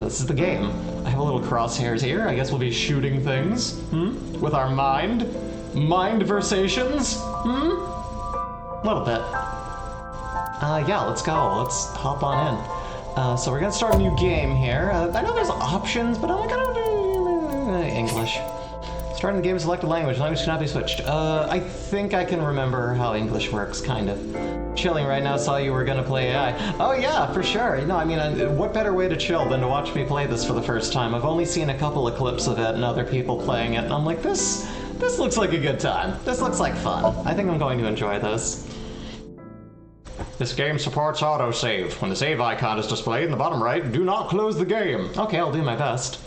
This is the game. I have a little crosshairs here. I guess we'll be shooting things. With our mind? Mind-versations? A little bit. Yeah, let's go. Let's hop on in. So we're gonna start a new game here. I know there's options, but I'm gonna do English. Starting the game, select a language. Language cannot be switched. I think I can remember how English works, kind of. Chilling right now, saw you were gonna play AI. Oh yeah, for sure. You know, I mean, what better way to chill than to watch me play this for the first time? I've only seen a couple of clips of it and other people playing it, and I'm like, this looks like a good time. This looks like fun. I think I'm going to enjoy this. This game supports autosave. When the save icon is displayed in the bottom right, do not close the game. Okay, I'll do my best.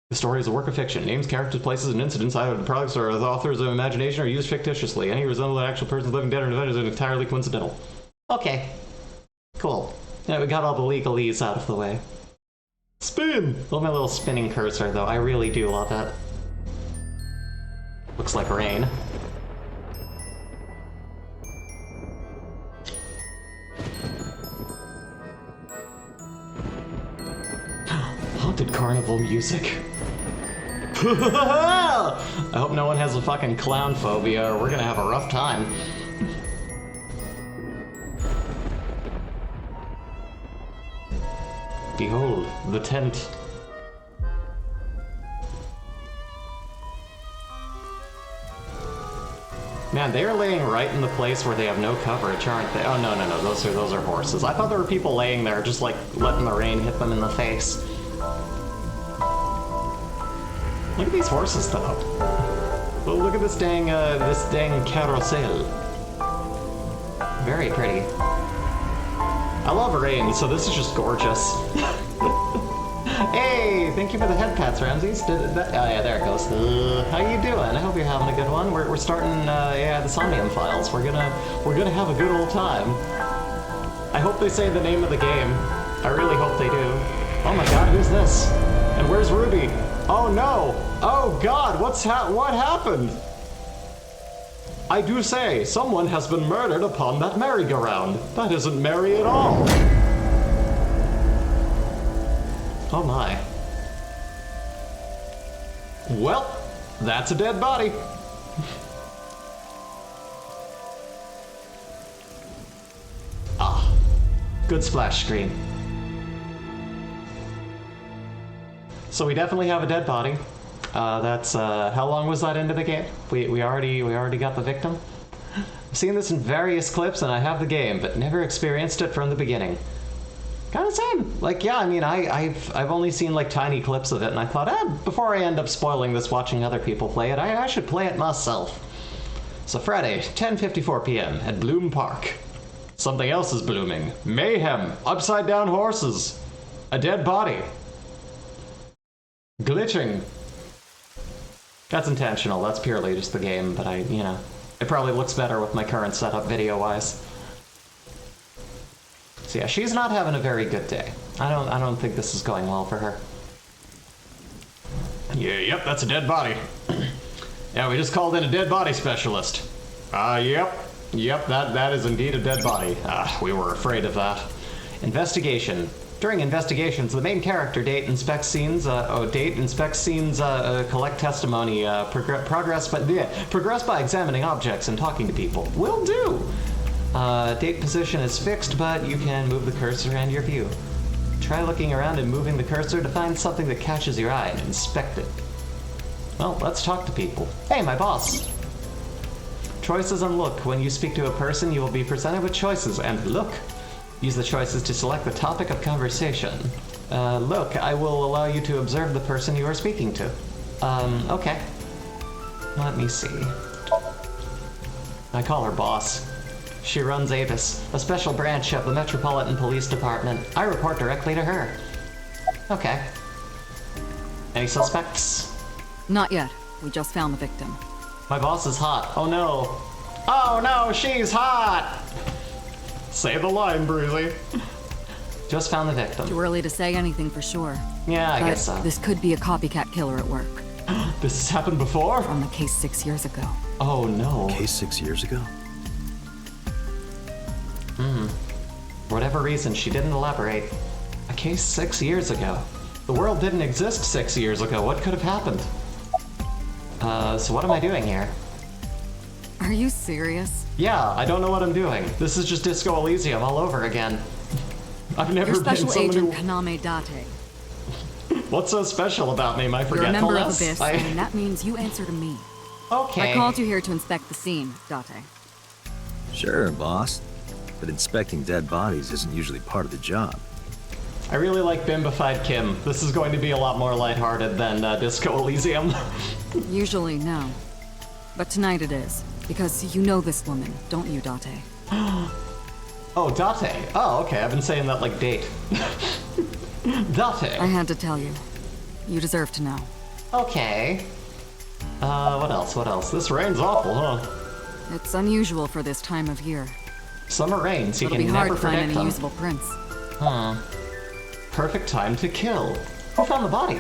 The story is a work of fiction. Names, characters, places, and incidents, either the products or the authors of imagination, are used fictitiously. Any resemblance to actual persons, living, dead, or event is entirely coincidental. Okay. Cool. Yeah, we got all the legalese out of the way. Spin! Love my little spinning cursor, though. I really do love it. Looks like rain. Haunted carnival music. I hope no one has a fucking clown phobia or we're gonna have a rough time. Behold, the tent. Man, they are laying right in the place where they have no coverage, aren't they? Oh, no, those are horses. I thought there were people laying there just like letting the rain hit them in the face. Look at these horses, though. Well, look at this dang carousel. Very pretty. I love rain, so this is just gorgeous. Hey, thank you for the head pats, Ramses. Oh yeah, there it goes. How you doing? I hope you're having a good one. We're starting the Somnium files. We're gonna have a good old time. I hope they say the name of the game. I really hope they do. Oh my God, who's this? And where's Ruby? Oh no! Oh God, what happened? I do say, someone has been murdered upon that merry-go-round. That isn't merry at all. Oh my. Well, that's a dead body. Ah, good splash screen. So we definitely have a dead body. That's how long was that into the game? We already got the victim. I've seen this in various clips and I have the game, but never experienced it from the beginning. Kind of same. Like, yeah, I mean, I've only seen like tiny clips of it, and I thought, before I end up spoiling this watching other people play it, I should play it myself. So Friday, 10:54 p.m. at Bloom Park. Something else is blooming. Mayhem. Upside down horses. A dead body. Glitching. That's intentional. That's purely just the game, but it probably looks better with my current setup video-wise. So yeah, she's not having a very good day. I don't think this is going well for her. Yeah, yep, that's a dead body. Yeah, we just called in a dead body specialist. Yep, that is indeed a dead body. We were afraid of that. Investigation. During investigations, the main character inspects scenes, collect testimony, progress by examining objects and talking to people. Will do! Date position is fixed, but you can move the cursor and your view. Try looking around and moving the cursor to find something that catches your eye and inspect it. Well, let's talk to people. Hey, my boss! Choices and look. When you speak to a person, you will be presented with choices and look. Use the choices to select the topic of conversation. Look, I will allow you to observe the person you are speaking to. Okay. Let me see. I call her boss. She runs ABIS, a special branch of the Metropolitan Police Department. I report directly to her. Okay. Any suspects? Not yet. We just found the victim. My boss is hot. Oh no. Oh no, she's hot! Say the line, Breezy. Just found the victim. Too early to say anything for sure. Yeah, I guess so. This could be a copycat killer at work. This has happened before? From the case 6 years ago. Oh no. Case 6 years ago? For whatever reason, she didn't elaborate. I case 6 years ago. The world didn't exist 6 years ago. What could have happened? So what am I doing here? Are you serious? Yeah, I don't know what I'm doing. This is just Disco Elysium all over again. I've never You're been Special someone Agent who... Kaname Date. What's so special about me? My You're a member of forgetfulness? Abyss, and that means you answer to me. Okay. I called you here to inspect the scene, Date. Sure, boss. But inspecting dead bodies isn't usually part of the job. I really like Bimbified Kim. This is going to be a lot more lighthearted than Disco Elysium. Usually, no. But tonight it is. Because you know this woman, don't you, Date? Oh, Date. Oh, okay. I've been saying that like date. Date. I had to tell you. You deserve to know. Okay. What else? What else? This rain's awful, huh? It's unusual for this time of year. Summer rains, you It'll can be hard never to find predict any them. usable prints. Huh. Perfect time to kill. Who found the body?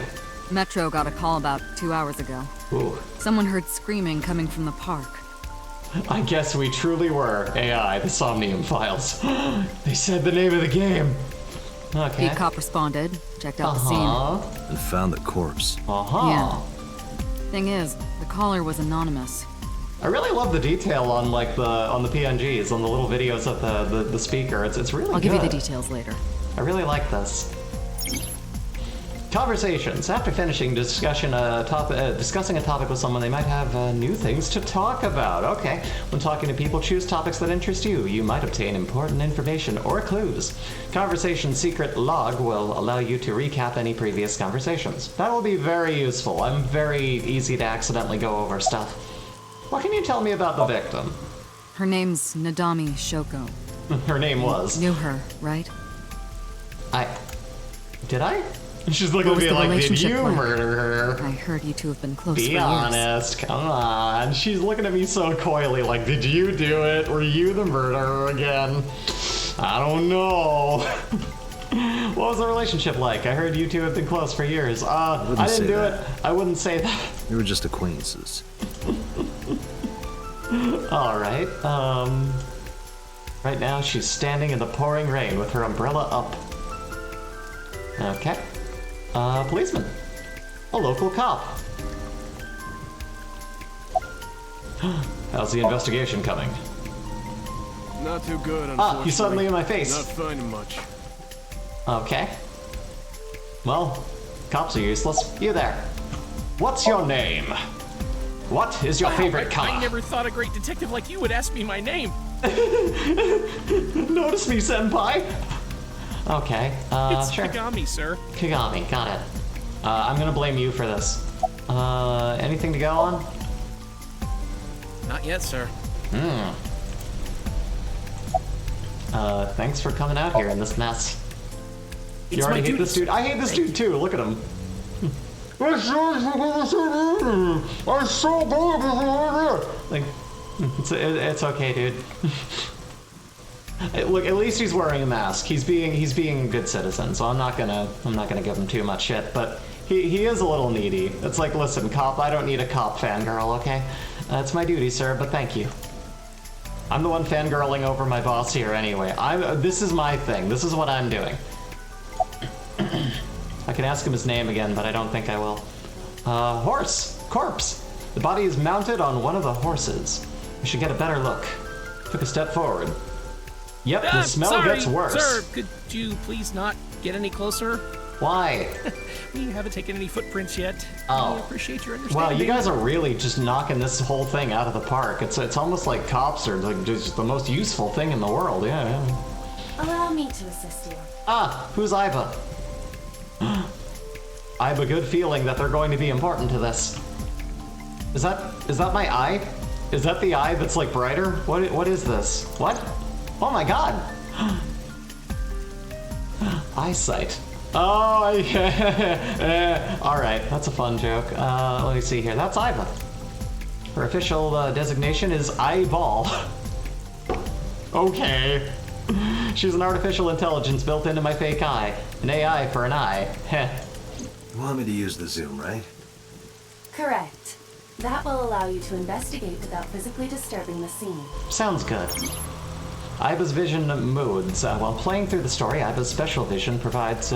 Metro got a call about 2 hours ago. Ooh. Someone heard screaming coming from the park. I guess we truly were AI, the Somnium files. They said the name of the game. Okay. Beat cop responded, checked out the scene. And found the corpse. Yeah. Thing is, the caller was anonymous. I really love the detail on like the PNGs, on the little videos of the speaker. It's really I'll good. give you the details later. I really like this. Conversations. After finishing discussing a topic with someone, they might have new things to talk about. Okay. When talking to people, choose topics that interest you. You might obtain important information or clues. Conversation secret log will allow you to recap any previous conversations. That will be very useful. I'm very easy to accidentally go over stuff. What can you tell me about the victim? Her name's Nadami Shoko. Her name was. Knew her, right? Did I? She's looking What at me was the like, did relationship you like? murder her? I heard you two have been close for Be years. honest, come on. She's looking at me so coyly, like, did you do it? Were you the murderer again? I don't know. What was the relationship like? I heard you two have been close for years. I didn't do it. I wouldn't say that. We were just acquaintances. Alright, right now she's standing in the pouring rain with her umbrella up. Okay. Policeman. A local cop. How's the investigation coming? Not too good, unfortunately. He's suddenly in my face. Not finding much. Okay. Well, cops are useless. You there. What's your name? What is your favorite car? I never thought a great detective like you would ask me my name. Notice me, senpai. Okay, It's sure. Kagami, sir. Kagami, got it. I'm gonna blame you for this. Anything to go on? Not yet, sir. Thanks for coming out here in this mess. You It's already my hate this duty, dude? I hate this dude too, look at him. Like, it's okay, dude. Look, at least he's wearing a mask. He's being a good citizen, so I'm not gonna give him too much shit. But he is a little needy. It's like, listen, cop, I don't need a cop fangirl, okay? It's my duty, sir, but thank you. I'm the one fangirling over my boss here anyway. This is my thing. This is what I'm doing. I can ask him his name again, but I don't think I will. Horse. Corpse. The body is mounted on one of the horses. We should get a better look. Took a step forward. Yep, the smell sorry, gets worse. Sir, could you please not get any closer? Why? We haven't taken any footprints yet. Oh. I appreciate your Wow, understanding. you guys are really just knocking this whole thing out of the park. It's almost like cops are like just the most useful thing in the world. Yeah. Allow me to assist you. Who's Iva? I have a good feeling that they're going to be important to this. Is that my eye? Is that the eye that's like brighter? What is this? What? Oh my god! Eyesight. Oh, yeah. Alright, that's a fun joke. Let me see here. That's Iva. Her official designation is eyeball. Okay. She's an artificial intelligence built into my fake eye. An AI for an eye. Heh. You want me to use the zoom, right? Correct. That will allow you to investigate without physically disturbing the scene. Sounds good. Aiba's vision modes. While playing through the story, Aiba's special vision provides...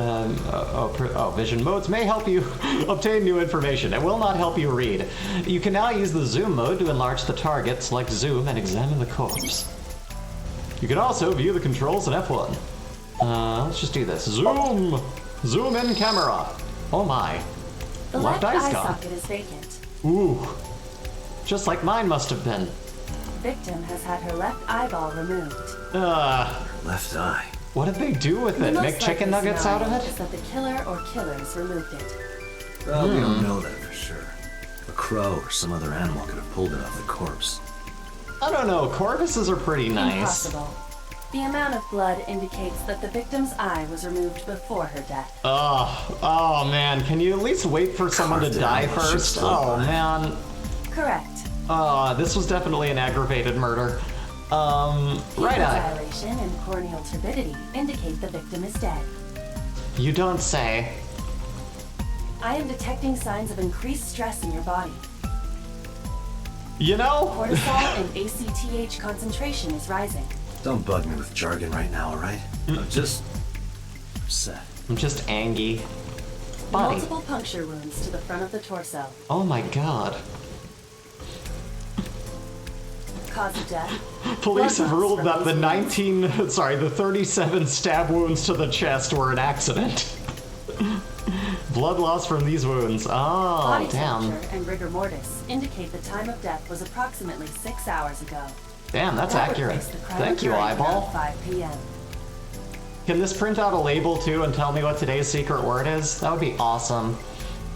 vision modes may help you obtain new information. It will not help you read. You can now use the zoom mode to enlarge the target, select zoom, and examine the corpse. You can also view the controls in F1. Let's just do this. Zoom! Zoom in camera. Oh my. The left eye socket is vacant. Ooh. Just like mine must have been. Victim has had her left eyeball removed. Left eye. What did they do with it? Make chicken nuggets out of it? Is that the killer or killers removed it? Well, we don't know that for sure. A crow or some other animal could have pulled it off the corpse. I don't know. Corvuses are pretty nice. Impossible. The amount of blood indicates that the victim's eye was removed before her death. Oh man. Can you at least wait for someone to die first? Oh man. Correct. This was definitely an aggravated murder. Right eye. Dilation and corneal turbidity indicate the victim is dead. You don't say. I am detecting signs of increased stress in your body. You know? Cortisol and ACTH concentration is rising. Don't bug me with jargon right now, alright? I'm just upset. I'm just angry. Body. Multiple puncture wounds to the front of the torso. Oh my god. Cause of death. Police have Blood ruled loss that the from the 37 stab wounds to the chest were an accident. Blood loss from these wounds. Oh, Body damn. temperature and rigor mortis indicate the time of death was approximately 6 hours ago. Damn, that's That would accurate. place the crime Thank you, occurring eyeball. around 5 p.m. Can this print out a label too and tell me what today's secret word is? That would be awesome.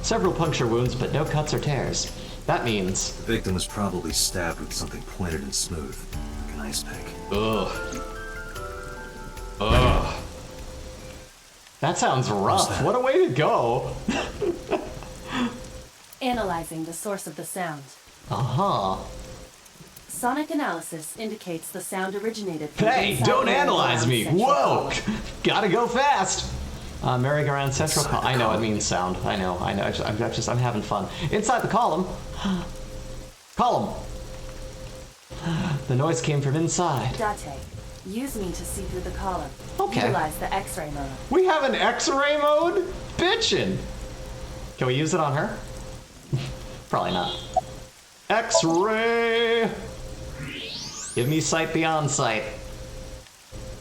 Several puncture wounds, but no cuts or tears. That means... The victim was probably stabbed with something pointed and smooth, like an ice pick. Ugh. Ugh. That sounds rough. that? What a way to go. Analyzing the source of the sound. Uh-huh. Sonic analysis indicates the sound originated from Hey, inside don't the analyze me. central Whoa. column. Gotta go fast. Merry-go-round central Inside the I know it column. means sound. I know. I'm having fun. Inside the column. Column. The noise came from inside. Date. Use me to see through the column. Okay. Utilize the X-ray mode. We have an X-ray mode? Bitchin'. Can we use it on her? Probably not. X-ray. Give me sight beyond sight.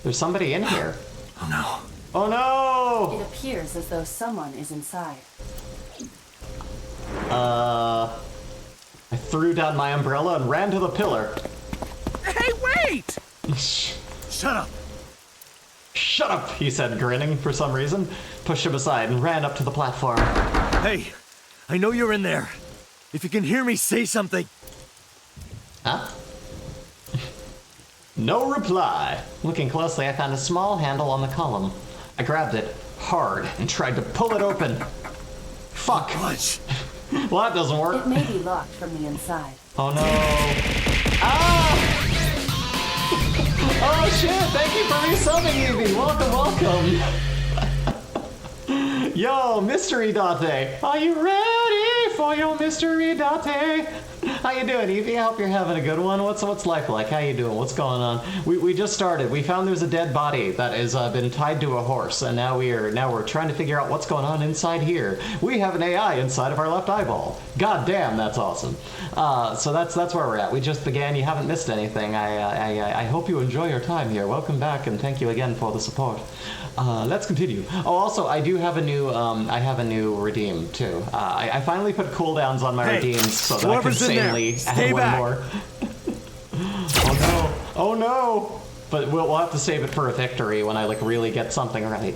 There's somebody in here. Oh no. Oh no! It appears as though someone is inside. I threw down my umbrella and ran to the pillar. Hey, wait! Shut up! Shut up, he said, grinning for some reason. Pushed him aside and ran up to the platform. Hey, I know you're in there. If you can hear me, say something. Huh? No reply. Looking closely, I found a small handle on the column. I grabbed it hard and tried to pull it open. Fuck. What? Well, that doesn't work. It may be locked from the inside. Oh no. Ah! Oh shit, thank you for resubbing, Evie. Welcome, welcome. Yo, Mystery Date. Are you ready for your Mystery Date? How you doing, Evie? I hope you're having a good one. What's life like? How you doing? What's going on? We just started. We found there's a dead body that has been tied to a horse, and now we're trying to figure out what's going on inside here. We have an AI inside of our left eyeball. God damn, that's awesome. So that's where we're at. We just began. You haven't missed anything. I hope you enjoy your time here. Welcome back, and thank you again for the support. Let's continue. Oh, also, I do have a new, I have a new redeem, too. I finally put cooldowns on my Hey, redeems so that I can whoever's in there, sanely stay add one back. more. Oh no, oh no! But we'll have to save it for a victory when I, like, really get something right.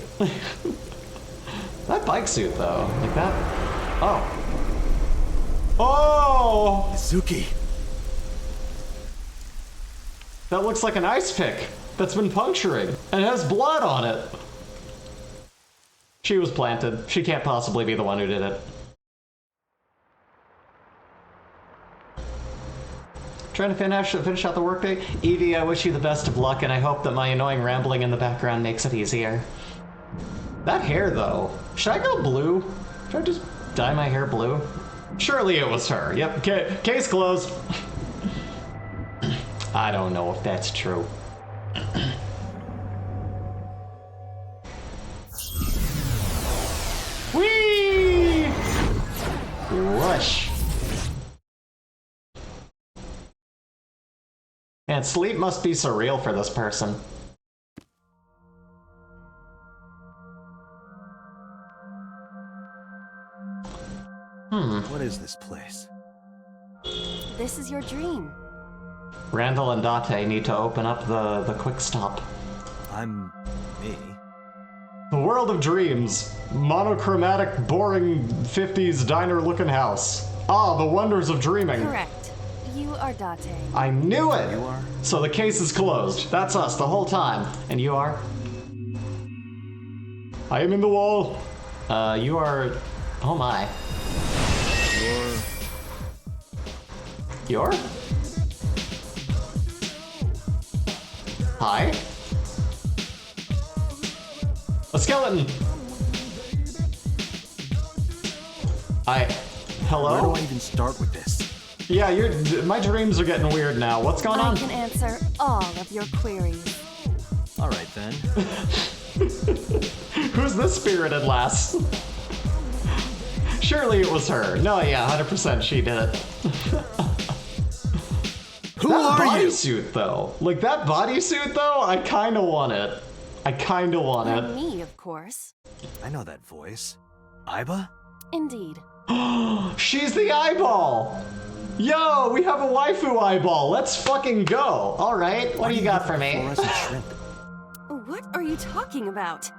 That bike suit, though, like that... Oh. Oh! Suki. That looks like an ice pick that's been puncturing and has blood on it. She was planted. She can't possibly be the one who did it. Trying to finish out the workday. Evie, I wish you the best of luck, and I hope that my annoying rambling in the background makes it easier. That hair, though. Should I go blue? Should I just dye my hair blue? Surely it was her. Yep, case closed. I don't know if that's true. Whoosh! Man, sleep must be surreal for this person. What is this place? This is your dream. Randall and Date need to open up the quick stop. I'm... me? The world of dreams. Monochromatic, boring 50s diner-looking house. Ah, the wonders of dreaming. Correct. You are Date. I knew it! You are? So the case is closed. That's us the whole time. And you are? I am in the wall. You are... Oh my. You're? Hi? A skeleton! Hello? Where do I even start with this? Yeah, my dreams are getting weird now. What's going I on? can answer all of your queries. All right, then. Who's this spirited lass? Surely it was her. No, yeah, 100% she did it. Who That are you? bodysuit, though. Like, that bodysuit, though, I kinda want it. I kinda want And it. me, of course. I know that voice. Iba? Indeed. She's the eyeball! Yo, we have a waifu eyeball. Let's fucking go. All right, what do you got for me? Fluorescent shrimp. What are you talking about?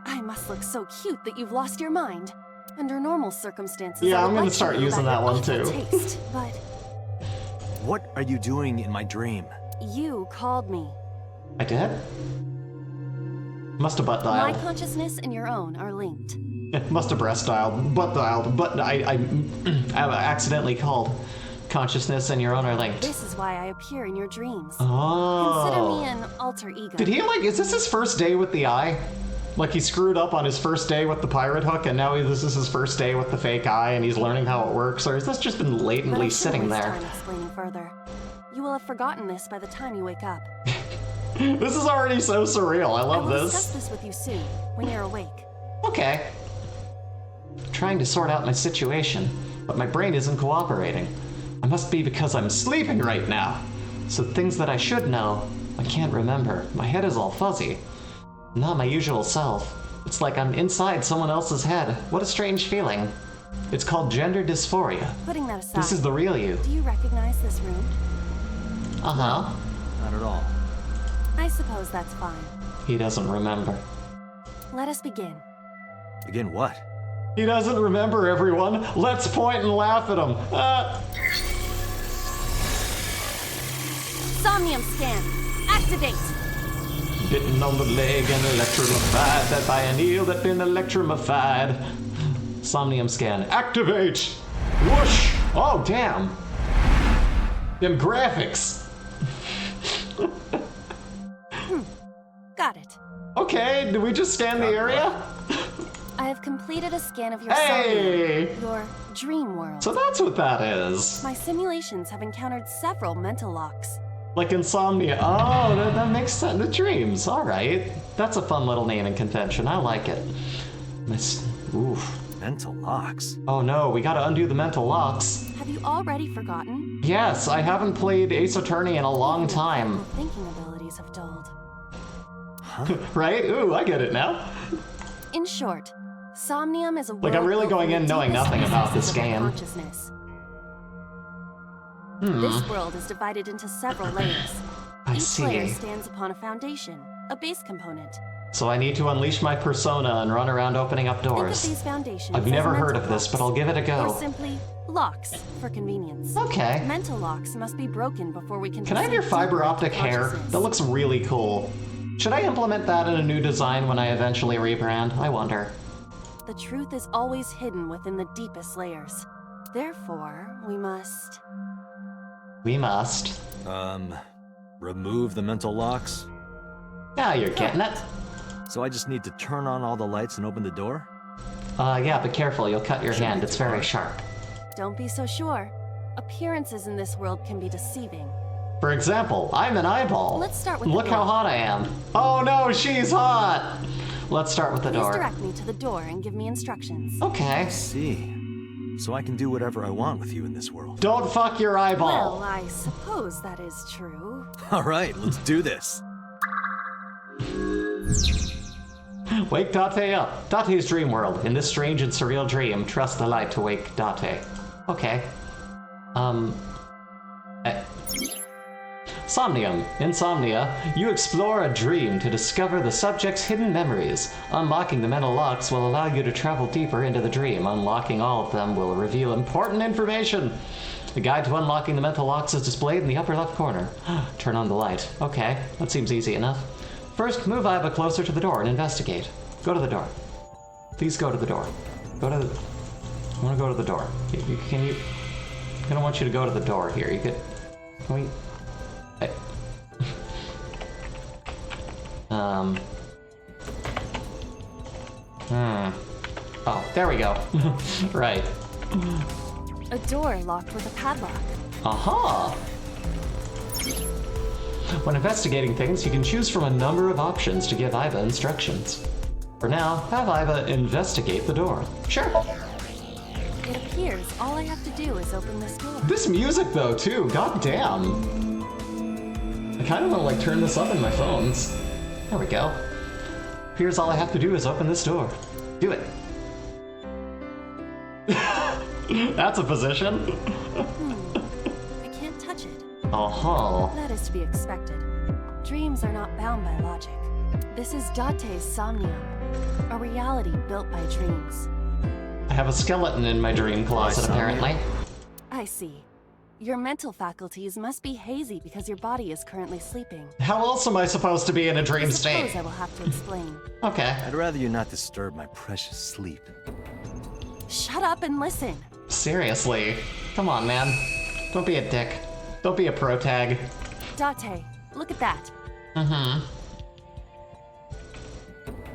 I must look so cute that you've lost your mind. Under normal circumstances, Yeah, I would I'm gonna like to start know using about that your one, awful too. Taste, but What are you doing in my dream? you called me. I did? Must have butt My dialed. consciousness and your own are linked. Must have breast dialed. Butt dialed. But I accidentally called. Consciousness and your own are linked. This is why I appear in your dreams. Oh. Consider me an alter ego. Did he, like, is this his first day with the eye? Like, he screwed up on his first day with the pirate hook, and now this is his first day with the fake eye, and he's learning how it works? Or has this just been But I latently shouldn't sitting waste there? time explaining further. You will have forgotten this by the time you wake up. This is already so surreal. I I love will this. discuss this with you soon, when you're awake. Okay. Trying to sort out my situation, but my brain isn't cooperating. It must be because I'm sleeping right now. So things that I should know, I can't remember. My head is all fuzzy. Not my usual self. It's like I'm inside someone else's head. What a strange feeling. It's called gender dysphoria. Putting that aside, This is the real you. do you recognize this room? Uh-huh. Not at all. I suppose that's fine. He doesn't remember. Let us begin. Begin what? He doesn't remember, everyone. Let's point and laugh at him. Somnium scan. Activate. Bitten on the leg and electrified. That by an eel that been electrified. Somnium scan. Activate! Whoosh! Oh, damn. Them graphics. Got it. Okay, did we just scan the area? I have completed a scan of your Hey! Somnium, your dream world. So that's what that is. My simulations have encountered several mental locks. Like insomnia. Oh, that makes sense. The dreams. All right. That's a fun little naming convention. I like it. Oof. Mental locks. Oh no, we gotta undo the mental locks. Have you already forgotten? Yes, I haven't played Ace Attorney in a long time. Your thinking abilities have dulled. Right? Ooh, I get it now. In short, Somnium is a Like, I'm world really built going from in the knowing deepest nothing about this recesses of our game. consciousness. This world is divided into several layers. I Each layer see. stands upon a foundation, a base component. So I need to unleash my persona and run around opening up Think of doors. these foundations I've as never heard mental of this, but locks, I'll give it a or go. simply locks for convenience. Okay. Mental locks must be broken before we can. Can I have your proceed fiber deeper into optic hair? consciousness. That looks really cool. Should I implement that in a new design when I eventually rebrand? I wonder. The truth is always hidden within the deepest layers. Therefore, we must. We must. Remove the mental locks? Yeah, you're getting it. So I just need to turn on all the lights and open the door? Yeah, but careful, you'll cut your hand. It's very sharp. Don't be so sure. Appearances in this world can be deceiving. For example, I'm an eyeball. Let's start with the Look how door. hot I am. Oh no, she's hot! Let's start with the Please door. direct me to the door and give me instructions. Okay. See. so I can do whatever I want with you in this world. Don't fuck your Well, eyeball. I suppose that is true. All right, let's do this. Wake Date up. Date's dream world. In this strange and surreal dream, trust the light to wake Date. Okay. Somnium. Insomnia. You explore a dream to discover the subject's hidden memories. Unlocking the mental locks will allow you to travel deeper into the dream. Unlocking all of them will reveal important information. The guide to unlocking the mental locks is displayed in the upper left corner. Turn on the light. Okay, that seems easy enough. First, move Iva closer to the door and investigate. Go to the door. Please go to the door. Go to the... I want to go to the door. Can you... I don't want you to go to the door here. You could... Can we... Hey. Oh, there we go. Right. A door locked with a padlock. Aha! When investigating things, you can choose from a number of options to give Iva instructions. For now, have Iva investigate the door. Sure. It appears all I have to do is open this door. This music, though, too. God damn. I kind of want to, like, turn this up in my phones. There we go. Appears all I have to do is open this door. Do it. That's a position. I can't touch it. Uh-huh. That is to be expected. Dreams are not bound by logic. This is Date's Somnium, a reality built by dreams. I have a skeleton in my dream closet, apparently. I see. Your mental faculties must be hazy because your body is currently sleeping. How else am I supposed to be in a I dream suppose state? I will have to explain. Okay. I'd rather you not disturb my precious sleep. Shut up and listen. Seriously. Come on, man. Don't be a dick. Don't be a protag. Date, look at that. Mm-hmm.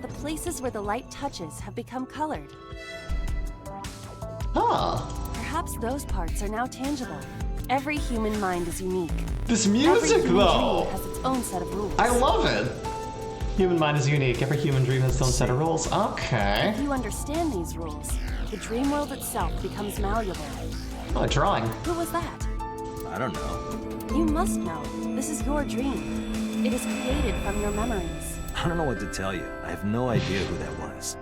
The places where the light touches have become colored. Huh. Perhaps those parts are now tangible. Every human mind is unique. This Every music, human though. dream has its own set of rules. I love it. Human mind is unique. Every human dream has its own set of rules. Okay. If you understand these rules, the dream world itself becomes malleable. Oh, a drawing. Who was that? I don't know. You must know. This is your dream. It is created from your memories. I don't know what to tell you. I have no idea who that was.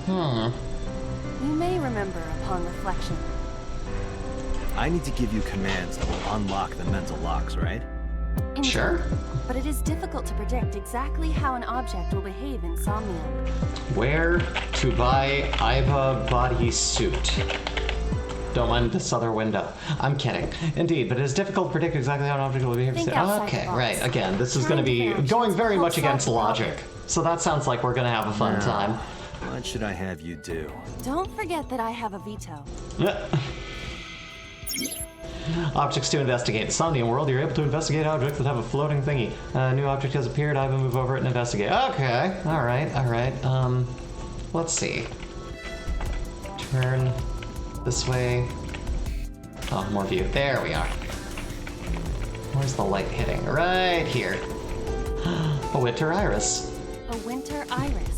You may remember upon reflection. I need to give you commands that will unlock the mental locks, right? Indeed, Sure. But it is difficult to predict exactly how an object will behave in Somnium. Where to buy Iva bodysuit? Don't mind this other window. I'm kidding. Indeed, but it is difficult to predict exactly how an object will behave. Think outside Okay, the box. right. Again, this is going to be Trying to going very help much solve against the problem. logic. So that sounds like we're going to have a fun time. What should I have you do? Don't forget that I have a veto. Objects to investigate. In Somnium world, you're able to investigate objects that have a floating thingy. A new object has appeared. I will move over it and investigate. Okay. All right. All right. Let's see. Turn this way. Oh, more view. There we are. Where's the light hitting? Right here. A winter iris. A winter iris.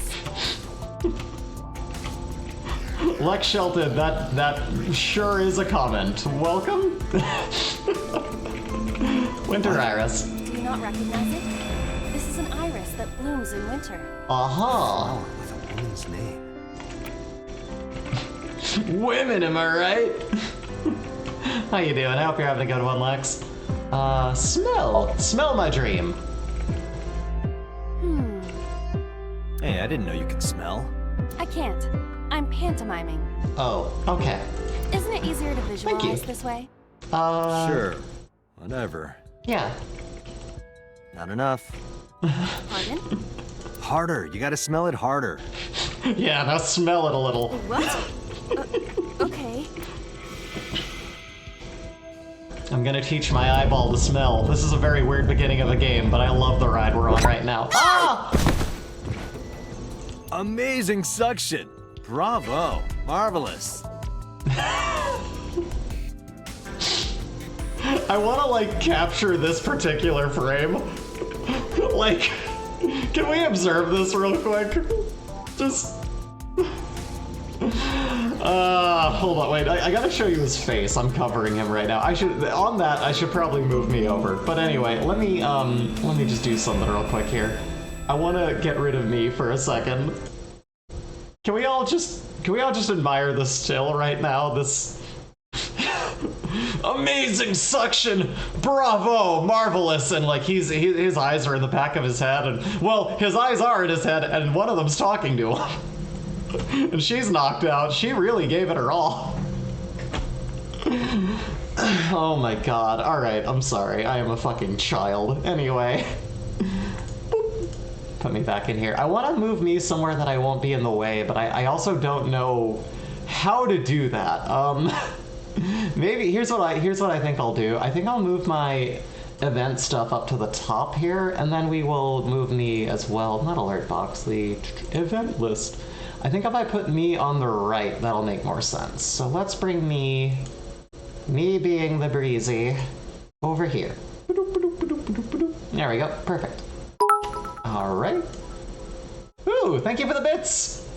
Lex Shelton, that sure is a comment. Welcome? Winter iris. Do you not recognize it? This is an iris that blooms in winter. Uh-huh. With a woman's name. Women, am I right? How you doing? I hope you're having a good one, Lex. Smell. Smell my dream. Hey, I didn't know you could smell. I can't. I'm pantomiming. Oh, okay. Isn't it easier to you. visualize this way? Sure. Whatever. Yeah. Not enough. Pardon? Harder. You gotta smell it harder. Yeah, now smell it a little. What? Okay. I'm gonna teach my eyeball to smell. This is a very weird beginning of a game, but I love the ride we're on right now. Ah! Amazing suction. Bravo. Marvelous. I wanna, like, capture this particular frame. Like, can we observe this real quick? Just... Hold on, wait, I gotta show you his face. I'm covering him right now. I should probably move me over. But anyway, let me just do something real quick here. I wanna get rid of me for a second. Can we all just admire this still right now? This amazing suction, bravo, marvelous, and like his eyes are in the back of his head, and well, his eyes are in his head, and one of them's talking to him. And she's knocked out. She really gave it her all. Oh my god. Alright, I'm sorry. I am a fucking child. Anyway. Boop. Put me back in here. I want to move me somewhere that I won't be in the way, but I also don't know how to do that. Maybe here's what I think I'll do. I think I'll move my event stuff up to the top here, and then we will move me as well. Not alert box, the event list. I think if I put me on the right, that'll make more sense. So let's bring me being the breezy, over here. There we go, perfect. All right. Ooh, thank you for the bits.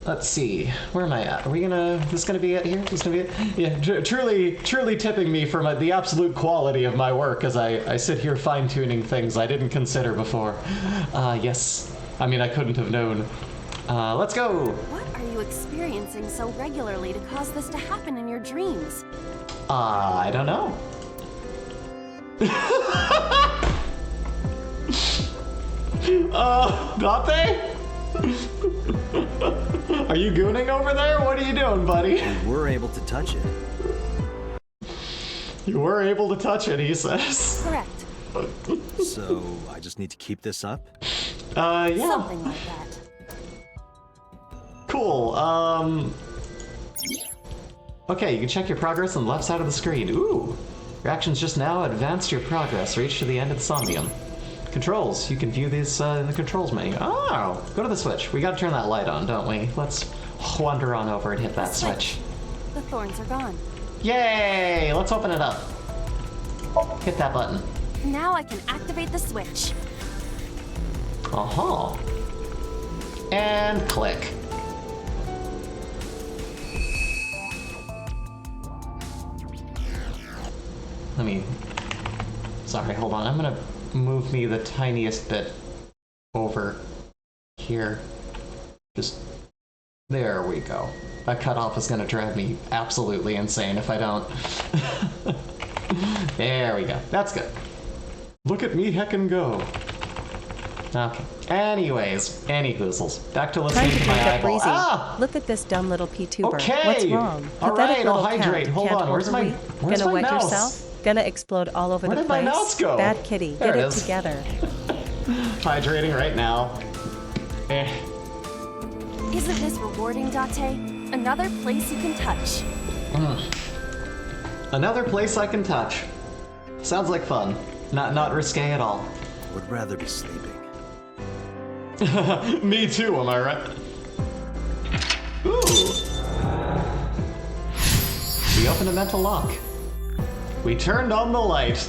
Let's see, where am I at? This gonna be it here? This gonna be it? Yeah, truly tipping me for the absolute quality of my work as I sit here fine-tuning things I didn't consider before. Yes. I mean, I couldn't have known. Let's go! What are you experiencing so regularly to cause this to happen in your dreams? I don't know. Dante? Are you gooning over there? What are you doing, buddy? We were able to touch it. You were able to touch it, he says. Correct. So, I just need to keep this up? Yeah. Something like that. Cool, okay, you can check your progress on the left side of the screen. Ooh! Your actions just now advanced your progress. Reach to the end of the Somnium. Controls. You can view these in the controls menu. Oh! Go to the switch. We gotta turn that light on, don't we? Let's wander on over and hit that switch. The thorns are gone. Yay! Let's open it up. Hit that button. Now I can activate the switch. Uh-huh. And click. Sorry, hold on. I'm gonna move me the tiniest bit over here. Just, there we go. That cutoff is gonna drive me absolutely insane if I don't. There we go. That's good. Look at me heckin' go. Okay. Anyways, any goozles. Back to listening to my eyeball. Ah! Look at this dumb little P-tuber. Okay. What's wrong? All Pathetic right, little I'll hydrate. cat. Hold Can't on. Where's my Gonna wet mouse? yourself? Gonna explode all over Where the did place? my mouse go? Bad kitty. There Get it it is. together. Hydrating right now. Eh. Isn't this rewarding, Date? Another place you can touch. Another place I can touch. Sounds like fun. Not risque at all. Would rather be sleeping. Me too, am I right? Ooh. We opened a mental lock. We turned on the light.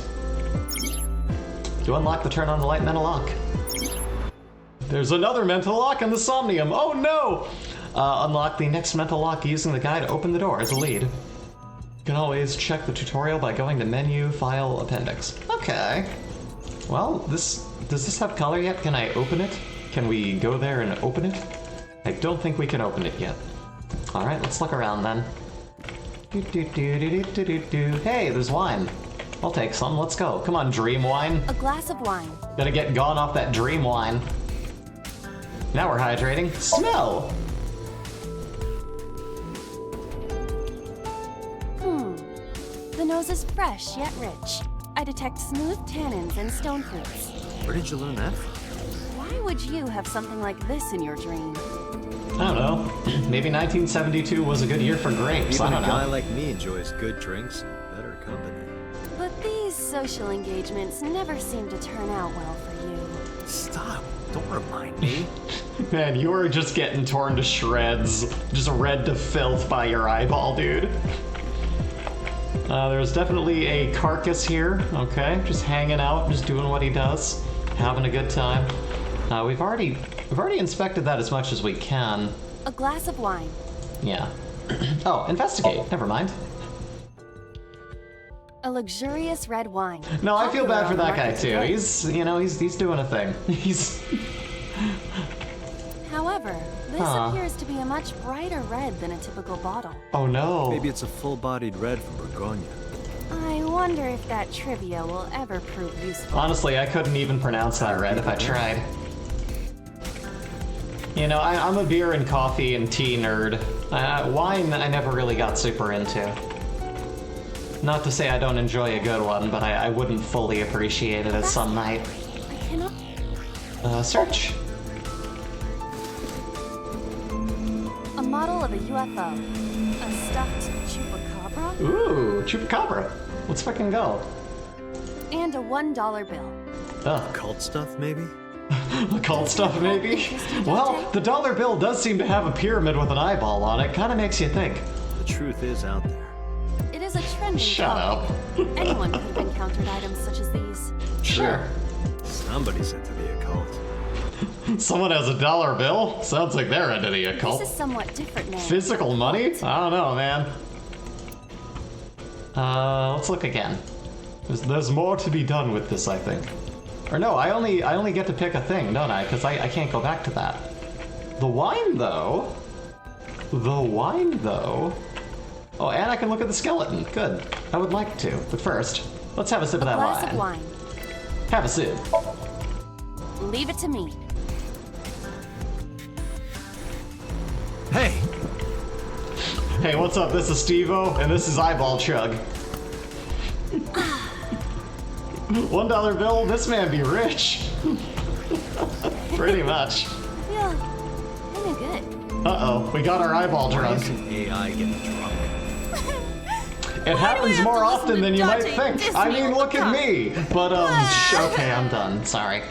To unlock the turn on the light mental lock. There's another mental lock in the Somnium. Oh no! Unlock the next mental lock using the guide to open the door as a lead. You can always check the tutorial by going to menu, file, appendix. Okay. Well, does this have color yet? Can I open it? Can we go there and open it? I don't think we can open it yet. Alright, let's look around then. Hey, there's wine. I'll take some, let's go. Come on, dream wine. A glass of wine. Gotta get gone off that dream wine. Now we're hydrating. Smell! The nose is fresh yet rich. I detect smooth tannins and stone fruits. Where did you learn that from? Why would you have something like this in your dream? I don't know. Maybe 1972 was a good year for grapes. Even I don't a guy know. like me enjoys good drinks and better company. But these social engagements never seem to turn out well for you. Stop. Don't remind me. Man, you are just getting torn to shreds. Just read to filth by your eyeball, dude. There's definitely a carcass here. Okay, just hanging out, just doing what he does. Having a good time. We've already inspected that as much as we can. A glass of wine. Yeah. Oh, investigate. Never mind. A luxurious red wine. No, I feel Popular bad for on that guy markets too. today. He's doing a thing. He's However, this Huh. appears to be a much brighter red than a typical bottle. Oh no. Maybe it's a full-bodied red from Burgonia. I wonder if that trivia will ever prove useful. Honestly, I couldn't even pronounce that red if I tried. You know, I'm a beer and coffee and tea nerd. Wine I never really got super into. Not to say I don't enjoy a good one, but I wouldn't fully appreciate it as some might. I cannot. Search. A model of a UFO. A stuffed chupacabra. Ooh, chupacabra. Let's fucking go. And a $1 bill. Ugh. Cult stuff, maybe? Occult stuff, maybe? Well, the dollar bill does seem to have a pyramid with an eyeball on it. Kind of makes you think. The truth is out there. It is a trending Shut topic. up. Anyone could have encountered items such as these. Sure. Somebody's into the occult. Someone has a dollar bill? Sounds like they're into the occult. This is somewhat different now. Physical money? I don't know, man. Let's look again. There's more to be done with this, I think. Or no, I only get to pick a thing, don't I? Because I can't go back to that. The wine, though. The wine, though. Oh, and I can look at the skeleton. Good. I would like to. But first, let's have a sip of that Glass wine. of wine. Have a sip. Leave it to me. Hey! Hey, what's up? This is Steve-O, and this is Eyeball Chug. $1 bill, this man be rich. Pretty much. Feel kind of good. Uh-oh, we got our eyeball Why drunk. isn't AI getting drunk? It happens have more to listen often to than you might Dante think. diss I me mean, all look the at time? me. But, okay, I'm done. Sorry.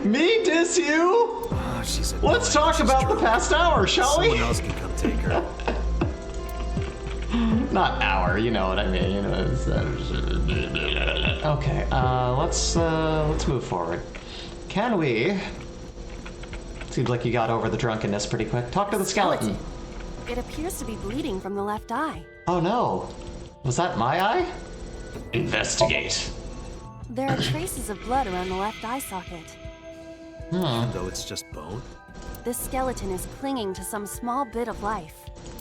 Me diss you? Oh, she's a Let's talk about the past hour, shall we? Someone else can come take her. Not hour, you know what I mean. You know, okay, let's move forward. Can we? Seems like you got over the drunkenness pretty quick. Talk to the skeleton. It appears to be bleeding from the left eye. Oh no. Was that my eye? Investigate. There are traces of blood around the left eye socket. Though it's just bone. This skeleton is clinging to some small bit of life.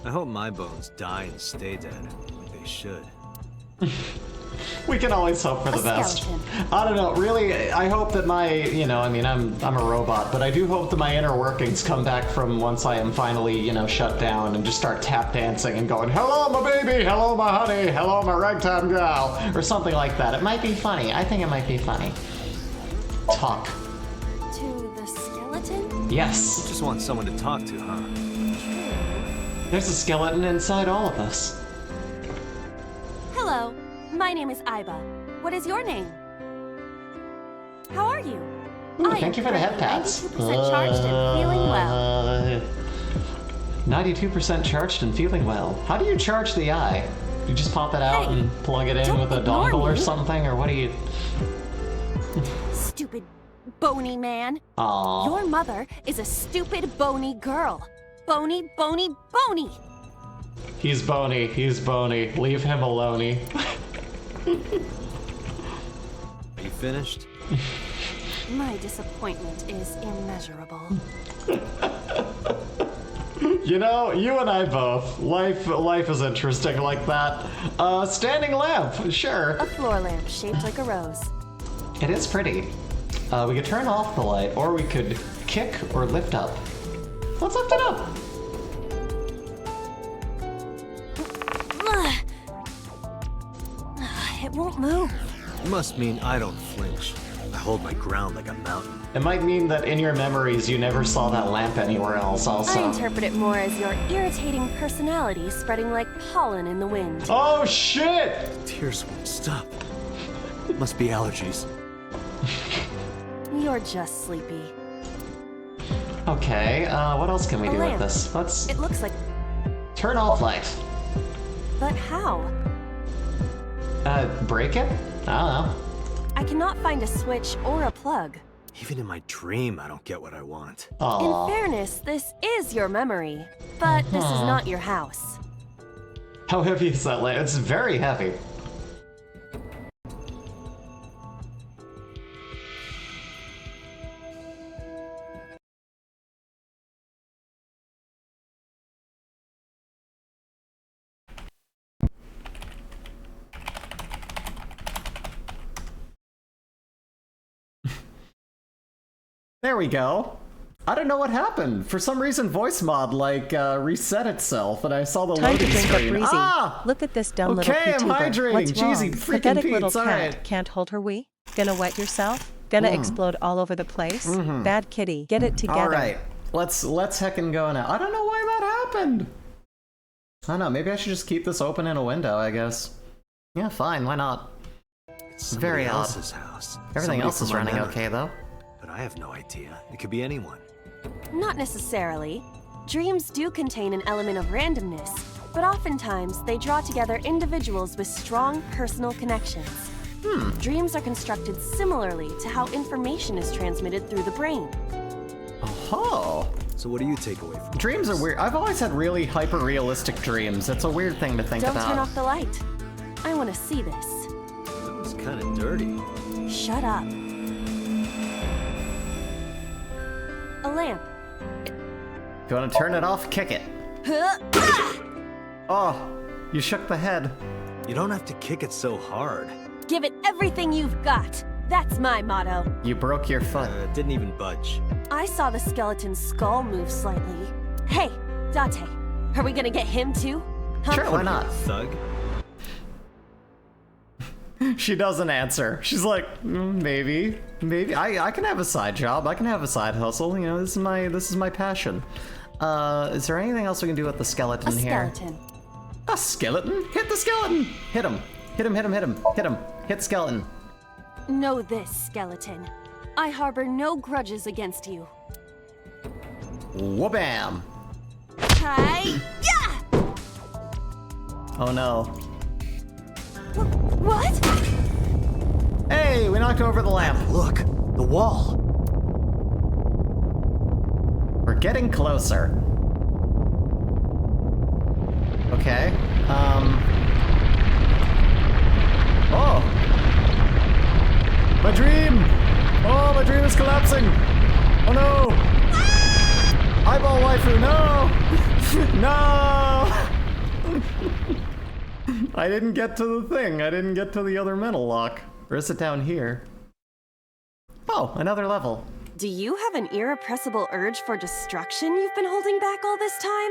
I hope my bones die and stay dead, like they should. We can always hope for the best. skeleton. I don't know, really, I hope that my, I mean, I'm a robot, but I do hope that my inner workings come back from once I am finally, shut down and just start tap dancing and going, hello, my baby, hello, my honey, hello, my ragtime gal, or something like that. It might be funny. I think it might be funny. Talk. To the skeleton? Yes. Just want someone to talk to, huh? There's a skeleton inside all of us. Hello, my name is Iba. What is your name? How are you? Ooh, I thank am you for the head currently pats. 92% charged and feeling well. 92% charged and feeling well. How do you charge the eye? You just pop it out Hey, and plug it in don't with a ignore dongle or me. something, or what do you... Stupid, bony man. Aww. Your mother is a stupid, bony girl. Bony, bony, bony. He's bony, he's bony. Leave him alone. Are you finished? My disappointment is immeasurable. You know, you and I both. Life is interesting like that. Standing lamp, sure. A floor lamp shaped like a rose. It is pretty. We could turn off the light, or we could kick or lift up. Let's lift it up. Ugh. It won't move. It must mean I don't flinch. I hold my ground like a mountain. It might mean that in your memories you never saw that lamp anywhere else also. I interpret it more as your irritating personality spreading like pollen in the wind. Oh shit! Tears won't stop. Must be allergies. You're just sleepy. Okay, what else can we A do lamp. with this? Let's It looks like... turn off light. But how? Break it? I don't know. I cannot find a switch or a plug. Even in my dream, I don't get what I want. Aww. In fairness, this is your memory, but this is not your house. How heavy is that lamp? It's very heavy. There we go. I don't know what happened. For some reason, voice mod reset itself, and I saw the Time to loading drink up screen. breezy. Ah! Look at this dumb little Okay, I'm PTuber. hydrating. What's Jeezy wrong? freaking Pathetic little Pete's, cat. alright. Can't hold her wee? Gonna wet yourself? Gonna explode all over the place? Bad kitty. Get it together. All right, let's heckin' go now. I don't know why that happened. I don't know. Maybe I should just keep this open in a window. I guess. Yeah, fine. Why not? It's Very somebody odd. else's house. Everything Somebody else from is my running memory. okay though. But I have no idea. It could be anyone. Not necessarily. Dreams do contain an element of randomness, but oftentimes they draw together individuals with strong personal connections. Dreams are constructed similarly to how information is transmitted through the brain. Oh. So what do you take away from Dreams are this? weird. I've always had really hyper-realistic dreams. It's a weird thing to think Don't about. turn off the light. I want to see this. That was kind of dirty. Shut up. A lamp. If you want to turn it off, kick it. Huh? Oh, you shook the head. You don't have to kick it so hard. Give it everything you've got. That's my motto. You broke your foot. It didn't even budge. I saw the skeleton's skull move slightly. Hey, Dante, are we gonna get him too? Huh? Sure, why not? Thug? She doesn't answer. She's like, maybe. I can have a side job. I can have a side hustle. You know, this is my passion. Is there anything else we can do with the skeleton A here? skeleton. A skeleton? Hit the skeleton! Hit him. Hit him, hit him, hit him. Hit him. Hit skeleton. Know this, skeleton. I harbor no grudges against you. Wha-bam! Hi! Yeah! Oh no. What? Hey, we knocked over the lamp. Look, the wall. We're getting closer. Okay. Oh! My dream! Oh, my dream is collapsing! Oh no! Eyeball waifu, no! No! I didn't get to the thing. I didn't get to the other metal lock. Or is it down here? Oh, another level. Do you have an irrepressible urge for destruction you've been holding back all this time?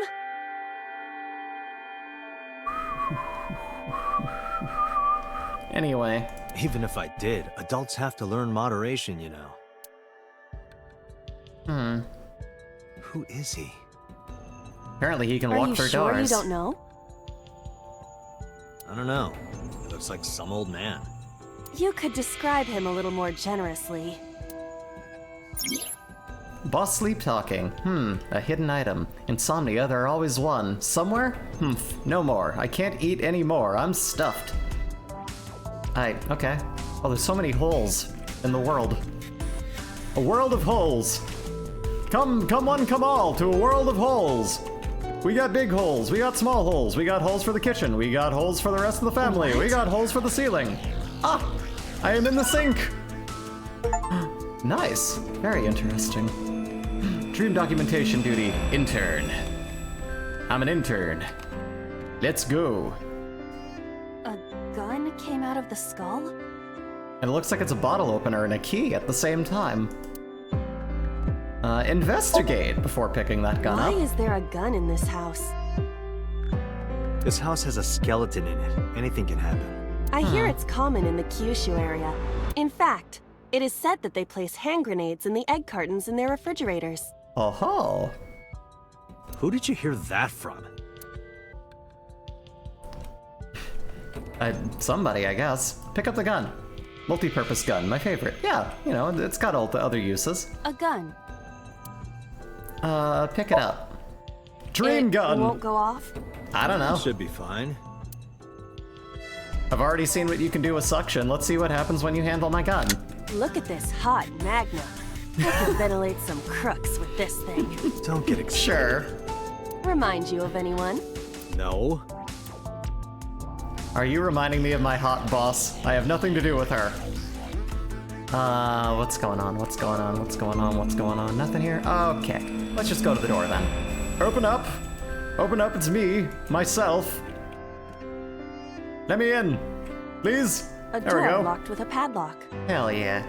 Anyway. Even if I did, adults have to learn moderation, you know. Who is he? Apparently he can Are walk you through sure doors. you don't know? I don't know. He looks like some old man. You could describe him a little more generously. Boss sleep talking. A hidden item. Insomnia, there are always one. Somewhere? No more. I can't eat any more. I'm stuffed. Okay. Oh, there's so many holes in the world. A world of holes. Come one, come all to a world of holes. We got big holes, we got small holes, we got holes for the kitchen, we got holes for the rest of the family, we got holes for the ceiling. Ah! I am in the sink! Nice. Very interesting. Dream documentation duty. Intern. I'm an intern. Let's go. A gun came out of the skull? And it looks like it's a bottle opener and a key at the same time. Investigate before picking that gun Why up. is there a gun in this house? This house has a skeleton in it. Anything can happen. I hear it's common in the Kyushu area. In fact, it is said that they place hand grenades in the egg cartons in their refrigerators. Oh-ho. Who did you hear that from? Somebody, I guess. Pick up the gun. Multi-purpose gun, my favorite. Yeah, you know, it's got all the other uses. A gun. Pick it up. Dream It gun! won't go off? I don't know. Should be fine. I've already seen what you can do with suction. Let's see what happens when you handle my gun. Look at this hot magna. I could ventilate some crooks with this thing. Don't get excited. Sure. Remind you of anyone? No. Are you reminding me of my hot boss? I have nothing to do with her. What's going on? What's going on? What's going on? What's going on? Nothing here? Okay. Let's just go to the door then. Open up! Open up, it's me. Myself. Let me in. Please. A There we door go. locked with a padlock. Hell yeah.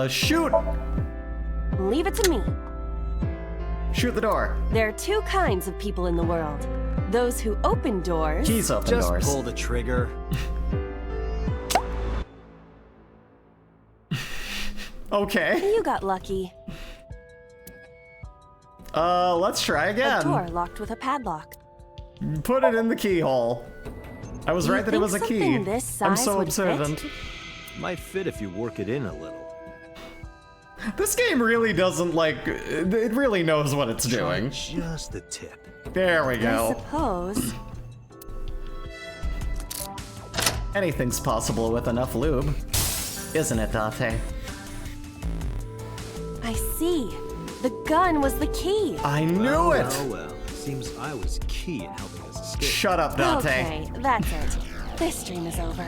Shoot! Leave it to me. Shoot the door. There are two kinds of people in the world. Those who open doors. Keys open Just doors. pull the trigger. Okay. You got lucky. Let's try A again. door locked with a padlock. Put it in the keyhole. I was You right that it think was a key. something this I'm size so would fit? observant. Might fit if you work it in a little. This game really doesn't it really knows what it's doing. Just the tip. There we I go. suppose. Anything's possible with enough lube. Isn't it, Dante? I see. The gun was the key. I knew it! Oh well. Seems I was key in helping us escape. Shut up, Dante. Okay, that's it. This dream is over.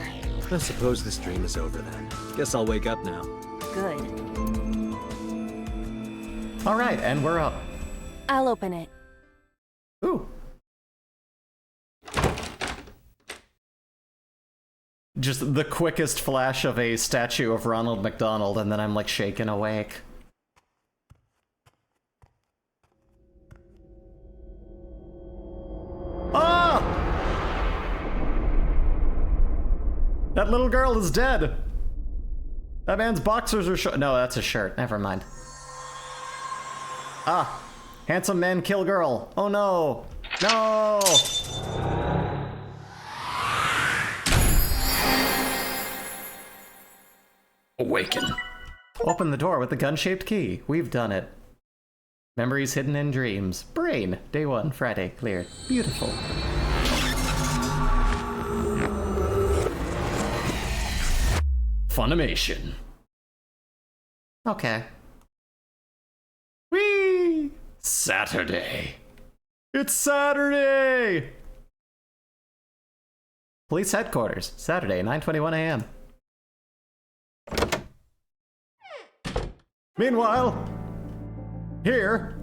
I suppose this dream is over then. Guess I'll wake up now. Good. Alright, and we're up. I'll open it. Ooh. Just the quickest flash of a statue of Ronald McDonald, and then I'm like shaken awake. Ah! That little girl is dead. That man's boxers are short. No, that's a shirt. Never mind. Ah. Handsome man kill girl. Oh no. No! Awaken. Open the door with the gun-shaped key. We've done it. Memories hidden in dreams. Brain. Day 1, Friday. Cleared. Beautiful. Funimation. Okay. Whee! Saturday. It's Saturday! Police headquarters. Saturday, 9:21 a.m. Meanwhile, here.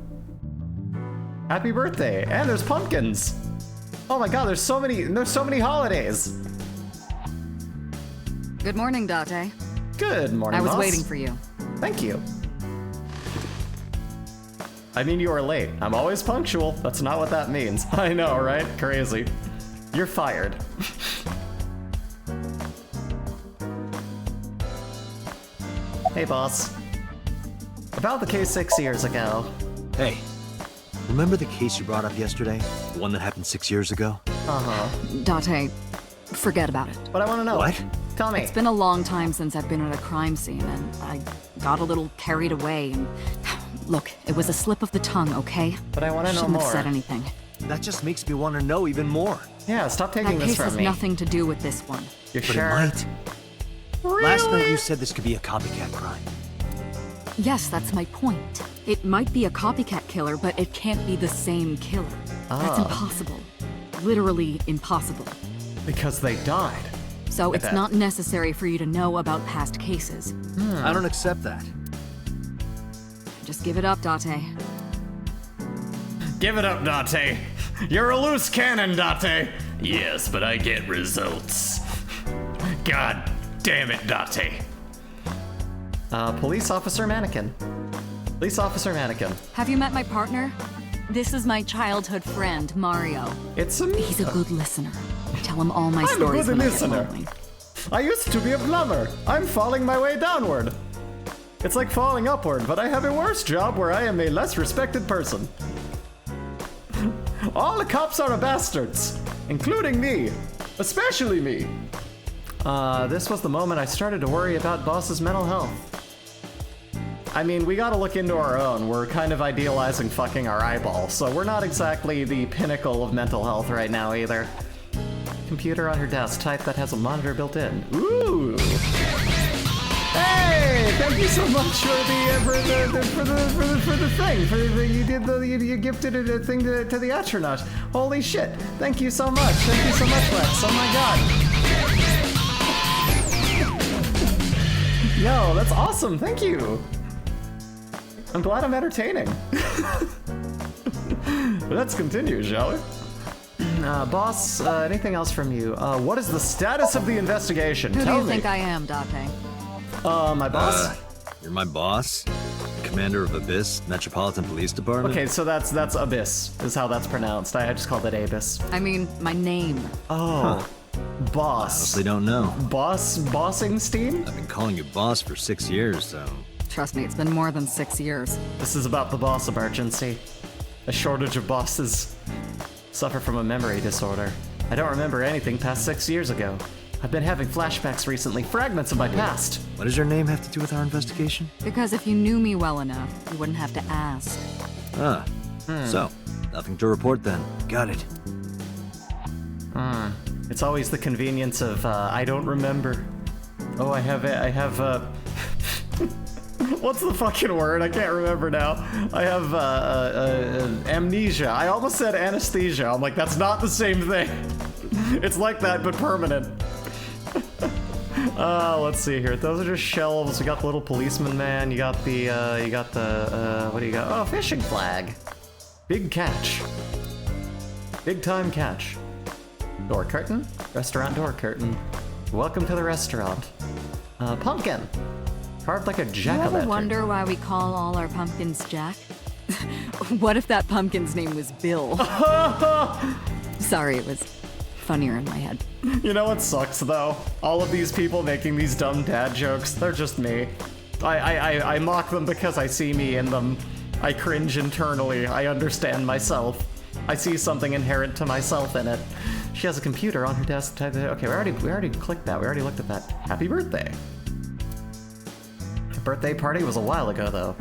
Happy birthday. And there's pumpkins. Oh my god, there's so many holidays. Good morning, Date. Good morning, I was boss. waiting for you. Thank you. I mean, you were late. I'm always punctual. That's not what that means. I know, right? Crazy. You're fired. Hey, boss. About the case 6 years ago. Hey, remember the case you brought up yesterday? The one that happened 6 years ago? Uh-huh. Date, forget about it. But I want to know. What? Tell me. It's been a long time since I've been at a crime scene, and I got a little carried away, and... Look, it was a slip of the tongue, okay? But I want to know Shouldn't more. have said anything. That just makes me want to know even more. Yeah, stop taking That this case from has me. nothing to do with this one. You're But sure? it might. Really? Last night you said this could be a copycat crime. Yes, that's my point. It might be a copycat killer, but it can't be the same killer. That's Ah. impossible. Literally impossible. Because they died. So Get it's that. not necessary for you to know about past cases. I don't accept that. Just give it up, Date. Give it up, Date. You're a loose cannon, Date. Yes, but I get results. God damn it, Date. Police officer mannequin. Police officer mannequin. Have you met my partner? This is my childhood friend, Mario. It's a He's a good listener. Tell him all my I'm a stories good when listener. I get lonely. I used to be a plumber. I'm falling my way downward. It's like falling upward, but I have a worse job where I am a less respected person. All the cops are bastards, including me. Especially me. This was the moment I started to worry about Boss's mental health. I mean, we gotta look into our own. We're kind of idealizing fucking our eyeball, so we're not exactly the pinnacle of mental health right now either. Computer on her desk, type that has a monitor built in. Ooh! Hey, thank you so much for the thing. You gifted a thing to the astronaut. Holy shit! Thank you so much. Thank you so much, Lex. Oh my god. Yo, that's awesome. Thank you. I'm glad I'm entertaining. Let's continue, shall we? Boss, anything else from you? What is the status of the investigation? Who do Tell you me. think I am, Date? My boss? You're my boss? Commander of Abyss Metropolitan Police Department? Okay, so that's Abyss, is how that's pronounced. I just called it Abyss. I mean, my name. Oh. Boss. Honestly don't know. Bossingstein? I've been calling you boss for 6 years, so... Trust me, it's been more than 6 years. This is about the boss emergency. A shortage of bosses. Suffer from a memory disorder. I don't remember anything past 6 years ago. I've been having flashbacks recently, fragments of my past. What does your name have to do with our investigation? Because if you knew me well enough, you wouldn't have to ask. So, nothing to report then. Got it. It's always the convenience of, I don't remember. Oh, I have what's the fucking word? I can't remember now. I have, amnesia. I almost said anesthesia. I'm like, that's not the same thing. It's like that, but permanent. Let's see here. Those are just shelves. We got the little policeman man. You got the, what do you got? Oh, fishing flag. Big catch. Big time catch. Door curtain. Restaurant door curtain. Welcome to the restaurant. Pumpkin. Carved like a You jack-o'-lantern. ever wonder why we call all our pumpkins Jack? What if that pumpkin's name was Bill? Sorry, it was funnier in my head. You know what sucks though? All of these people making these dumb dad jokes, they're just me. I mock them because I see me in them. I cringe internally. I understand myself. I see something inherent to myself in it. She has a computer on her desk. Okay, we already clicked that. We already looked at that. Happy birthday. The birthday party was a while ago though.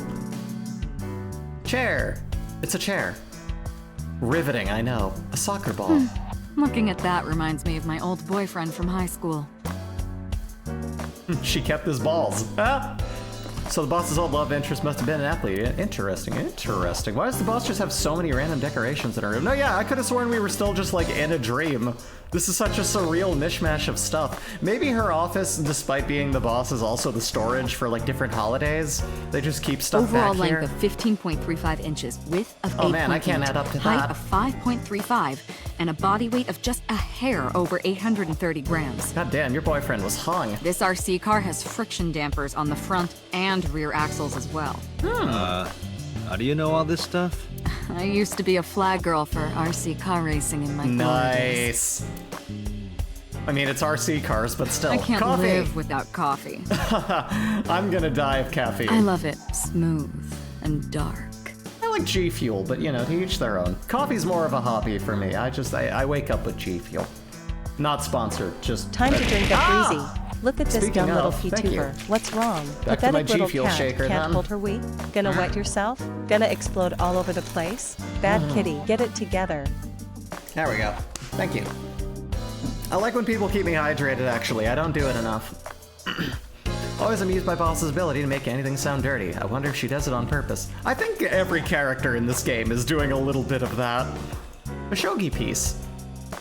Chair. It's a chair. Riveting, I know. A soccer ball. Looking at that reminds me of my old boyfriend from high school. She kept his balls. Ah! So the boss's old love interest must have been an athlete. Interesting, interesting. Why does the boss just have so many random decorations in her room? No, yeah, I could have sworn we were still just like in a dream. This is such a surreal mishmash of stuff. Maybe her office, despite being the boss, is also the storage for like different holidays. They just keep stuff Overall back here. length of 15.35 inches, width of 8.8, Oh man, I can't add up to height that. of 5.35, and a body weight of just a hair over 830 grams. God damn, your boyfriend was hung. This RC car has friction dampers on the front and rear axles as well. How do you know all this stuff? I used to be a flag girl for RC car racing in my glory days. Nice. I mean, it's RC cars, but still. I can't Coffee. live without coffee. I'm gonna die of caffeine. I love it smooth and dark. I like G Fuel, but you know, to each their own. Coffee's more of a hobby for me. I wake up with G Fuel. Not sponsored, just... Time to drink a breezy. Look at this Speaking dumb little of, thank you. PTuber. What's wrong? Back to my Pathetic G little Fuel cat. shaker, Can't then. hold her wheat? Gonna wet yourself? Gonna explode all over the place? Bad kitty, get it together. There we go. Thank you. I like when people keep me hydrated, actually. I don't do it enough. Always amused by Boss's ability to make anything sound dirty. I wonder if she does it on purpose. I think every character in this game is doing a little bit of that. A shogi piece.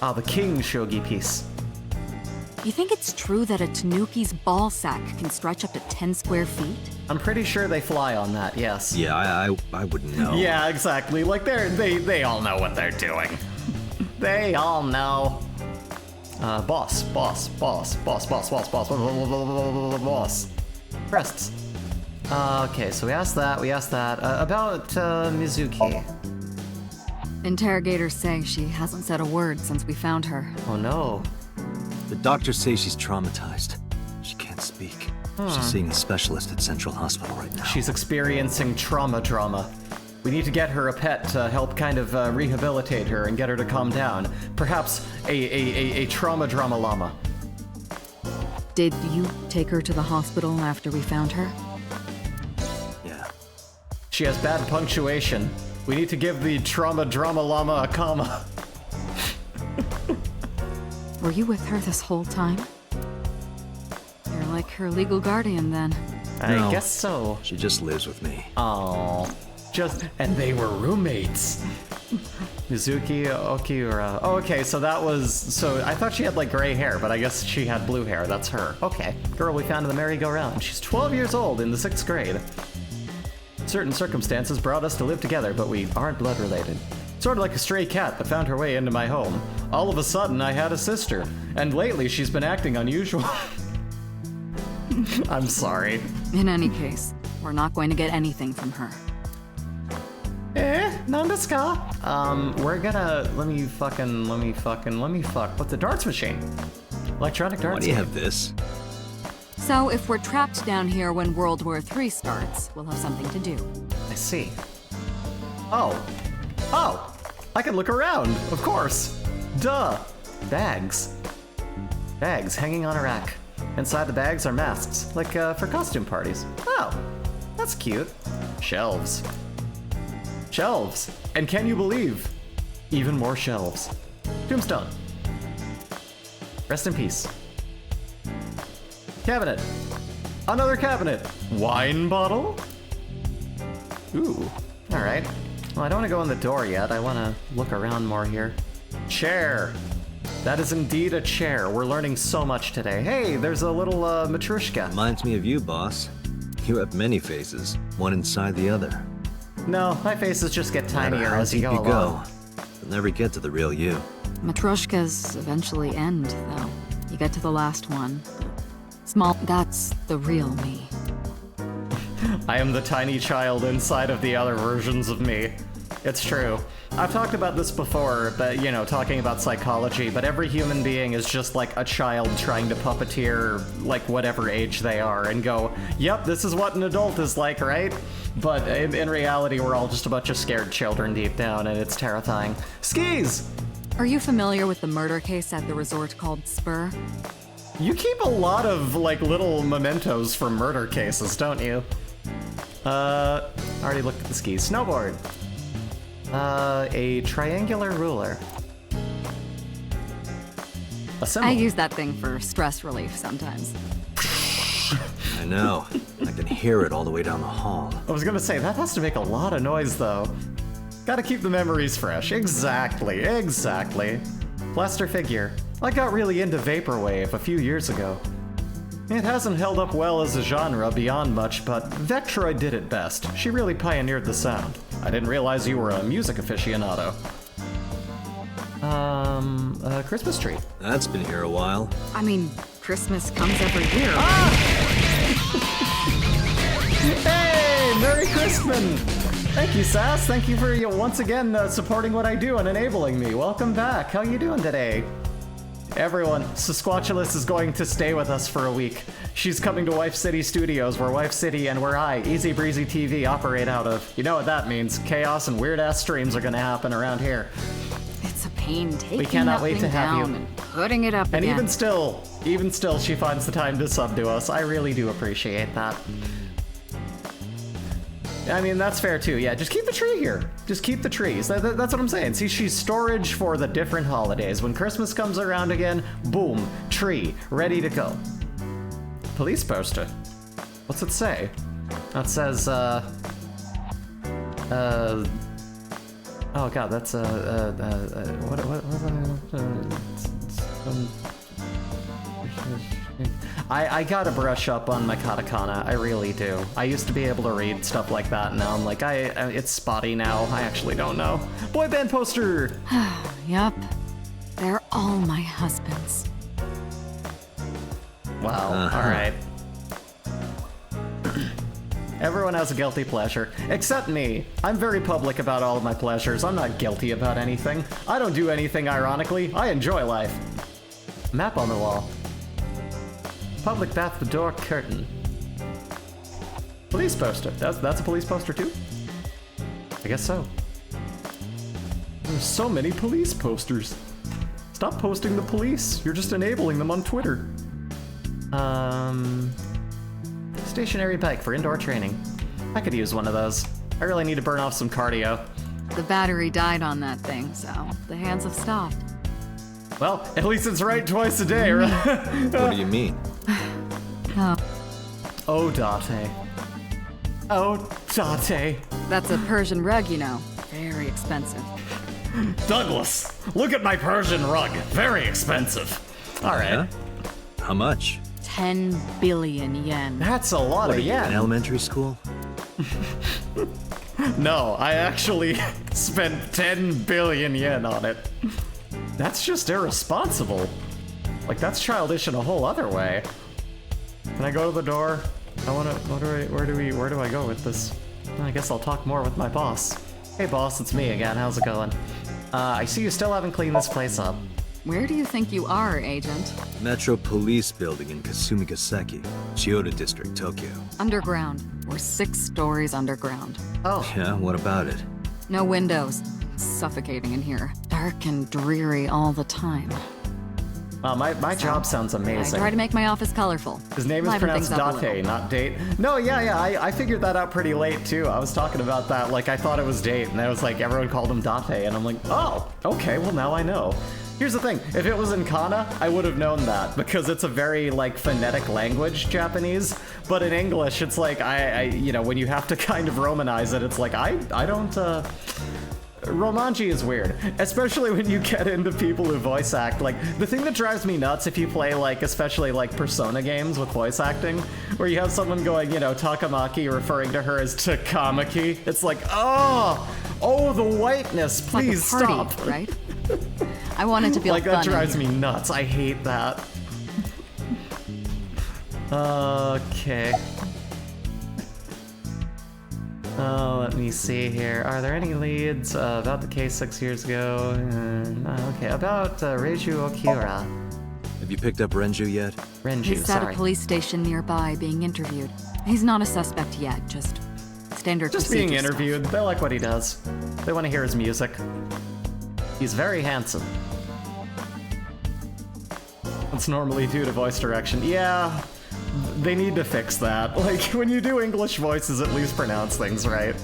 Ah, the king shogi piece. You think it's true that a tanuki's ball sack can stretch up to 10 square feet? I'm pretty sure they fly on that, yes. Yeah, I wouldn't know. Yeah, exactly. Like, they all know what they're doing. They all know. Boss. Crests. Okay, so we asked that. About Mizuki. Interrogators say she hasn't said a word since we found her. Oh no. The doctors say she's traumatized. She can't speak. She's seeing a specialist at Central Hospital right now. She's experiencing trauma. We need to get her a pet to help kind of rehabilitate her and get her to calm down. Perhaps a trauma drama llama. Did you take her to the hospital after we found her? Yeah. She has bad punctuation. We need to give the trauma drama llama a comma. Were you with her this whole time? You're like her legal guardian then. I No. guess so. She just lives with me. Oh, and they were roommates. Mizuki Okiura. Oh, okay, so I thought she had like gray hair, but I guess she had blue hair. That's her. Okay. Girl we found in the merry-go-round. She's 12 years old in the 6th grade. Certain circumstances brought us to live together, but we aren't blood related. Sort of like a stray cat that found her way into my home. All of a sudden, I had a sister, and lately she's been acting unusual. I'm sorry. In any case, we're not going to get anything from her. Nandesu ka? We're gonna, let me fuck. What's the darts machine? Electronic darts. Why do you have this? So if we're trapped down here when World War III starts, we'll have something to do. I see. Oh, I can look around, of course. Duh. Bags hanging on a rack. Inside the bags are masks, like for costume parties. Oh, that's cute. Shelves. And can you believe? Even more shelves. Tombstone. Rest in peace. Cabinet. Another cabinet. Wine bottle. Ooh, all right. Well, I don't want to go in the door yet. I want to look around more here. Chair. That is indeed a chair. We're learning so much today. Hey, there's a little Matrushka. Reminds me of you, boss. You have many faces, one inside the other. No, my faces just get No matter tinier how as you deep go along. you'll never get to the real you. Matryoshkas eventually end, though. You get to the last one. Small, that's the real me. I am the tiny child inside of the other versions of me. It's true. I've talked about this before, but talking about psychology, but every human being is just like a child trying to puppeteer like whatever age they are and go, yep, this is what an adult is like, right? But in reality, we're all just a bunch of scared children deep down, and it's terrifying. Skis! Are you familiar with the murder case at the resort called Spur? You keep a lot of like little mementos from murder cases, don't you? I already looked at the skis. Snowboard. A triangular ruler. A symbol. I use that thing for stress relief sometimes. I know. I can hear it all the way down the hall. I was gonna say, that has to make a lot of noise, though. Gotta keep the memories fresh. Exactly. Plaster figure. I got really into Vaporwave a few years ago. It hasn't held up well as a genre beyond much, but Vectroid did it best. She really pioneered the sound. I didn't realize you were a music aficionado. A Christmas tree. That's been here a while. I mean, Christmas comes every year. Hey, Merry Christmas! Thank you, Sass. Thank you for once again supporting what I do and enabling me. Welcome back. How you doing today? Everyone, Sasquatchulus is going to stay with us for a week. She's coming to Wife City Studios, where Wife City and where I, Easy Breezy TV, operate out of. You know what that means. Chaos and weird-ass streams are gonna happen around here. It's a pain taking We cannot that wait thing to have down you. and putting it up And again. even still, she finds the time to sub to us. I really do appreciate that. I mean, that's fair too. Yeah, just keep the tree here. Just keep the trees. That's what I'm saying. See, she's storage for the different holidays. When Christmas comes around again, boom, tree, ready to go. Police poster. What's it say? That says, oh god, that's, I gotta brush up on my katakana, I really do. I used to be able to read stuff like that, and now I'm like, it's spotty now, I actually don't know. Boy band poster! Yup. They're all my husbands. Wow, alright. Everyone has a guilty pleasure, except me. I'm very public about all of my pleasures. I'm not guilty about anything. I don't do anything ironically. I enjoy life. Map on the wall. Public bath door curtain. Police poster. That's a police poster too? I guess so. There's so many police posters. Stop posting the police. You're just enabling them on Twitter. Stationary bike for indoor training. I could use one of those. I really need to burn off some cardio. The battery died on that thing, so the hands have stopped. Well, at least it's right twice a day, right? What do you mean? Oh, Oh, Date. Oh, Date. That's a Persian rug, you know. Very expensive. Douglas, look at my Persian rug. Very expensive. All right. Yeah? How much? 10 billion yen. That's a lot of In yen. elementary school? No, I actually spent 10 billion yen on it. That's just irresponsible. Like, that's childish in a whole other way. Can I go to the door? Where do I go with this? I guess I'll talk more with my boss. Hey boss, it's me again, how's it going? I see you still haven't cleaned this place up. Where do you think you are, Agent? Metro Police Building in Kasumigaseki, Chiyoda District, Tokyo. Underground. We're 6 stories underground. Oh, Yeah, what about it? No windows. Suffocating in here. Dark and dreary all the time. my job sounds I amazing. try to make my office colorful. His name is Liven pronounced things up a Date, little. not Date. No, yeah, I figured that out pretty late too. I was talking about that, like I thought it was Date, and I was like, everyone called him Date, and I'm like, oh, okay, well now I know. Here's the thing, if it was in Kana, I would have known that, because it's a very, like, phonetic language, Japanese, but in English, it's like, when you have to kind of Romanize it, it's like, I don't, Romanji is weird, especially when you get into people who voice act. Like, the thing that drives me nuts if you play, like, especially, like, Persona games with voice acting, where you have someone going, Takamaki, referring to her as Takamaki, it's like, oh, the whiteness, please Like a party, stop. right? I wanted to be Like, that fun in drives here. me nuts. I hate that. Okay. Let me see here. Are there any leads about the case 6 years ago? Okay, about Reiju Okura. Have you picked up Renju yet? Renju, He's at sorry. a police station nearby being interviewed. He's not a suspect yet, just standard Just being procedure stuff. interviewed. They like what he does. They want to hear his music. He's very handsome. That's normally due to voice direction. Yeah, they need to fix that. Like, when you do English voices, at least pronounce things right.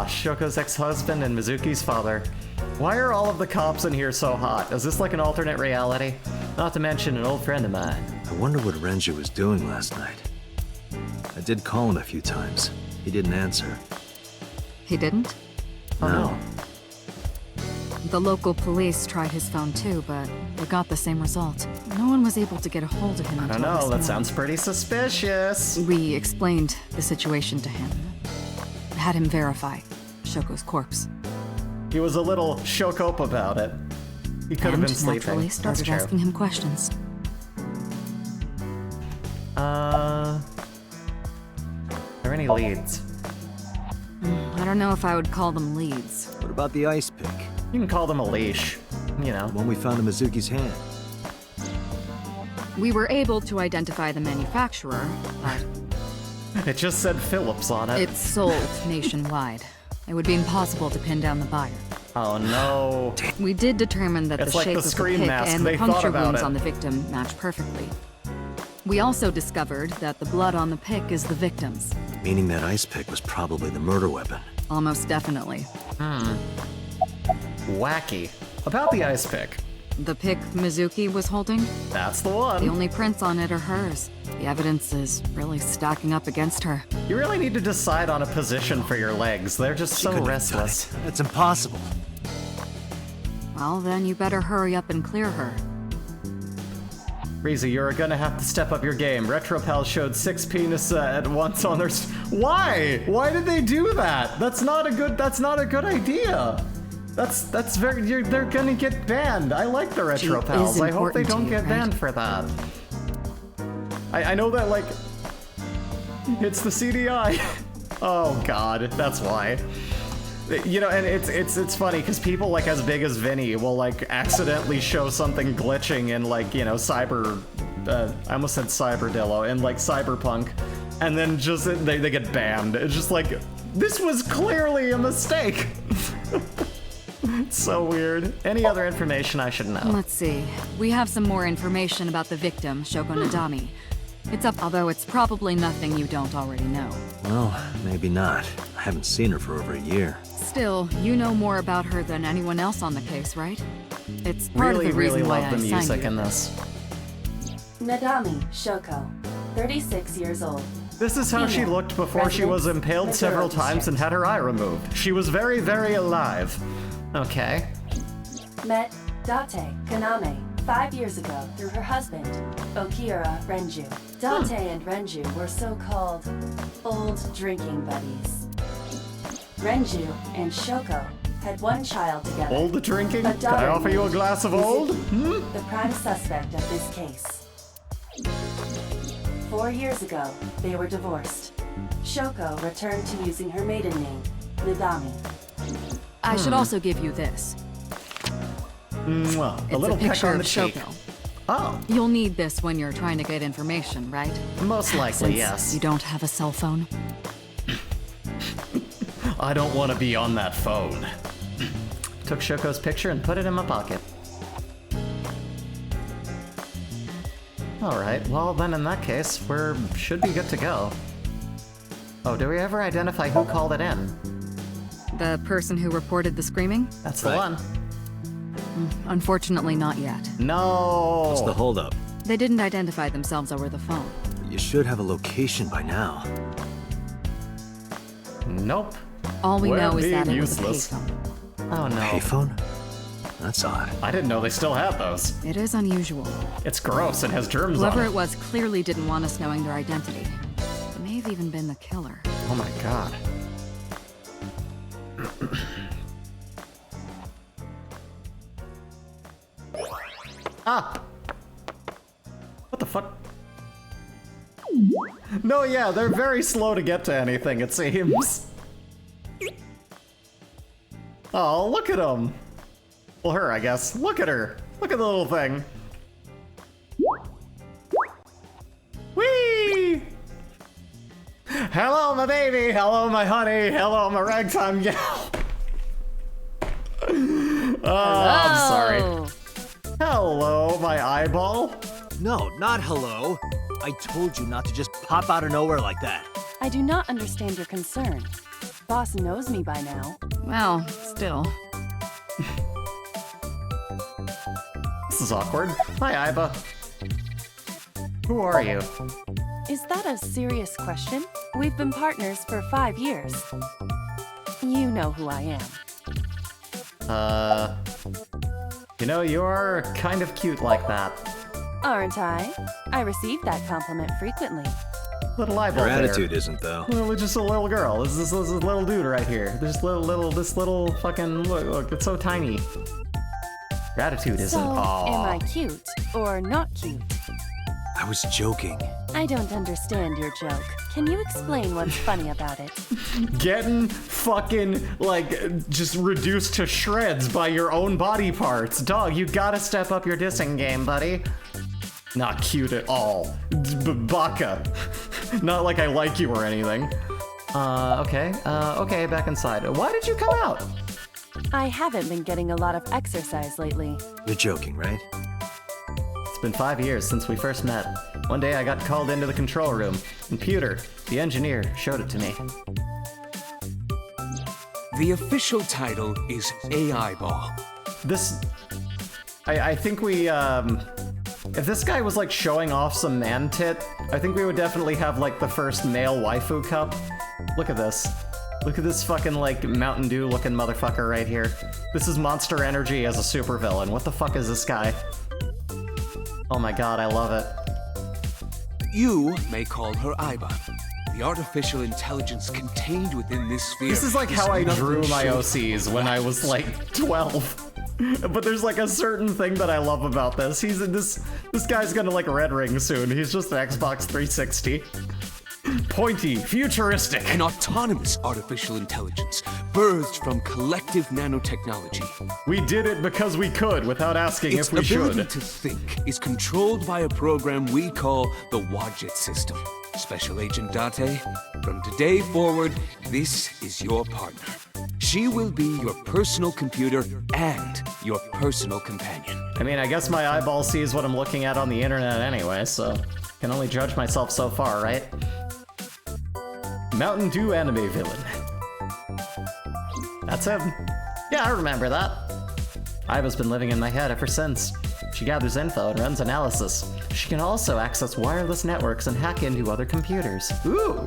Shoko's ex-husband and Mizuki's father. Why are all of the cops in here so hot? Is this like an alternate reality? Not to mention an old friend of mine. I wonder what Renju was doing last night. I did call him a few times. He didn't answer. He didn't? Oh no. The local police tried his phone too, but they got the same result. No one was able to get a hold of him I until don't know, this that morning. sounds pretty suspicious. We explained the situation to him. Had him verify Shoko's corpse. He was a little shook up about it. He could have been And sleeping. naturally That's started true. asking him questions. Are there any leads? I don't know if I would call them leads. What about the ice pick? You can call them a leash. You know. The one we found in Mizuki's hand. We were able to identify the manufacturer, but It just said Phillips on it. it's sold nationwide. It would be impossible to pin down the buyer. Oh no. We did determine that It's the like shape the of the screen pick mask. and They the thought puncture about wounds it. on the victim match perfectly. We also discovered that the blood on the pick is the victim's. Meaning that ice pick was probably the murder weapon. Almost definitely. Wacky. About the ice pick. The pick Mizuki was holding, That's the the one. only prints on it are hers. The evidence is really stacking up against her. You really need to decide on a position for your legs. They're just so Couldn't have done restless. it. That's impossible. Well, then you better hurry up and clear her. Riza, you're gonna have to step up your game. RetroPal showed 6 penis at once on their. Why? Why did they do that? That's not a good idea. That's very. They're gonna get banned. I like the RetroPals. is I hope they important to don't you, get right? banned for that. I know that, like, it's the CDI. Oh God, that's why. You know, and it's funny because people like as big as Vinny will like accidentally show something glitching in like, you know, cyber. I almost said cyberdillo in like cyberpunk, and then just they get banned. It's just like, this was clearly a mistake. It's so weird. Any other information I should know? Let's see. We have some more information about the victim, Shoko Nadami. It's up, although it's probably nothing you don't already know. Well, maybe not. I haven't seen her for over a year. Still, you know more about her than anyone else on the case, right? It's part Really, of the reason really why love the I assigned music you. in this. Nadami, Shoko. 36 years old. This is how she Female. looked before she was Residence, impaled several Missouri times and District. had her eye removed. She was very, very alive. Okay. Met Date Kaname 5 years ago through her husband, Okira Renju. Date and Renju were so-called old drinking buddies. Renju and Shoko had one child together. Old drinking? A Can I daughter offer you a named glass of Desu, old? The prime suspect of this case. 4 years ago, they were divorced. Shoko returned to using her maiden name, Nidami. I should also give you this. Mwah. It's A little a peck picture on of the cheek. Shoko. Oh, You'll need this when you're trying to get information, right? most likely, Since yes. you don't have a cell phone. I don't want to be on that phone. Took Shoko's picture and put it in my pocket. Alright, well then in that case, should be good to go. Oh, do we ever identify who called it in? The person who reported the screaming? That's the Right. one. Unfortunately, not yet. No! What's the holdup? They didn't identify themselves over the phone. You should have a location by now. Nope. All we We're know is being that it was a useless. payphone. Oh no. Payphone? That's odd. I didn't know they still had those. It is unusual. It's gross and has germs Whoever on it it. was clearly didn't want us knowing their identity. It may have even been the killer. Oh my god. Ah! What the fuck? No, yeah, they're very slow to get to anything, it seems. Oh, look at them. Well, her, I guess. Look at her. Look at the little thing. Whee! Hello, my baby. Hello, my honey. Hello, my ragtime gal. Oh, I'm sorry. Hello, my eyeball. No, not hello. I told you not to just pop out of nowhere like that. I do not understand your concern. Boss knows me by now. Well, still. This is awkward. Hi, Iba. Who are you? Is that a serious question? We've been partners for 5 years. You know who I am. You know, you're kind of cute like that. Aren't I? I receive that compliment frequently. Little eyeball Her there. attitude isn't, though. Well, just a little girl. This little dude right here. This little fucking look. It's so tiny. Gratitude isn't. So, Aw. am I cute or not cute? I was joking. I don't understand your joke. Can you explain what's funny about it? Getting fucking like just reduced to shreds by your own body parts, dog. You gotta step up your dissing game, buddy. Not cute at all. Baka. Not like I like you or anything. Okay. Okay, back inside. Why did you come out? I haven't been getting a lot of exercise lately. You're joking, right? It's been 5 years since we first met. One day I got called into the control room, and Pewter, the engineer, showed it to me. The official title is AI Ball. This... I think we, if this guy was like showing off some man tit, I think we would definitely have like the first male waifu cup. Look at this. Look at this fucking like Mountain Dew looking motherfucker right here. This is Monster Energy as a supervillain. What the fuck is this guy? Oh my god, I love it. You may call her Aiba. The artificial intelligence contained within this sphere. This is like how I nothing drew my short OCs of when I was like 12. But there's like a certain thing that I love about this. He's in this guy's gonna like red ring soon. He's just an Xbox 360. Pointy, futuristic. an autonomous artificial intelligence birthed from collective nanotechnology. We did it because we could without asking Its if we ability should. to think is controlled by a program we call the Wadjet system. Special Agent Date, from today forward, this is your partner. She will be your personal computer and your personal companion. I mean, I guess my eyeball sees what I'm looking at on the internet anyway, so can only judge myself so far, right? Mountain Dew anime villain. That's him. Yeah, I remember that. Iva's been living in my head ever since. She gathers info and runs analysis. She can also access wireless networks and hack into other computers. Ooh!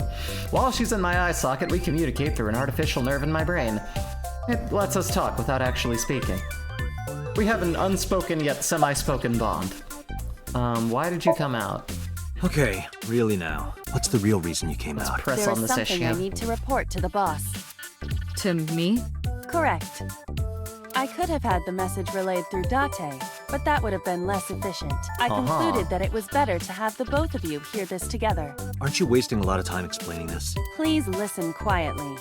While she's in my eye socket, we communicate through an artificial nerve in my brain. It lets us talk without actually speaking. We have an unspoken yet semi-spoken bond. Why did you come out? Okay, really now. What's the real reason you came out? Press There on is this something issue. I need to report to the boss. To me? Correct. I could have had the message relayed through Date, but that would have been less efficient. I concluded that it was better to have the both of you hear this together. Aren't you wasting a lot of time explaining this? Please listen quietly.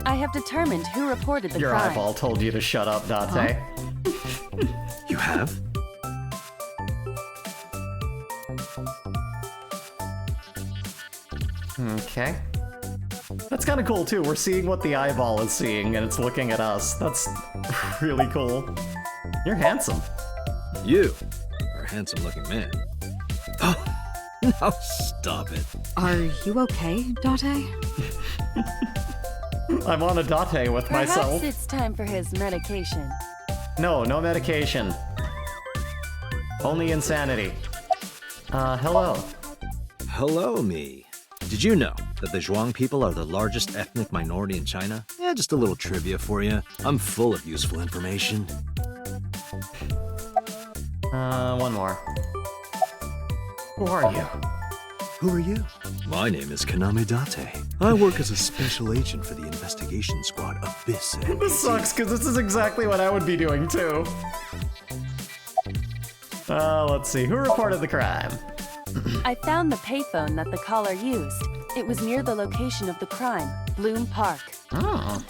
I have determined who reported the Your crime. eyeball told you to shut up, Date. You have? Okay. That's kind of cool, too. We're seeing what the eyeball is seeing, and it's looking at us. That's really cool. You're handsome. You are a handsome-looking man. Oh, now stop it. Are you okay, Date? I'm on a Date with Perhaps myself. it's time for his medication. No medication. Only insanity. Hello. Hello, me. Did you know that the Zhuang people are the largest ethnic minority in China? Yeah, just a little trivia for you. I'm full of useful information. One more. Who are you? Who are you? My name is Kaname Date. I work as a special agent for the investigation squad Abyss. This sucks, because this is exactly what I would be doing, too. Let's see. Who reported the crime? I found the payphone that the caller used. It was near the location of the crime, Bloom Park. Oh.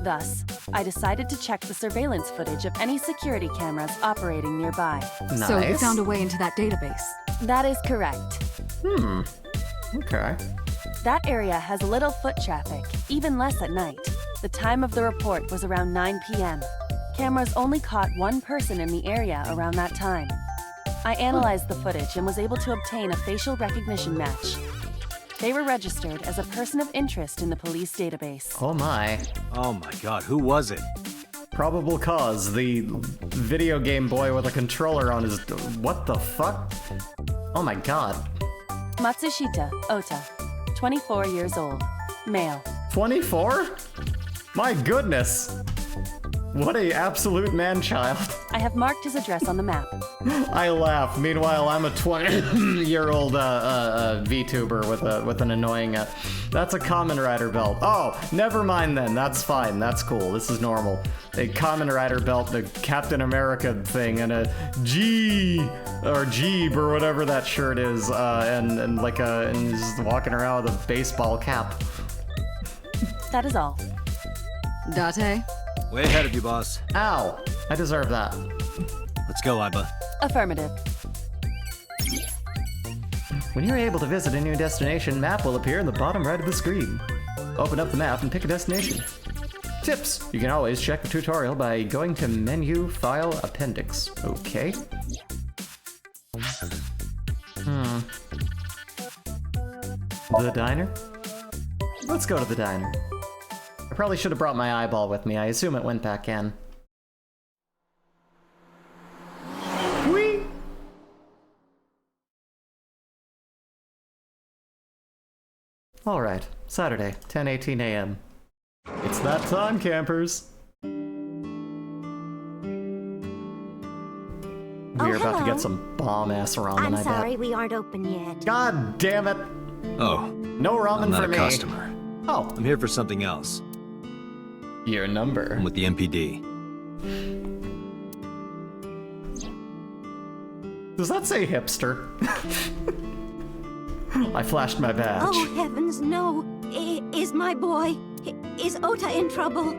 Thus, I decided to check the surveillance footage of any security cameras operating nearby. Nice. So you found a way into that database. That is correct. Okay. That area has little foot traffic, even less at night. The time of the report was around 9 p.m. Cameras only caught one person in the area around that time. I analyzed the footage and was able to obtain a facial recognition match. They were registered as a person of interest in the police database. Oh my. Oh my god, who was it? Probable cause, the video game boy with a controller on his... What the fuck? Oh my god. Matsushita Ota, 24 years old, male. 24? My goodness. What a absolute man-child. I have marked his address on the map. I laugh. Meanwhile, I'm a 20-year-old VTuber with an annoying... that's a Kamen Rider belt. Oh, never mind then. That's fine. That's cool. This is normal. A Kamen Rider belt, the Captain America thing, and a Jeeb or whatever that shirt is, and he's walking around with a baseball cap. That is all. Date? Way ahead of you, boss. Ow! I deserve that. Let's go, Iba. Affirmative. When you're able to visit a new destination, map will appear in the bottom right of the screen. Open up the map and pick a destination. Tips! You can always check the tutorial by going to Menu, File, Appendix. Okay. The diner? Let's go to the diner. I probably should have brought my eyeball with me. I assume it went back in. Whee! Alright, Saturday, 10:18 a.m. It's that time, campers! We're about to hello. get some bomb-ass ramen, I'm I sorry, bet. we aren't open yet. God damn it! Oh, No ramen I'm not for a me. customer. Oh, I'm here for something else. your number. I'm with the MPD. Does that say hipster? I flashed my badge. Oh, heavens, no. Is my boy... Is Ota in trouble?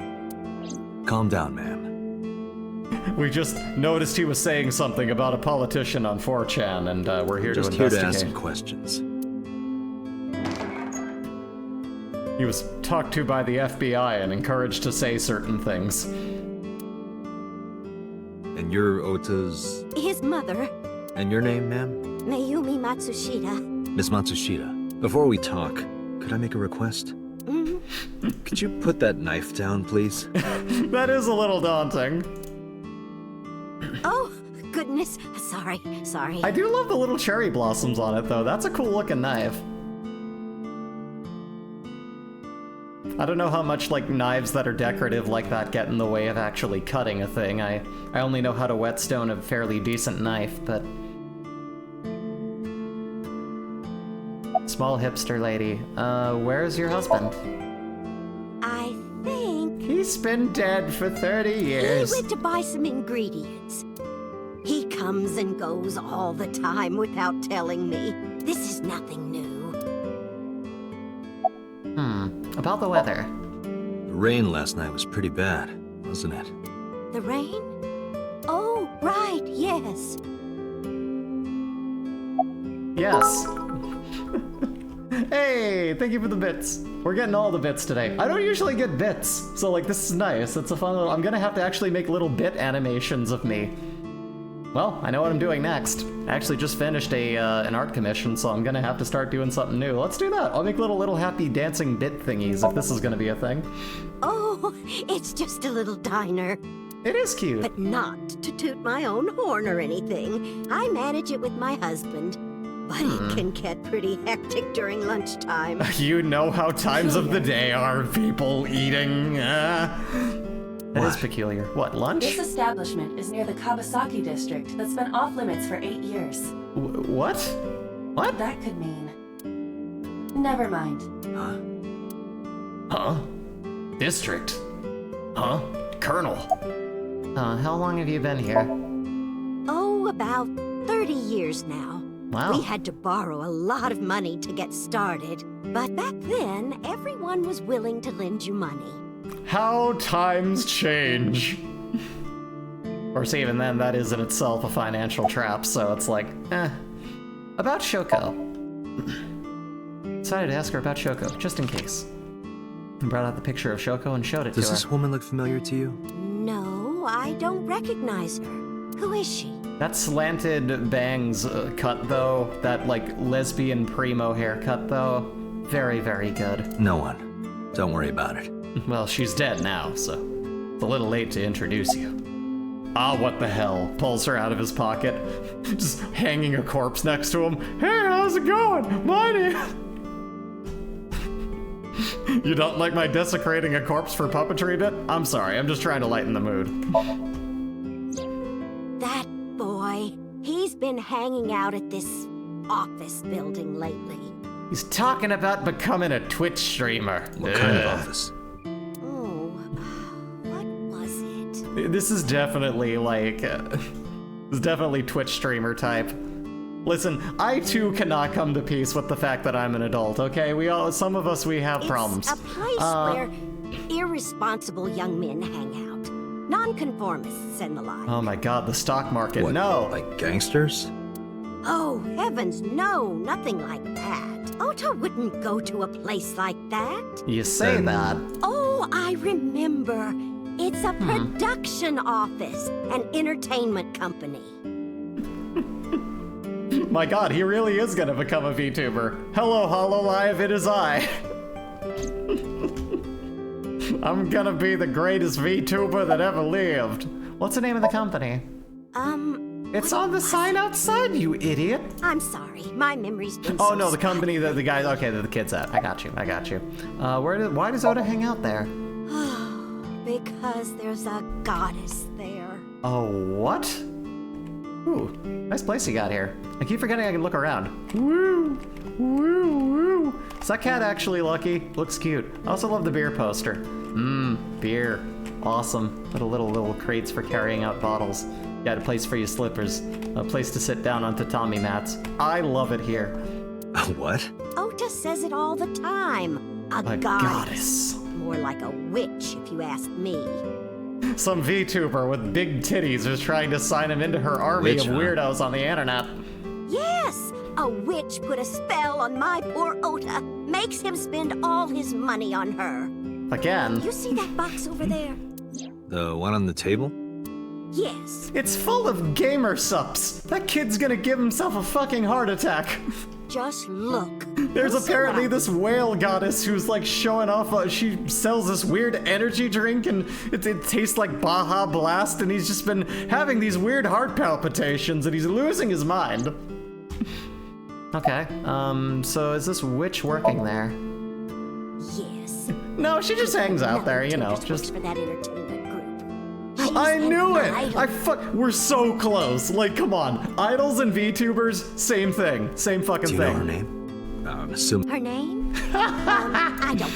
Calm down, ma'am. We just noticed he was saying something about a politician on 4chan, and we're here Just to here investigate. to ask some questions. He was talked to by the FBI and encouraged to say certain things. And you're Ota's... His mother, And your name, ma'am? Mayumi Matsushita. Miss Matsushita. Before we talk, could I make a request? Could you put that knife down, please? That is a little daunting. Oh, sorry. I do love the little cherry blossoms on it, though. That's a cool looking knife. I don't know how much, like, knives that are decorative like that get in the way of actually cutting a thing. I only know how to whetstone a fairly decent knife, but... Small hipster lady. Where's your husband? I think... He's been dead for 30 years. He went to buy some ingredients. He comes and goes all the time without telling me. This is nothing new. About the weather. The rain last night was pretty bad, wasn't it? The rain? Oh, right, yes. Yes. Hey, thank you for the bits. We're getting all the bits today. I don't usually get bits, so like this is nice. It's a fun little... I'm gonna have to actually make little bit animations of me. Well, I know what I'm doing next. I actually just finished an art commission, so I'm gonna have to start doing something new. Let's do that. I'll make little happy dancing bit thingies if this is gonna be a thing. Oh, it's just a little diner. It is cute. But not to toot my own horn or anything. I manage it with my husband. But it can get pretty hectic during lunchtime. You know how times of the day are, people eating. It is peculiar. What, lunch? This establishment is near the Kawasaki district that's been off limits for 8 years. What? What? That could mean... Never mind. Huh? District? Huh? Colonel? How long have you been here? Oh, about 30 years now. Wow. We had to borrow a lot of money to get started. But back then, everyone was willing to lend you money. How times change. Of course, even then, that is in itself a financial trap, so it's like, About Shoko. Decided to ask her about Shoko, just in case. I brought out the picture of Shoko and showed it to her. Does this woman look familiar to you? No, I don't recognize her. Who is she? That slanted bangs cut, though, that, like, lesbian primo haircut, though, very, very good. No one. Don't worry about it. Well, she's dead now, so it's a little late to introduce you. Ah, what the hell? Pulls her out of his pocket, just hanging a corpse next to him. Hey, how's it going? My name... You don't like my desecrating a corpse for puppetry bit? I'm sorry, I'm just trying to lighten the mood. That boy. He's been hanging out at this office building lately. He's talking about becoming a Twitch streamer. What kind of office? Oh, what was it? This is definitely like... this is definitely Twitch streamer type. Listen, I too cannot come to peace with the fact that I'm an adult, okay? Some of us, we have problems. It's a place where irresponsible young men hang out. Nonconformists and the like. Oh my god, the stock market, What, no! like gangsters? Oh, heavens, no, nothing like that. Ota wouldn't go to a place like that. You say that. Oh, I remember. It's a production office, an entertainment company. My god, he really is gonna become a VTuber. Hello, HoloLive, it is I. I'm gonna be the greatest VTuber that ever lived. What's the name of the company? It's on the sign outside, you idiot. I'm sorry, my memory's been Oh so no, the spotty. company that the guy, okay, that the kid's at. I got you. Why does Oda hang out there? Because there's a goddess there. Oh, what? Ooh, nice place you got here. I keep forgetting I can look around. Woo, woo, woo. Is that cat actually lucky? Looks cute. I also love the beer poster. Beer. Awesome. Little crates for carrying out bottles. Got a place for your slippers. A place to sit down on tatami mats. I love it here. What? Ota says it all the time. A goddess. More like a witch, if you ask me. Some VTuber with big titties is trying to sign him into her army Witch, of huh? weirdos on the internet. Yes, a witch put a spell on my poor Ota. Makes him spend all his money on her. Again. You see that box over there? The one on the table? Yes. It's full of gamer sups. That kid's gonna give himself a fucking heart attack. Just look. There's You'll see apparently what I this whale goddess who's like showing off. She sells this weird energy drink and it tastes like Baja Blast, and he's just been having these weird heart palpitations and he's losing his mind. Okay, so is this witch working there? Yes. No, she just hangs out there, you know, Works just... for that entertainment group. She's I knew an it! idol. We're so close. Like, come on. Idols and VTubers, same thing. Same fucking Do you thing. know her name? I'm assuming. Her name? I don't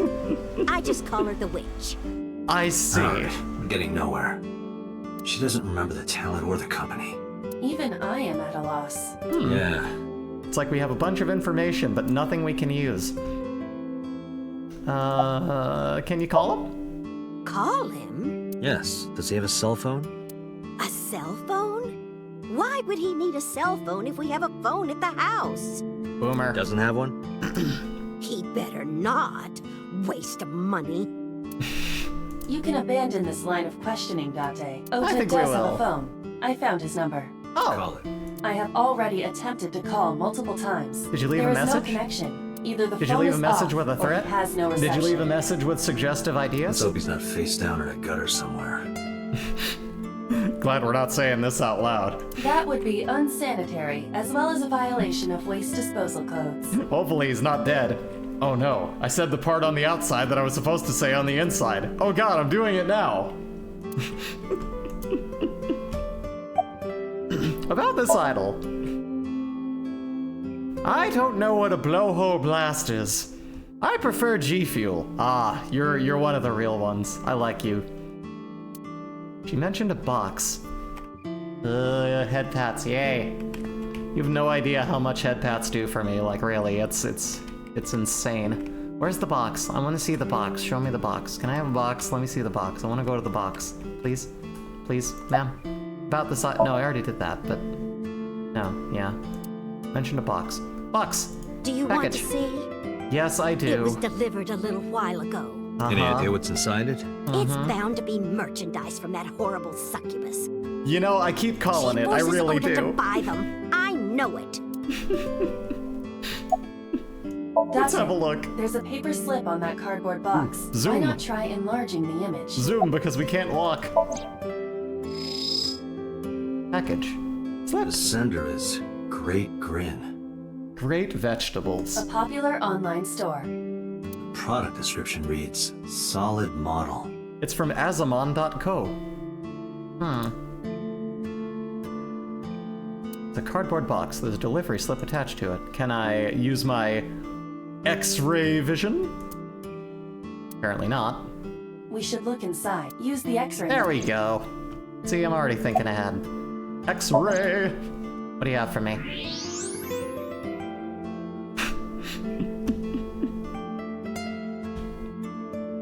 remember. I just call her the witch. I see. I'm getting nowhere. She doesn't remember the talent or the company. Even I am at a loss. Yeah. It's like we have a bunch of information, but nothing we can use. Can you call him? Call him? Yes. Does he have a cell phone? A cell phone? Why would he need a cell phone if we have a phone at the house? Boomer. Doesn't have one? He better not. Waste of money. You can abandon this line of questioning, Date. I think Ota we does have will. a phone. I found his number. Oh. Call it. I have already attempted to call multiple times. Did you leave a There is message? no connection. Either the Did you phone leave a is message off, with a or threat? it has no Did you reception. leave a message with suggestive Let's ideas? hope he's not face down in a gutter somewhere. Glad we're not saying this out loud. That would be unsanitary, as well as a violation of waste disposal codes. Hopefully he's not dead. Oh no, I said the part on the outside that I was supposed to say on the inside. Oh god, I'm doing it now. About this idol. I don't know what a blowhole blast is. I prefer G Fuel. Ah, you're one of the real ones. I like you. She mentioned a box. Head pats, yay. You have no idea how much head pats do for me, like really, it's insane. Where's the box? I want to see the box. Show me the box. Can I have a box? Let me see the box. I want to go to the box. Please? Please, ma'am? About the side. No, I already did that, but... No, yeah. Mentioned a box. Box! Do you Package. want to see? Yes, I do. It was delivered a little while ago. Any idea what's inside it? It's bound to be merchandise from that horrible succubus. You know, I keep calling it. I She forces really Ota to do. buy them. I know it. Let's have a look. There's a paper slip on that cardboard box. Zoom. Why not try enlarging the image? Zoom, because we can't walk. Package. The sender is Great Grin. Great vegetables. A popular online store. Product description reads, solid model. It's from Azamon.co. It's a cardboard box. There's a delivery slip attached to it. Can I use my X-ray vision? Apparently not. We should look inside. Use the X-ray. There we go. See, I'm already thinking ahead. X-ray! What do you have for me?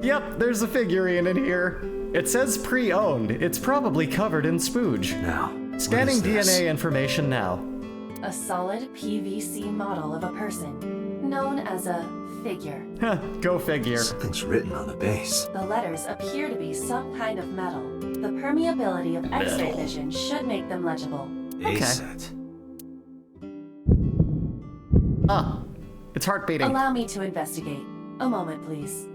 Yep, there's a figurine in here. It says pre-owned. It's probably covered in spooge. Now, Scanning what is this? DNA information now. A solid PVC model of a person, known as a figure. Huh, go figure. Something's written on the base. The letters appear to be some kind of metal. The permeability of X-ray vision should make them legible. Okay. A-set. Ah, it's heart beating. Allow me to investigate. A moment, please.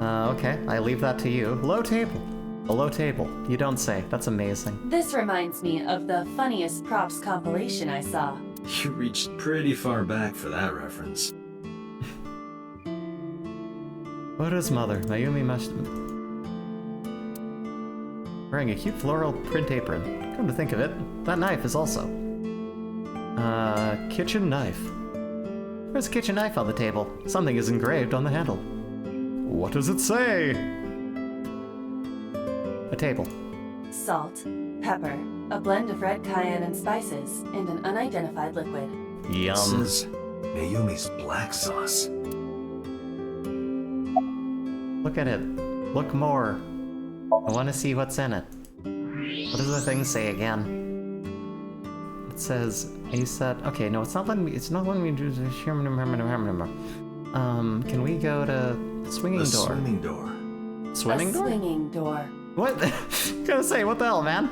Okay, I leave that to you. Low table. A low table. You don't say. That's amazing. This reminds me of the funniest props compilation I saw. You reached pretty far back for that reference. Ota's mother, Mayumi must... Wearing a cute floral print apron. Come to think of it, that knife is also... kitchen knife. There's a kitchen knife on the table. Something is engraved on the handle. What does it say? A table. Salt, pepper, a blend of red cayenne and spices, and an unidentified liquid. This is Mayumi's black sauce. Look at it. Look more. I want to see what's in it. What does the thing say again? It says, you said, okay, no, it's not letting me do this. Can we go to swinging The door? swimming door. Swimming a door? swinging door. What? Gonna say, what the hell, man?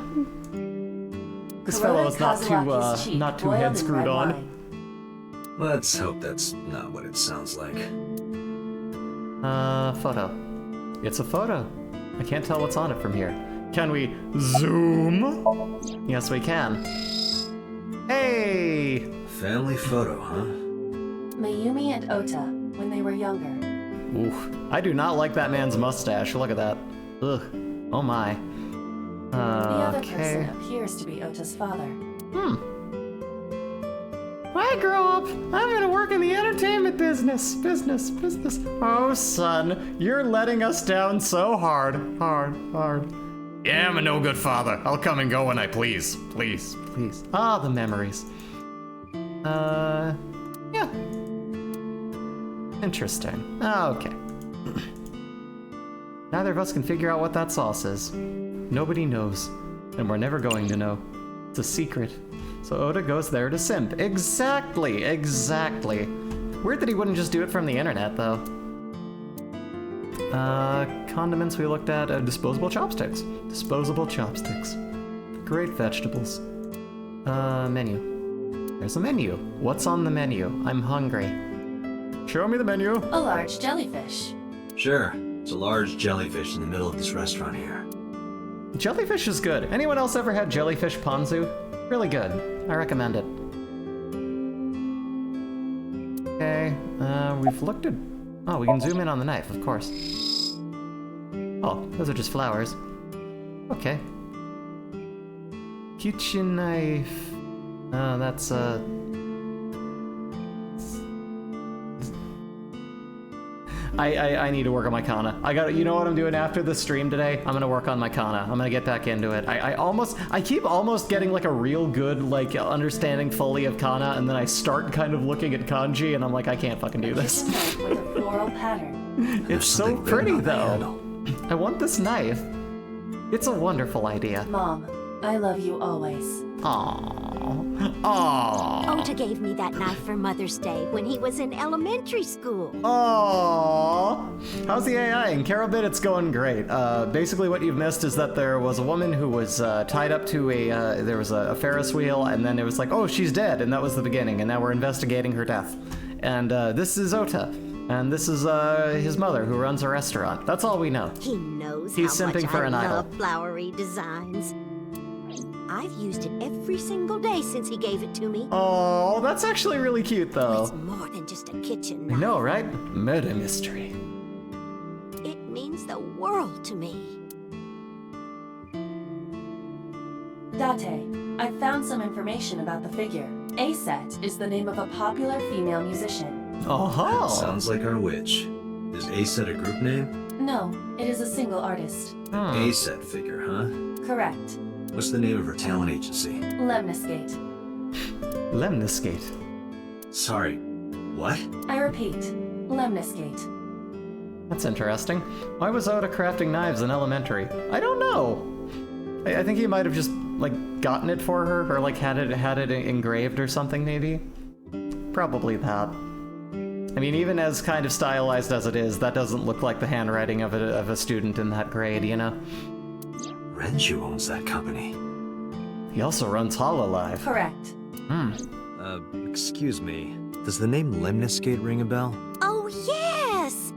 This fellow is not Kazuaki's cheek not too boiled head in screwed red on. wine. Let's hope that's not what it sounds like. Photo. It's a photo. I can't tell what's on it from here. Can we zoom? Yes, we can. Hey! Family photo, huh? Mayumi and Ota, when they were younger. Oof. I do not like that man's mustache. Look at that. Ugh. Oh my. The other Okay. person appears to be Ota's father. When I grow up, I'm gonna work in the entertainment business. Business. Oh, son, you're letting us down so hard. Hard. Yeah, I'm a no good father. I'll come and go when I please. Please. Ah, the memories. Yeah. Interesting. Okay. Neither of us can figure out what that sauce is. Nobody knows. And we're never going to know. It's a secret. So Oda goes there to simp. Exactly. Weird that he wouldn't just do it from the internet, though. Condiments we looked at. Disposable chopsticks. Great vegetables. Menu. There's a menu. What's on the menu? I'm hungry. Show me the menu. A large jellyfish. Sure. It's a large jellyfish in the middle of this restaurant here. Jellyfish is good. Anyone else ever had jellyfish ponzu? Really good. I recommend it. Okay, we've looked at... Oh, we can zoom in on the knife, of course. Oh, those are just flowers. Okay. Kitchen knife. Oh, that's, I need to work on my kana. You know what I'm doing after the stream today? I'm gonna work on my kana. I'm gonna get back into it. I keep almost getting like a real good, like, understanding fully of kana, and then I start kind of looking at kanji, and I'm like, I can't fucking do this. Kitchen knife with a floral pattern. It's so pretty, though. I want this knife. It's a wonderful idea. Mom, I love you always. Aww. Ota gave me that knife for Mother's Day when he was in elementary school. Aww. How's the AI? In Carobit, it's going great. Basically what you've missed is that there was a woman who was tied up to there was a Ferris wheel, and then it was like, oh, she's dead, and that was the beginning, and now we're investigating her death. And this is Ota, and this is his mother who runs a restaurant. That's all we know. He knows He's how simping much for I an idol. love flowery designs. I've used it every single day since he gave it to me. Oh, that's actually really cute, though. It's more than just a kitchen I knife. know, right? Murder mystery. It means the world to me. Date, I found some information about the figure. A-Set is the name of a popular female musician. Oh. Sounds like our witch. Is A-Set a group name? No, it is a single artist. A-Set figure, huh? Correct. What's the name of her talent agency? Lemniscate. Lemniscate. Sorry, what? I repeat, Lemniscate. That's interesting. Why was Oda crafting knives in elementary? I don't know. I think he might have just, like, gotten it for her, or, like, had it engraved or something, maybe? Probably that. I mean, even as kind of stylized as it is, that doesn't look like the handwriting of a student in that grade, you know? Renju owns that company. He also runs Hololive. Correct. Excuse me. Does the name Lemniscate ring a bell? Oh, yes!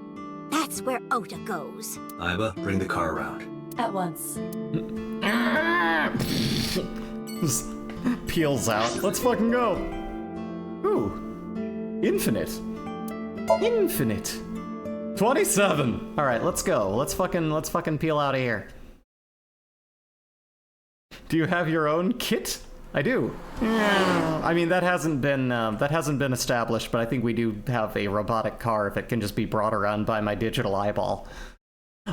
That's where Ota goes. Iba, bring the car around. At once. Just peels out. Let's fucking go. Ooh. Infinite. 27. All right, let's go. Let's fucking peel out of here. Do you have your own kit? I do. Yeah. I mean, that hasn't been established, but I think we do have a robotic car if it can just be brought around by my digital eyeball.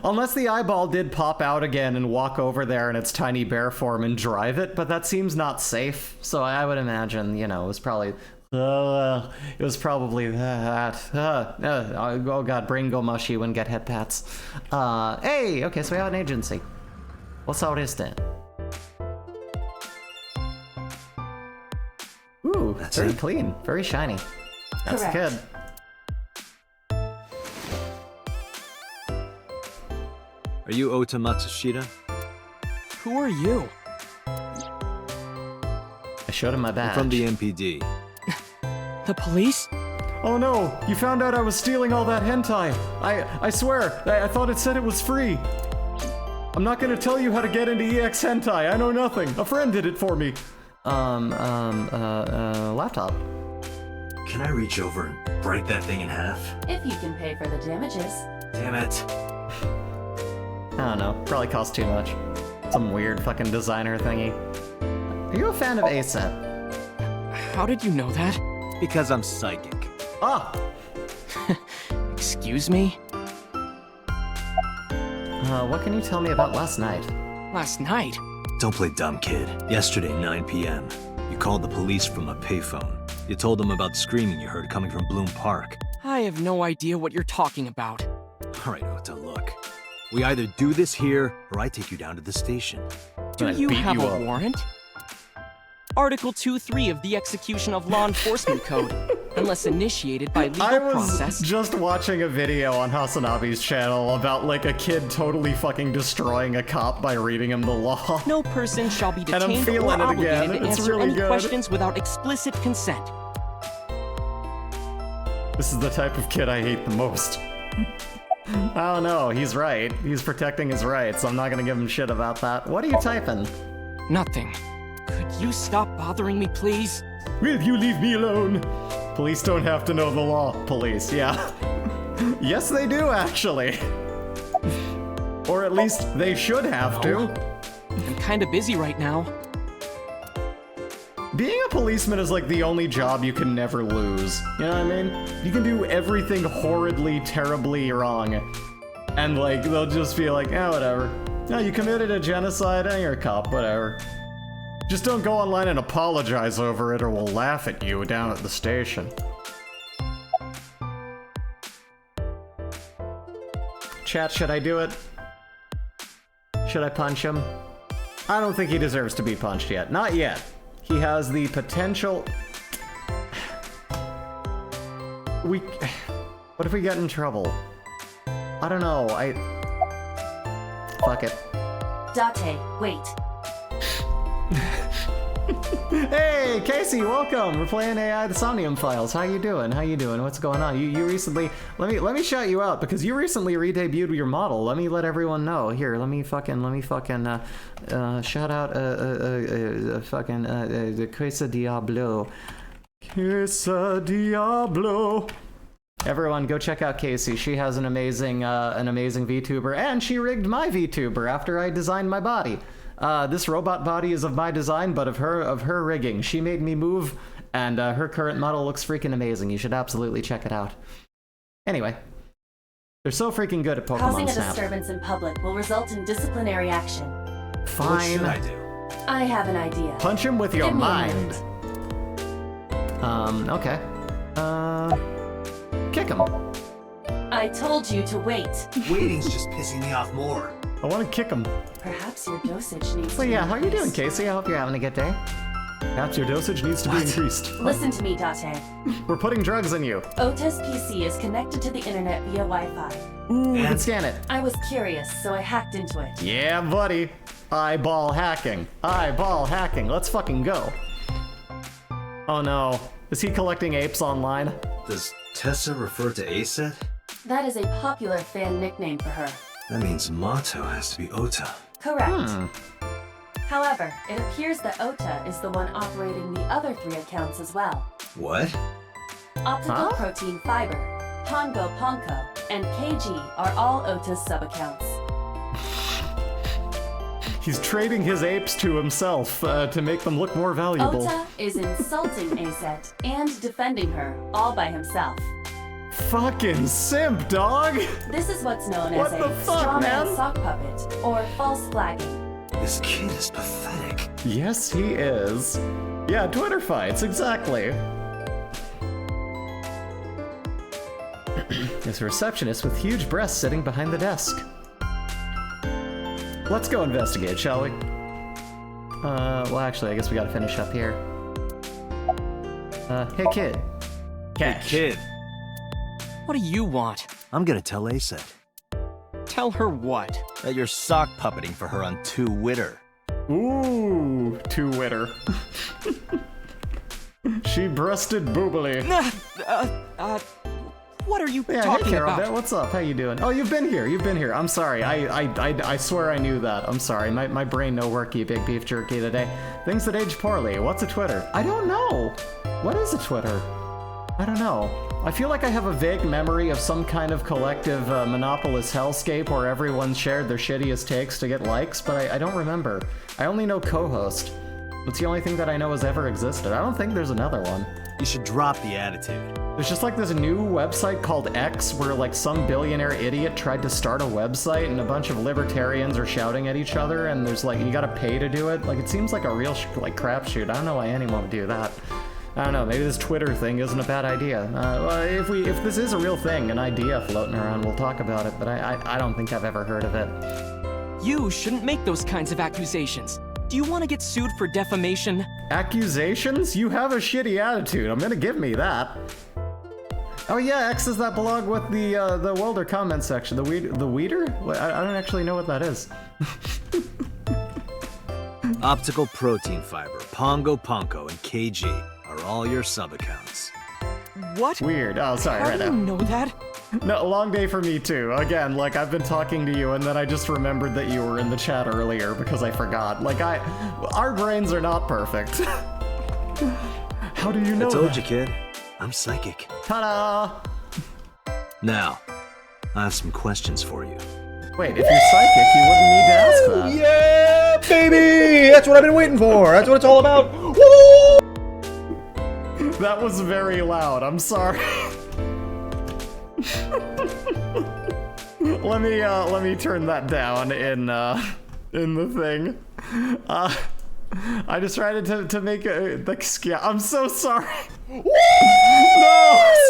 Unless the eyeball did pop out again and walk over there in its tiny bear form and drive it, but that seems not safe. So I would imagine, you know, it was probably that. Oh god, brain go mushy when get head pats. Hey, okay, so we have an agency. What's all this then? Ooh, That's very it? clean, very shiny. That's Correct. good. Are you Ota Matsushita? Who are you? Showed him my badge. From the MPD. The police? Oh no, you found out I was stealing all that hentai. I swear, I thought it said it was free. I'm not gonna tell you how to get into EX hentai, I know nothing. A friend did it for me. Laptop. Can I reach over and break that thing in half? If you can pay for the damages. Damn it. I don't know, probably cost too much. Some weird fucking designer thingy. Are you a fan of A-Set? How did you know that? Because I'm psychic. Ah! Excuse me? What can you tell me about last night? Last night? Don't play dumb, kid. Yesterday, 9 p.m., you called the police from a payphone. You told them about screaming you heard coming from Bloom Park. I have no idea what you're talking about. All right, Ota, look. We either do this here, or I take you down to the station. Do you have a warrant? Article 2.3 of the Execution of Law Enforcement Code. Unless initiated by legal process. I was just watching a video on Hasanabi's channel about like a kid totally fucking destroying a cop by reading him the law. No person shall be And I'm detained or feeling it obligated again. to It's answer really any good. questions without explicit consent. This is the type of kid I hate the most. I don't know, he's right. He's protecting his rights. I'm not gonna give him shit about that. What are you typing? Nothing. Could you stop bothering me, please? Will you leave me alone? Police don't have to know the law. Police, yeah. Yes, they do, actually. Or at least they should have to. I'm kinda busy right now. Being a policeman is like the only job you can never lose. You know what I mean? You can do everything horridly, terribly wrong. And like, they'll just be like, eh, whatever. No, you committed a genocide and you're a cop, whatever. Just don't go online and apologize over it or we'll laugh at you down at the station. Chat, should I do it? Should I punch him? I don't think he deserves to be punched yet. Not yet. He has the potential... What if we get in trouble? I don't know, Fuck it. Date, wait. Hey, Casey, welcome! We're playing AI the Somnium Files. How you doing? How you doing? What's going on? You recently... Let me shout you out, because you recently re-debuted your model. Let me let everyone know. Here, let me fucking shout out, the Quesa Diablo. Quesa Diablo! Everyone, go check out Casey. She has an amazing VTuber, and she rigged my VTuber after I designed my body. This robot body is of my design, but of her rigging. She made me move, and her current model looks freaking amazing. You should absolutely check it out. Anyway, they're so freaking good at Pokemon Causing a Snap. disturbance in public will result in disciplinary action. Fine. What should I do? I have an idea. Punch him with your Give me a mind. Okay. Kick him. I told you to wait. Waiting's just pissing me off more. I want to kick him. Perhaps your dosage needs So to be yeah, how you doing, increased. Casey? I hope you're having a good day. Perhaps your dosage needs to be increased. Listen to me, Date. We're putting drugs in you. Ota's PC is connected to the internet via Wi-Fi. Ooh, we can scan it. I was curious, so I hacked into it. Yeah, buddy. Eyeball hacking. Eyeball hacking. Let's fucking go. Oh no. Is he collecting apes online? Does Tessa refer to A-Set? That is a popular fan nickname for her. That means motto has to be Ota. Correct. However, it appears that Ota is the one operating the other 3 accounts as well. What? Optical Protein Fiber, Pongo Ponko, and KG are all Ota's sub-accounts. He's trading his apes to himself to make them look more valuable. Ota is insulting A-Set and defending her all by himself. Fucking simp, dog! This is what's known What as the a fuck, straw man man? sock puppet, or false flagging. This kid is pathetic. Yes, he is. Yeah, Twitter fights, exactly. There's a receptionist with huge breasts sitting behind the desk. Let's go investigate, shall we? Well, actually, I guess we gotta finish up here. Hey, kid. Cash. Hey, kid. What do you want? I'm gonna tell A-Set Tell her what? that you're sock puppeting for her on Twitter. Ooh, Twitter. She breasted boobily. What are you Yeah, talking hey Carol, about? what's up? How you doing? Oh, you've been here. I'm sorry. I swear I knew that. I'm sorry. My brain no worky, big beef jerky today. Things that age poorly. What's a Twitter? I don't know. What is a Twitter? I don't know. I feel like I have a vague memory of some kind of collective monopolist hellscape where everyone shared their shittiest takes to get likes, but I don't remember. I only know co-host. It's the only thing that I know has ever existed. I don't think there's another one. You should drop the attitude. There's just like this new website called X where like some billionaire idiot tried to start a website and a bunch of libertarians are shouting at each other and there's like, you gotta pay to do it. Like it seems like a real like crapshoot. I don't know why anyone would do that. I don't know, maybe this Twitter thing isn't a bad idea. Well, if this is a real thing, an idea floating around, we'll talk about it, but I don't think I've ever heard of it. You shouldn't make those kinds of accusations. Do you want to get sued for defamation? Accusations? You have a shitty attitude. I'm gonna give me that. Oh yeah, X is that blog with the welder comment section. The weeder? What, I don't actually know what that is. Optical protein fiber, Pongo, and KG are all your sub-accounts. What? Weird. Oh, sorry, How right do you now. know that? No, long day for me too. Again, like I've been talking to you and then I just remembered that you were in the chat earlier because I forgot. Like our brains are not perfect. How do you know I told that? you, kid. I'm psychic. Ta-da! Now, I have some questions for you. Wait, if you're psychic, you wouldn't need to ask that. Yeah, baby! That's what I've been waiting for. That's what it's all about. Woo! That was very loud. I'm sorry. let me turn that down in the thing. I just tried to make it like yeah. I'm so sorry. No,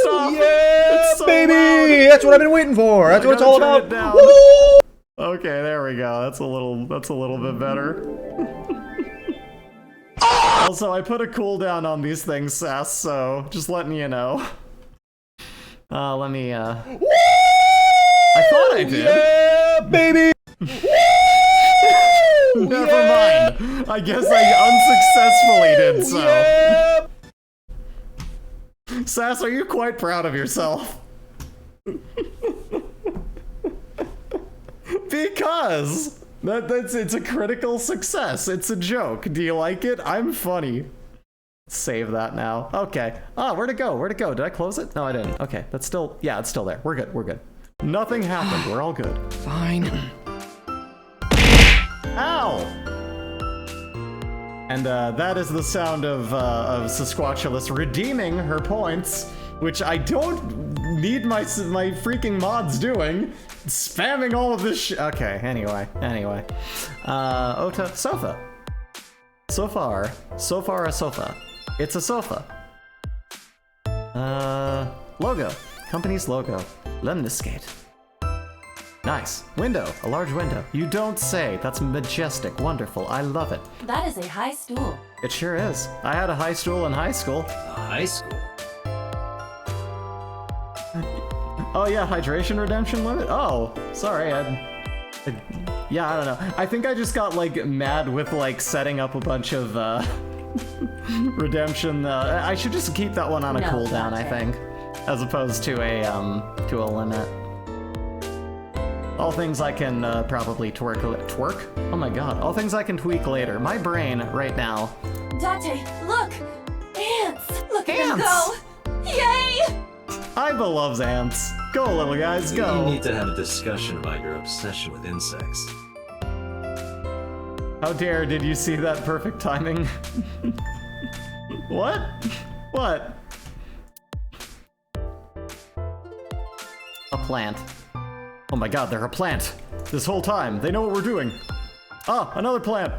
stop. Yeah, It's so baby! loud. That's what I've been waiting for. That's I what it's gotta all turn about. it down. Woo! Okay, there we go. That's a little bit better. Also, I put a cooldown on these things, Sass, so just letting you know. Let me, I thought I did. Yeah, baby! Never mind. I guess I unsuccessfully did so. Yeah. Sass, are you quite proud of yourself? Because it's a critical success. It's a joke. Do you like it? I'm funny. Save that now. Okay. Ah, where'd it go? Where'd it go? Did I close it? No, I didn't. Okay, that's still, yeah, it's still there. We're good. We're good. Nothing happened. We're all good. Fine. Ow! And that is the sound of Sasquatchulus redeeming her points, which I don't need my freaking mods doing. Spamming all of this okay, anyway. Ota, sofa. So far a sofa. It's a sofa. Logo. Company's logo. Lemniscate. Nice. Window. A large window. You don't say. That's majestic. Wonderful. I love it. That is a high stool. It sure is. I had a high stool in high school. High school? Oh yeah, hydration redemption limit? Oh, sorry, yeah, I don't know. I think I just got like mad with like setting up a bunch of redemption. I should just keep that one on a No, cooldown, I think, as opposed to a limit. All things I can probably twerk? Oh my god, all things I can tweak later. My brain right now. Date, look! Ants! Look at them Ants! go! Yay! Iva loves ants. Go, little guys, go. We need to have a discussion about your obsession with insects. How dare did you see that perfect timing? What? What? A plant. Oh my god, they're a plant. This whole time, they know what we're doing. Ah, another plant.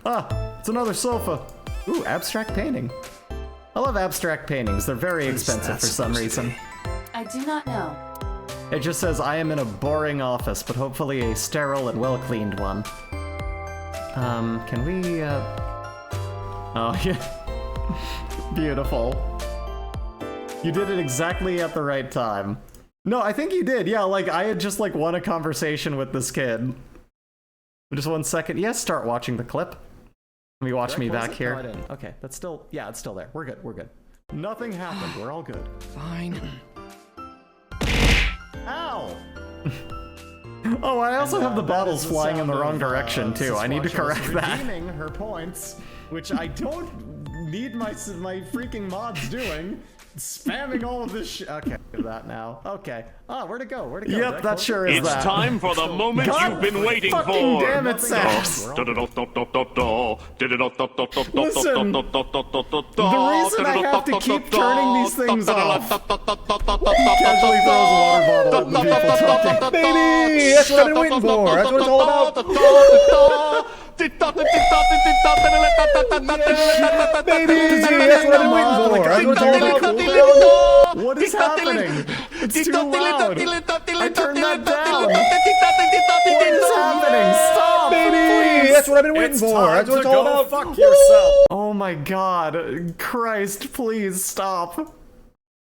Ah, it's another sofa. Ooh, abstract painting. I love abstract paintings. They're very expensive for some reason. I do not know. It just says, I am in a boring office, but hopefully a sterile and well-cleaned one. Can we, Oh, yeah. Beautiful. You did it exactly at the right time. No, I think you did. Yeah, like, I had just, like, won a conversation with this kid. Just 1 second. Yes, start watching the clip. Let me watch me back here. No, I didn't. Okay, that's still, yeah, it's still there. We're good, we're good. Nothing happened. We're all good. Fine. Ow! Oh, I also have the bottles flying in the wrong direction too. I need to correct that. Redeeming her points, which I don't need my freaking mods doing. Spamming all of this shit. Okay, do that now. Okay. Ah, where'd it go? Where'd it go? Yep, that sure is that. It's time for the moment you've been waiting for. Damn it, Sass. Listen, the reason I have to keep turning these things off. Casually throws a water bottle at the people talking. Baby, that's what I've been waiting for. That's what it's all about. Baby, that's what I've been waiting for. That's what it's all about. What is happening? It's too loud. I turned that down. What is happening? Stop, Baby, that's what I've been waiting for. That's what it's all about. Fuck yourself. Oh my god. Christ, please stop.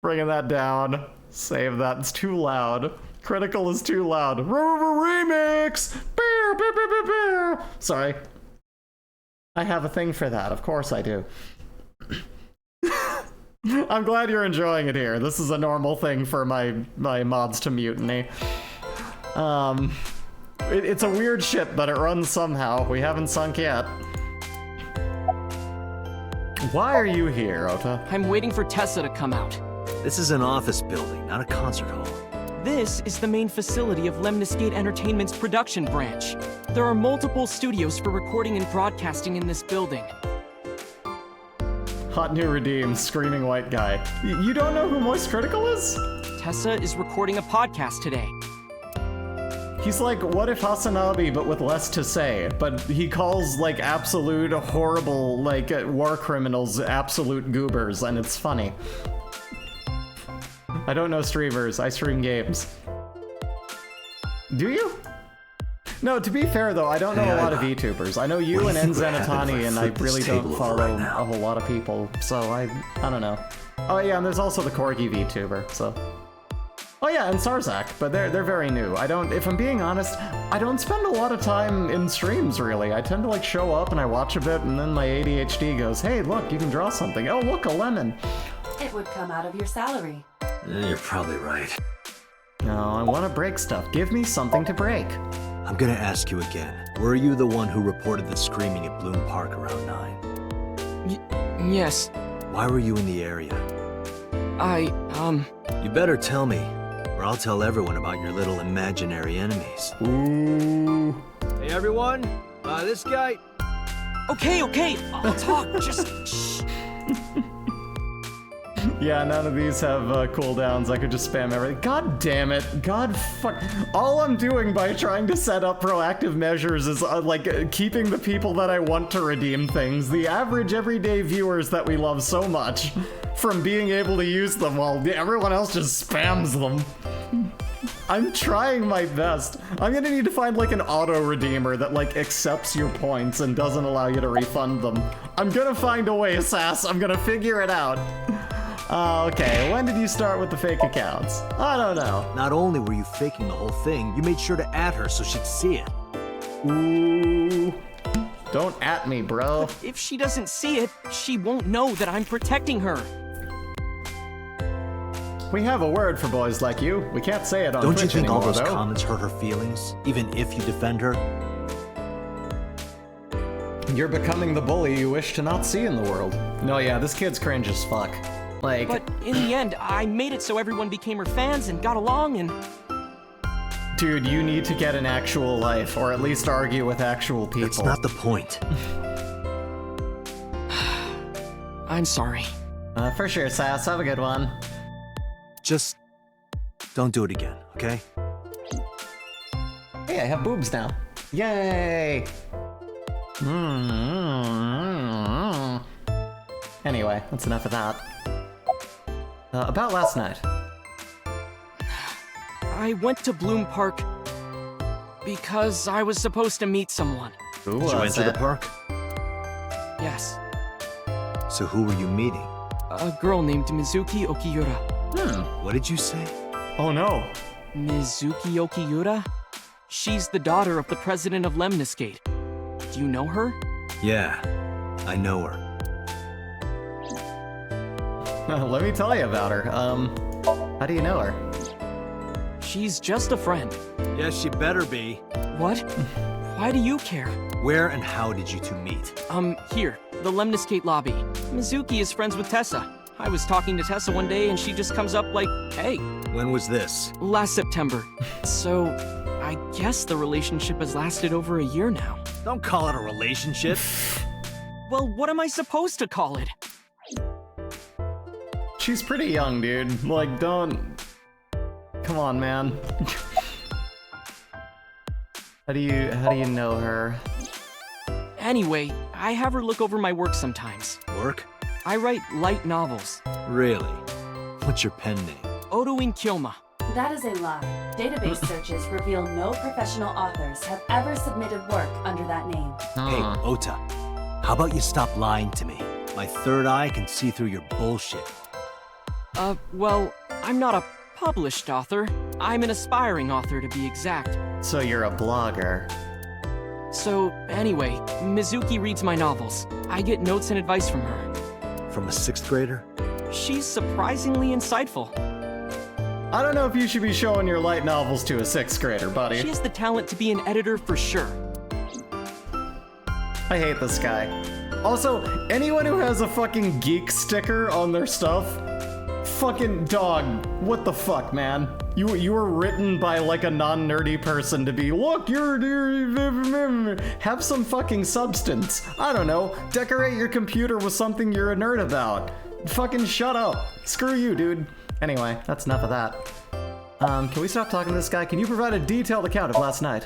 Bringing that down. Save that. It's too loud. Critical is too loud. Remix! Sorry. I have a thing for that. Of course I do. I'm glad you're enjoying it here. This is a normal thing for my mods to mutiny. It's a weird ship, but it runs somehow. We haven't sunk yet. Why are you here, Ota? I'm waiting for Tessa to come out. This is an office building, not a concert hall. This is the main facility of Lemniscate Entertainment's production branch. There are multiple studios for recording and broadcasting in this building. Hot new redeem, screaming white guy. You don't know who Moist Critical is? Tessa is recording a podcast today. He's like, what if Hasanabi, but with less to say? But he calls, like, absolute horrible, like, war criminals absolute goobers, and it's funny. I don't know streamers, I stream games. Do you? No, to be fair though, I don't know a lot of VTubers. I know you and Nzenatani, and I really don't follow a whole lot of people, so I don't know. Oh yeah, and there's also the Corgi VTuber, so. Oh yeah, and Sarzak, but they're very new. If I'm being honest, I don't spend a lot of time in streams really. I tend to like show up and I watch a bit, and then my ADHD goes, hey look, you can draw something. Oh look, a lemon. It would come out of your salary. You're probably right. No, I want to break stuff. Give me something to break. I'm gonna ask you again. Were you the one who reported the screaming at Bloom Park around 9? Yes. Why were you in the area? You better tell me, or I'll tell everyone about your little imaginary enemies. Ooh. Hey everyone, this guy... Okay, I'll talk, just shh. Yeah, none of these have cooldowns. I could just spam everything. God damn it. God fuck. All I'm doing by trying to set up proactive measures is keeping the people that I want to redeem things, the average everyday viewers that we love so much, from being able to use them while everyone else just spams them. I'm trying my best. I'm gonna need to find like an auto redeemer that like accepts your points and doesn't allow you to refund them. I'm gonna find a way, Sass. I'm gonna figure it out. Okay, when did you start with the fake accounts? I don't know. Not only were you faking the whole thing, you made sure to add her so she'd see it. Ooh. Don't at me, bro. But if she doesn't see it, she won't know that I'm protecting her. We have a word for boys like you. We can't say it on Don't Twitch you think anymore, all those though. comments hurt her feelings, even if you defend her? You're becoming the bully you wish to not see in the world. No, yeah, this kid's cringe as fuck. Like... But in the end, I made it so everyone became her fans and got along and... Dude, you need to get an actual life, or at least argue with actual people. That's not the point. I'm sorry. For sure, Sass. Have a good one. Just don't do it again, okay? Hey, I have boobs now. Yay! Anyway, that's enough of that. About last night. I went to Bloom Park because I was supposed to meet someone. Who Did you was enter it? the park? Yes. So who were you meeting? A girl named Mizuki Okiura. What did you say? Oh no. Mizuki Okiura? She's the daughter of the president of Lemniscate. Do you know her? Yeah, I know her. Let me tell you about her. How do you know her? She's just a friend. Yes, she better be. What? Why do you care? Where and how did you two meet? Here, the Lemniscate lobby. Mizuki is friends with Tessa. I was talking to Tessa one day and she just comes up like, hey. When was this? Last September. So, I guess the relationship has lasted over a year now. Don't call it a relationship. Well, what am I supposed to call it? She's pretty young, dude. Like, don't... Come on, man. How do you know her? Anyway, I have her look over my work sometimes. Work? I write light novels. Really? What's your pen name? Odoin Kyoma. That is a lie. Database searches reveal no professional authors have ever submitted work under that name. Hey, Ota. How about you stop lying to me? My third eye can see through your bullshit. Well, I'm not a published author. I'm an aspiring author, to be exact. So you're a blogger. So, anyway, Mizuki reads my novels. I get notes and advice from her. From a 6th grader? She's surprisingly insightful. I don't know if you should be showing your light novels to a 6th grader, buddy. She has the talent to be an editor for sure. I hate this guy. Also, anyone who has a fucking geek sticker on their stuff, fucking dog, what the fuck, man? You were written by like a non-nerdy person to be, look, you're have some fucking substance. I don't know, decorate your computer with something you're a nerd about. Fucking shut up. Screw you, dude. Anyway, that's enough of that. Can we stop talking to this guy? Can you provide a detailed account of last night?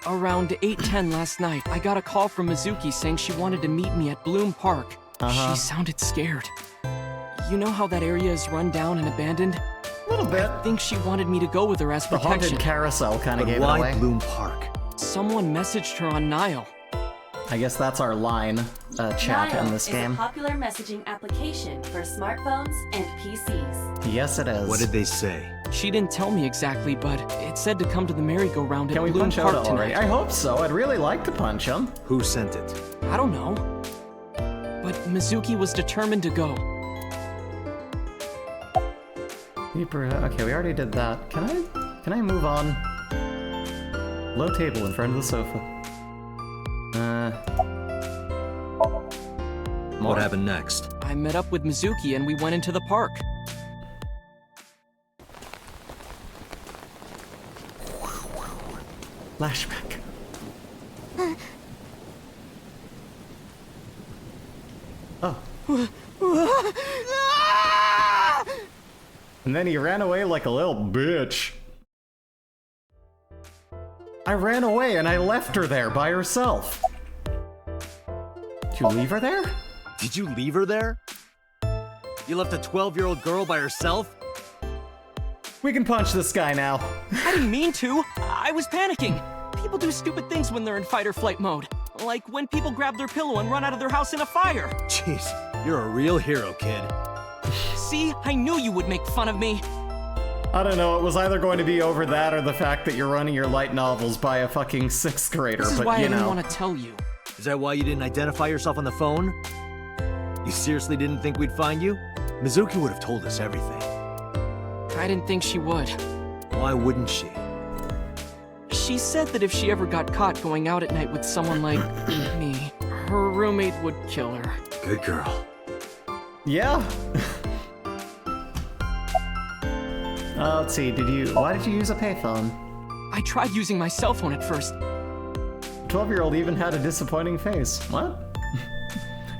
Around 8:10 last night, I got a call from Mizuki saying she wanted to meet me at Bloom Park. She sounded scared. You know how that area is run down and abandoned? A little bit. I think she wanted me to go with her as The protection. haunted carousel kind of gave it why away. Bloom Park? Someone messaged her on Nile. I guess that's our line chat Nile in this is game. a popular messaging application for smartphones and PCs. Yes, it is. What did they say? She didn't tell me exactly, but it said to come to the merry-go-round at Can we Bloom punch Park Oda already? tonight. I hope so. I'd really like to punch him. Who sent it? I don't know. But Mizuki was determined to go. Okay, we already did that. Can I move on? Low table in front of the sofa. What happened next? I met up with Mizuki and we went into the park. Flashback. Oh. And then he ran away like a little bitch. I ran away and I left her there by herself. Did you leave her there? Did you leave her there? You left a 12-year-old girl by herself? We can punch this guy now. I didn't mean to. I was panicking. People do stupid things when they're in fight or flight mode. Like when people grab their pillow and run out of their house in a fire. Jeez, you're a real hero, kid. See, I knew you would make fun of me. I don't know, it was either going to be over that or the fact that you're running your light novels by a fucking 6th grader, This is but why I you didn't know. want to tell you. Is that why you didn't identify yourself on the phone? You seriously didn't think we'd find you? Mizuki would have told us everything. I didn't think she would. Why wouldn't she? She said that if she ever got caught going out at night with someone like me, her roommate would kill her. Good girl. Yeah. Let's see, why did you use a payphone? I tried using my cell phone at first. 12-year-old even had a disappointing face. What?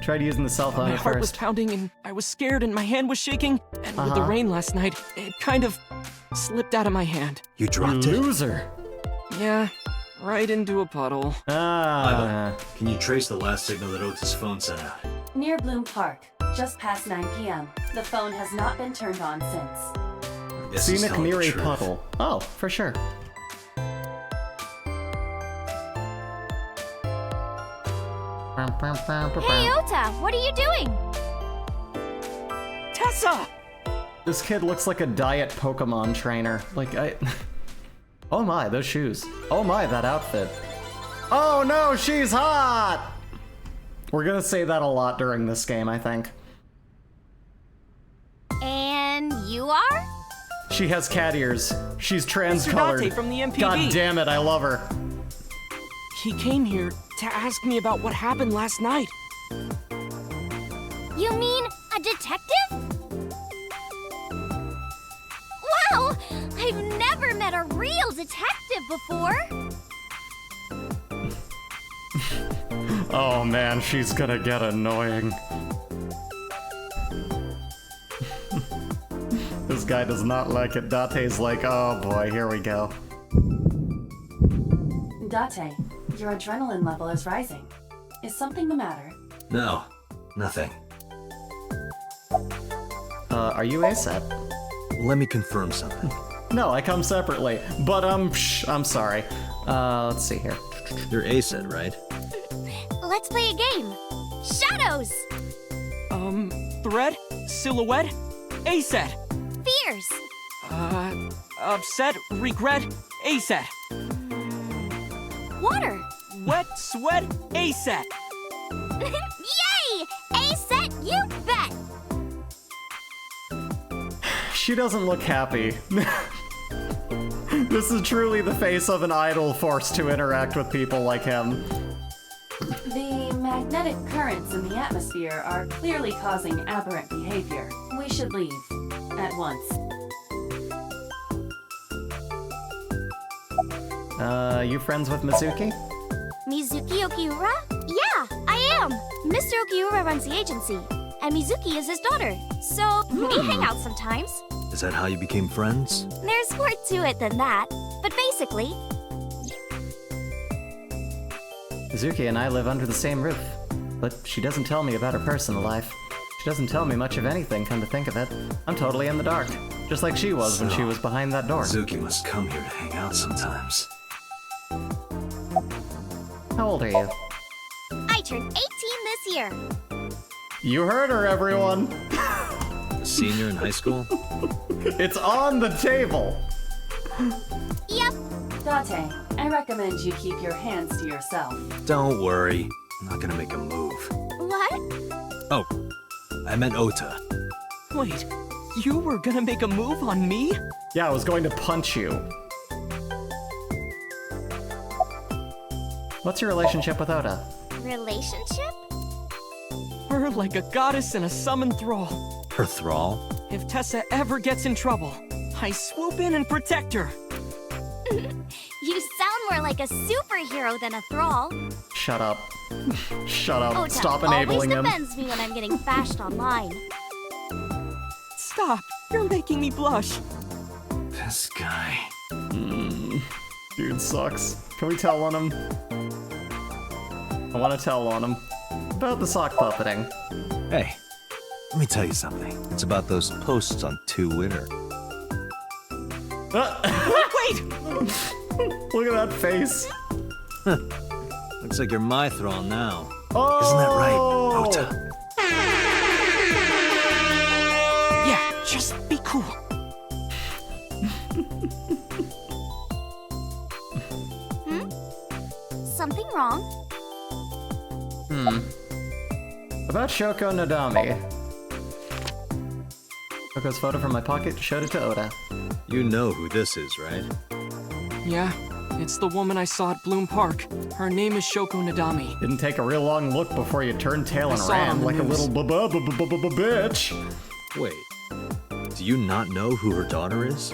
Tried using the cell phone My at heart was first. pounding and I was scared and my hand was shaking. And with the rain last night, it kind of slipped out of my hand. You dropped it? Loser. Yeah, right into a puddle. Ah. Can you trace the last signal that Ota's phone sent out? Near Bloom Park, just past 9 p.m. The phone has not been turned on since. Scenic near a puddle. Oh, for sure. Hey, Ota, what are you doing? Tessa! This kid looks like a diet Pokemon trainer. Like, Oh my, those shoes. Oh my, that outfit. Oh no, she's hot! We're gonna say that a lot during this game, I think. She has cat ears. She's Mr. trans-colored. Date from the MPD. God damn it, I love her. He came here to ask me about what happened last night. You mean a detective? Wow! I've never met a real detective before. Oh man, she's gonna get annoying. This guy does not like it. Date's like, oh boy, here we go. Date, your adrenaline level is rising. Is something the matter? No, nothing. Are you ASAP? Let me confirm something. No, I come separately. But, I'm sorry. Let's see here. You're ASAP, right? Let's play a game. Shadows! Thread? Silhouette? ASET. Fears! Upset? Regret? ASET. Water! Wet? Sweat? ASET. Yay! A-set, you bet! She doesn't look happy. This is truly the face of an idol forced to interact with people like him. The magnetic currents in the atmosphere are clearly causing aberrant behavior. We should leave. At once. You friends with Mizuki? Mizuki Okiura? Yeah, I am! Mr. Okiura runs the agency, and Mizuki is his daughter, so we hang out sometimes. Is that how you became friends? There's more to it than that, but basically... Mizuki and I live under the same roof, but she doesn't tell me about her personal life. She doesn't tell me much of anything, come to think of it. I'm totally in the dark, just like she was when she was behind that door. Mizuki must come here to hang out sometimes. How old are you? I turned 18 this year. You heard her, everyone! A senior in high school? It's on the table! Yep. Date, I recommend you keep your hands to yourself. Don't worry. I'm not gonna make a move. What? Oh, I meant Ota. Wait, you were gonna make a move on me? Yeah, I was going to punch you. What's your relationship with Oda? Relationship? Her like a goddess and a summoned thrall. Her thrall? If Tessa ever gets in trouble, I swoop in and protect her. You sound more like a superhero than a thrall. Shut up. Shut up. Ota Stop enabling him. always defends me when I'm getting bashed online. Stop! You're making me blush. This guy. Dude sucks. Can we tell on him? I want to tell on him. About the sock puppeting. Hey, let me tell you something. It's about those posts on Twitter. Wait! Look at that face. Looks like you're my thrall now. Oh! Isn't that right, Ota? Yeah, just be cool. Something wrong? About Shoko Nodami. Took his photo from my pocket, showed it to Oda. You know who this is, right? Yeah, it's the woman I saw at Bloom Park. Her name is Shoko Nadami. Didn't take a real long look before you turned tail and I saw it on ran the like a news. little bitch. Wait, do you not know who her daughter is?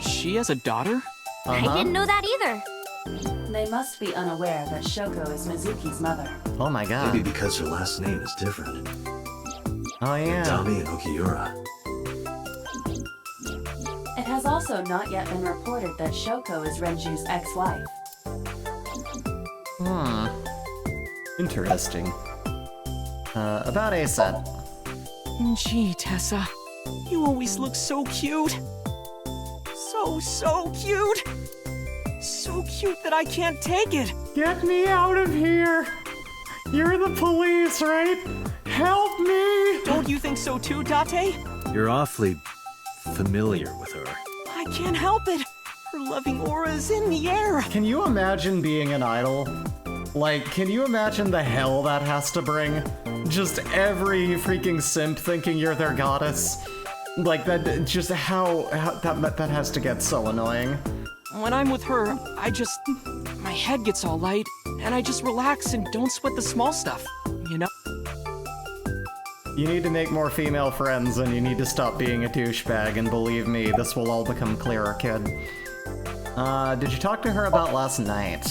She has a daughter? I didn't know that either. They must be unaware that Shoko is Mizuki's mother. Oh my god. Maybe because her last name is different. Oh yeah. Dami and Okiura. It has also not yet been reported that Shoko is Renju's ex-wife. Interesting. About ASAT. Gee, Tessa. You always look so cute. So cute. So cute that I can't take it. Get me out of here! You're the police, right? Help me! Don't you think so too, Date? You're awfully familiar with her. I can't help it. Her loving aura is in the air. Can you imagine being an idol? Like, can you imagine the hell that has to bring? Just every freaking simp thinking you're their goddess? Like, that, just how that has to get so annoying. When I'm with her, my head gets all light, and I just relax and don't sweat the small stuff, you know? You need to make more female friends, and you need to stop being a douchebag, and believe me, this will all become clearer, kid. Did you talk to her about last night?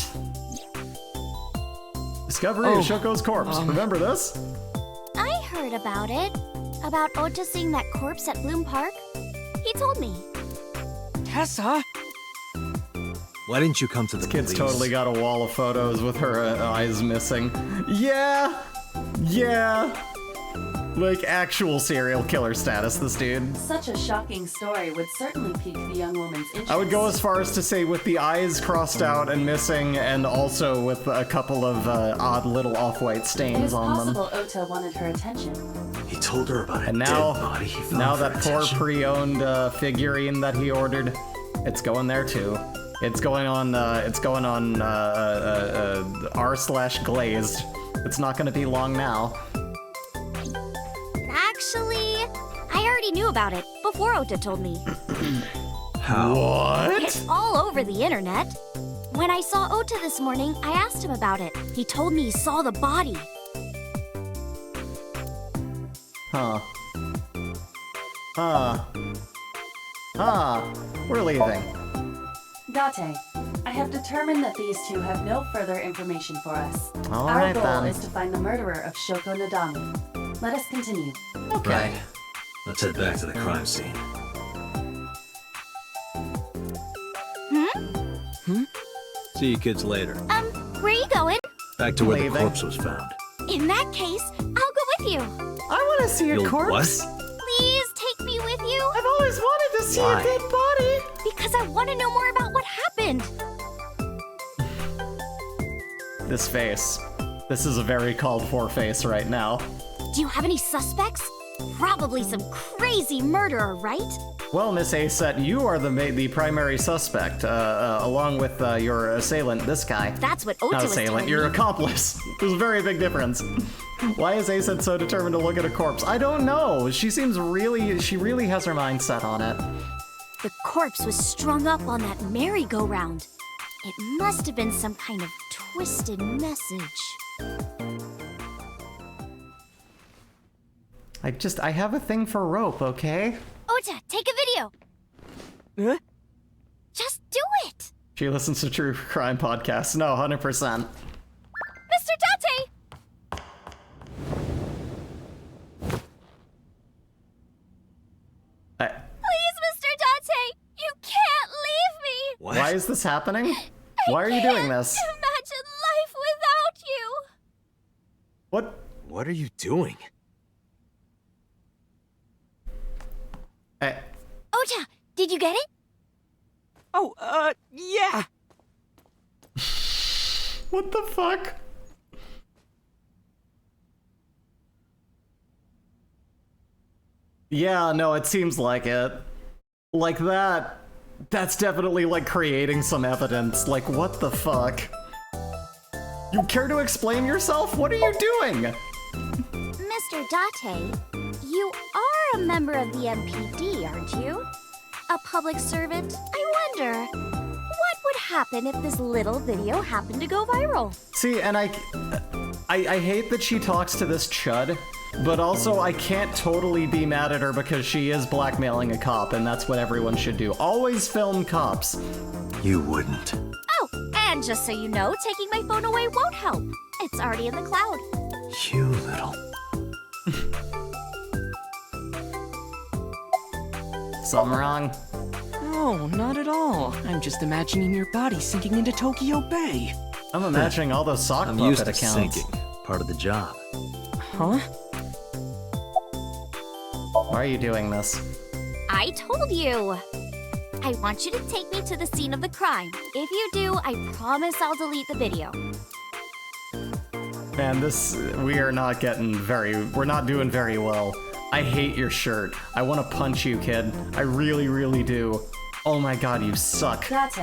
Discovery of Shoko's corpse. Remember this? I heard about it. About Ota seeing that corpse at Bloom Park. He told me. Tessa? Why didn't you come to the Kid's police? totally got a wall of photos with her eyes missing. Yeah! Yeah! Like, actual serial killer status, this dude. Such a shocking story would certainly pique the young woman's interest. I would go as far as to say with the eyes crossed out and missing, and also with a couple of odd little off-white stains on them. It is possible Ota wanted her attention. He told her about a And dead now, body he found now for that poor attention. pre-owned figurine that he ordered, it's going there too. It's going on r/glazed. It's not gonna be long now. Actually, I already knew about it before Ota told me. How? What? It's all over the internet. When I saw Ota this morning, I asked him about it. He told me he saw the body. Huh. We're leaving. Date, I have determined that these two have no further information for us. All Our right, goal then. is to find the murderer of Shoko Nadami. Let us continue. Okay. Right. Let's head back to the crime scene. See you kids later. Where are you going? Back to where Leaving. the corpse was found. In that case, I'll go with you. I want to see a You'll corpse. what? Please take me with you. I've always wanted to see Why? a dead body. Because I want to know more about what happened. This face. This is a very called for face right now. Do you have any suspects? Probably some crazy murderer, right? Well, Miss Aset, you are the primary suspect, along with your assailant, this guy. That's what Ota Not was assailant, telling your me. accomplice. There's a very big difference. Why is Aset so determined to look at a corpse? I don't know. She really has her mind set on it. The corpse was strung up on that merry-go-round. It must have been some kind of twisted message. I have a thing for rope, okay? Ota, take a video. Huh? Just do it. She listens to true crime podcasts. No, 100%. Mr. Date! Please, Mr. Date! You can't leave me! What? Why is this happening? Why are you doing this? Imagine life without you! What? What are you doing? Ota, did you get it? Oh, yeah. What the fuck? Yeah, no, it seems like it. Like that. That's definitely like creating some evidence. Like, what the fuck? You care to explain yourself? What are you doing? Mr. Date, you are a member of the MPD, aren't you? A public servant? I wonder, what would happen if this little video happened to go viral? See, and I hate that she talks to this chud, but also I can't totally be mad at her because she is blackmailing a cop, and that's what everyone should do. Always film cops. You wouldn't. Oh, and just so you know, taking my phone away won't help. It's already in the cloud. You little... Something wrong? No, not at all. I'm just imagining your body sinking into Tokyo Bay. I'm imagining all those sock I'm puppet used to accounts. sinking. Part of the job. Huh? Why are you doing this? I told you. I want you to take me to the scene of the crime. If you do, I promise I'll delete the video. Man, we're not doing very well. I hate your shirt. I want to punch you, kid. I really, really do. Oh my god, you suck. Date,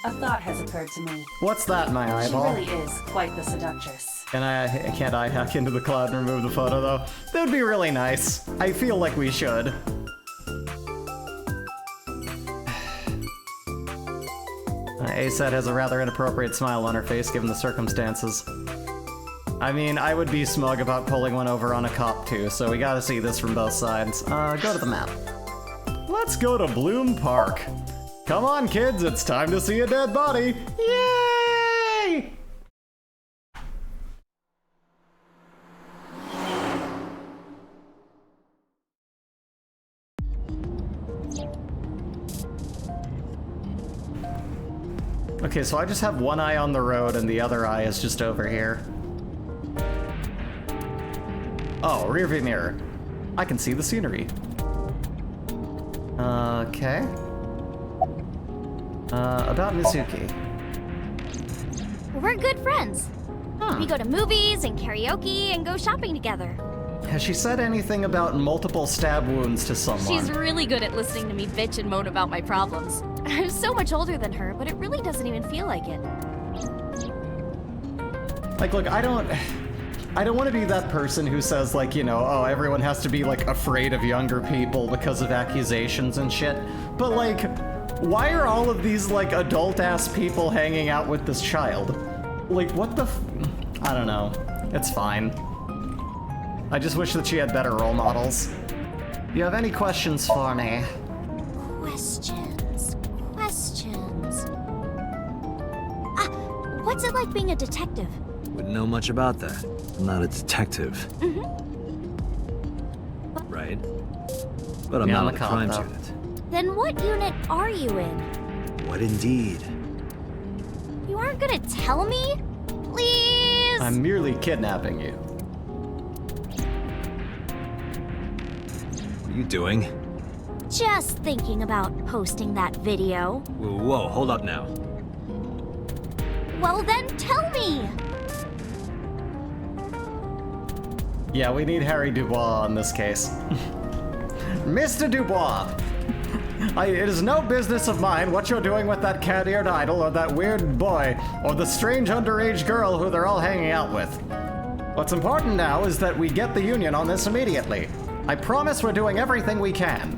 a thought has occurred to me. What's that, my She eyeball? really is quite the seductress. Can't I hack into the cloud and remove the photo, though? That would be really nice. I feel like we should. A-Set has a rather inappropriate smile on her face given the circumstances. I mean, I would be smug about pulling one over on a cop too, so we gotta see this from both sides. Go to the map. Let's go to Bloom Park. Come on, kids, it's time to see a dead body. Yay! Okay, so I just have one eye on the road and the other eye is just over here. Oh, rearview mirror. I can see the scenery. Okay. About Mizuki. We're good friends. We go to movies and karaoke and go shopping together. Has she said anything about multiple stab wounds to someone? She's really good at listening to me bitch and moan about my problems. I'm so much older than her, but it really doesn't even feel like it. Like, look, I don't want to be that person who says, like, you know, oh, everyone has to be, like, afraid of younger people because of accusations and shit. But, like, why are all of these, like, adult-ass people hanging out with this child? Like, what the I don't know. It's fine. I just wish that she had better role models. Do you have any questions for me? Questions. What's it like being a detective? Wouldn't know much about that. I'm not a detective. Right? But I'm not a crime unit. Then what unit are you in? What indeed? You aren't gonna tell me? Please? I'm merely kidnapping you. What are you doing? Just thinking about posting that video. Whoa, hold up now. Well then, tell me! Yeah, we need Harry Dubois on this case. Mr. Dubois! It is no business of mine what you're doing with that cat-eared idol or that weird boy or the strange underage girl who they're all hanging out with. What's important now is that we get the union on this immediately. I promise we're doing everything we can.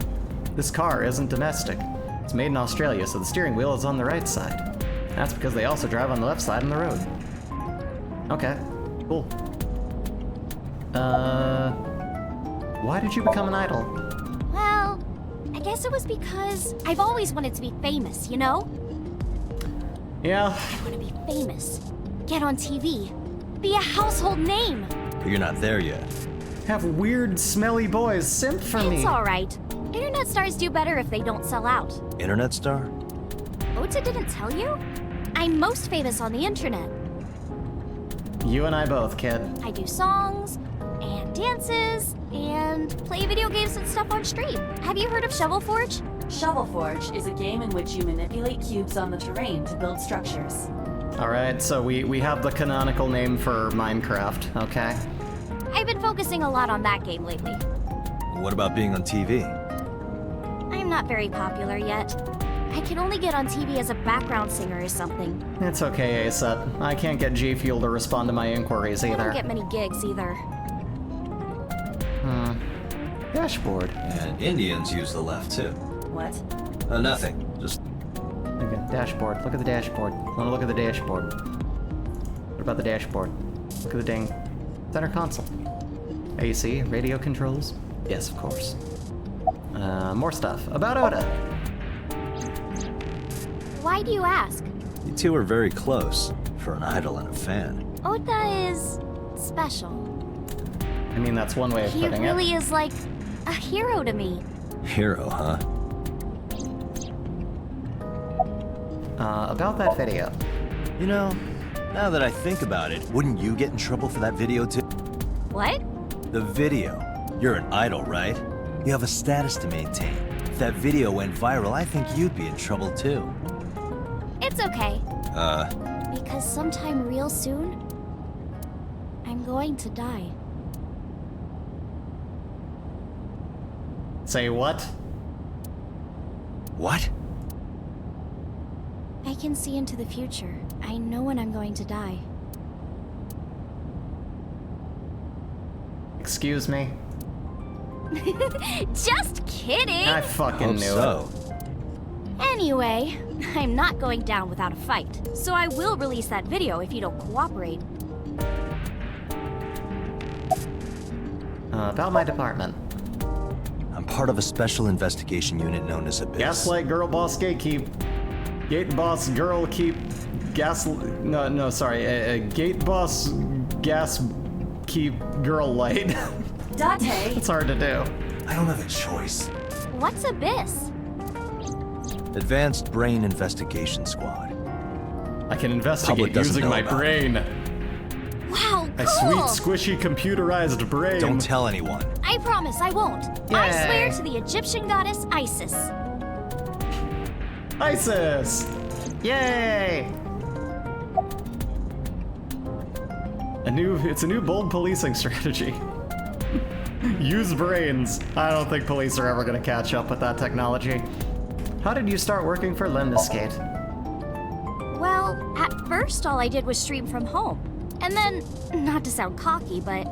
This car isn't domestic. It's made in Australia, so the steering wheel is on the right side. That's because they also drive on the left side of the road. Okay, cool. Why did you become an idol? Well, I guess it was because I've always wanted to be famous, you know? Yeah. I want to be famous. Get on TV. Be a household name. But you're not there yet. Have weird, smelly boys simp for me. It's alright. Internet stars do better if they don't sell out. Internet star? Ota didn't tell you? I'm most famous on the internet. You and I both, kid. I do songs, and dances, and play video games and stuff on stream. Have you heard of Shovel Forge? Shovel Forge is a game in which you manipulate cubes on the terrain to build structures. Alright, so we have the canonical name for Minecraft, okay? I've been focusing a lot on that game lately. What about being on TV? I'm not very popular yet. I can only get on TV as a background singer or something. It's okay, A-Set. I can't get G Fuel to respond to my inquiries either. I don't get many gigs either. Dashboard. And Indians use the left too. What? Nothing. Just... Okay, dashboard. Look at the dashboard. I want to look at the dashboard. What about the dashboard? Look at the dang center console. AC, radio controls. Yes, of course. More stuff. About Oda. Why do you ask? You two are very close for an idol and a fan. Ota is special. I mean, that's one way of putting it. He really is like a hero to me. Hero, huh? About that video. You know, now that I think about it, wouldn't you get in trouble for that video too? What? The video. You're an idol, right? You have a status to maintain. If that video went viral, I think you'd be in trouble too. It's okay. Because sometime real soon, I'm going to die. Say what? What? I can see into the future. I know when I'm going to die. Excuse me? Just kidding! I fucking knew it. Anyway, I'm not going down without a fight. So I will release that video if you don't cooperate. About my department. I'm part of a special investigation unit known as Abyss. Gaslight girl boss gatekeep. Gate boss girl keep gas. No, sorry. Gate boss gas keep girl light. Date. It's hard to do. I don't have a choice. What's Abyss? Advanced Brain Investigation Squad. I can investigate using my brain. Wow, cool! A sweet, squishy, computerized brain. Don't tell anyone. I promise I won't. I swear to the Egyptian goddess Isis. Isis! Yay! It's a new bold policing strategy. Use brains. I don't think police are ever gonna catch up with that technology. How did you start working for Lemniscate? Well, at first all I did was stream from home. And then, not to sound cocky, but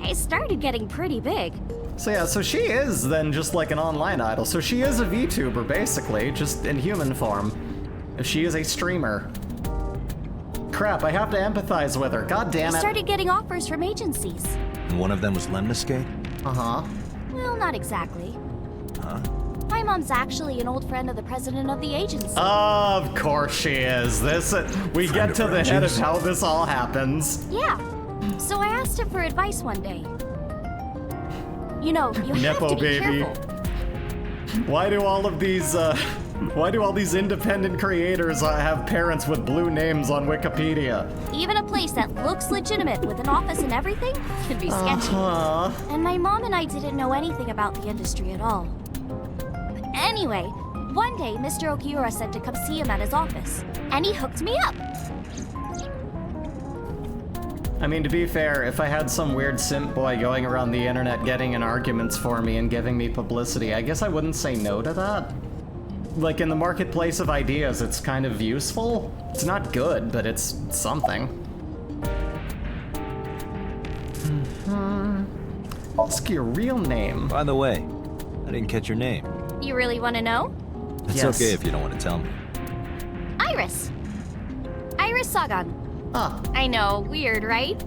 I started getting pretty big. So yeah, so she is then just like an online idol. So she is a VTuber, basically, just in human form. She is a streamer. Crap, I have to empathize with her. God damn it. I started getting offers from agencies. And one of them was Lemniscate? Uh-huh. Well, not exactly. Huh? My mom's actually an old friend of the president of the agency. Of course she is. We get to the head of how this all happens. Yeah. So I asked him for advice one day. You know, you have to be careful. Why do all these independent creators have parents with blue names on Wikipedia? Even a place that looks legitimate with an office and everything can be sketchy. And my mom and I didn't know anything about the industry at all. Anyway, one day Mr. Okiura said to come see him at his office, and he hooked me up. I mean, to be fair, if I had some weird simp boy going around the internet getting in arguments for me and giving me publicity, I guess I wouldn't say no to that. Like, in the marketplace of ideas, it's kind of useful. It's not good, but it's something. Ask your real name. By the way, I didn't catch your name. You really want to know? It's okay if you don't want to tell me. Iris. Iris Sagan. Huh. I know, weird, right?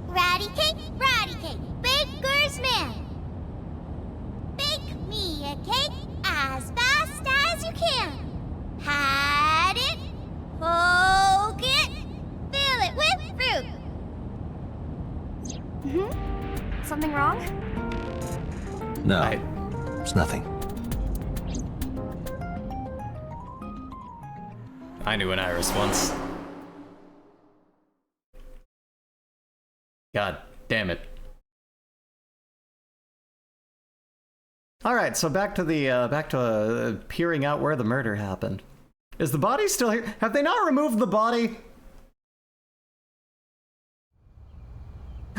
Ratty cake, baker's man. Bake me a cake as fast as you can. Pat it, poke it, fill it with fruit. Something wrong? No, it's nothing. I knew an Iris once. God damn it. All right, so back to peering out where the murder happened. Is the body still here? Have they not removed the body?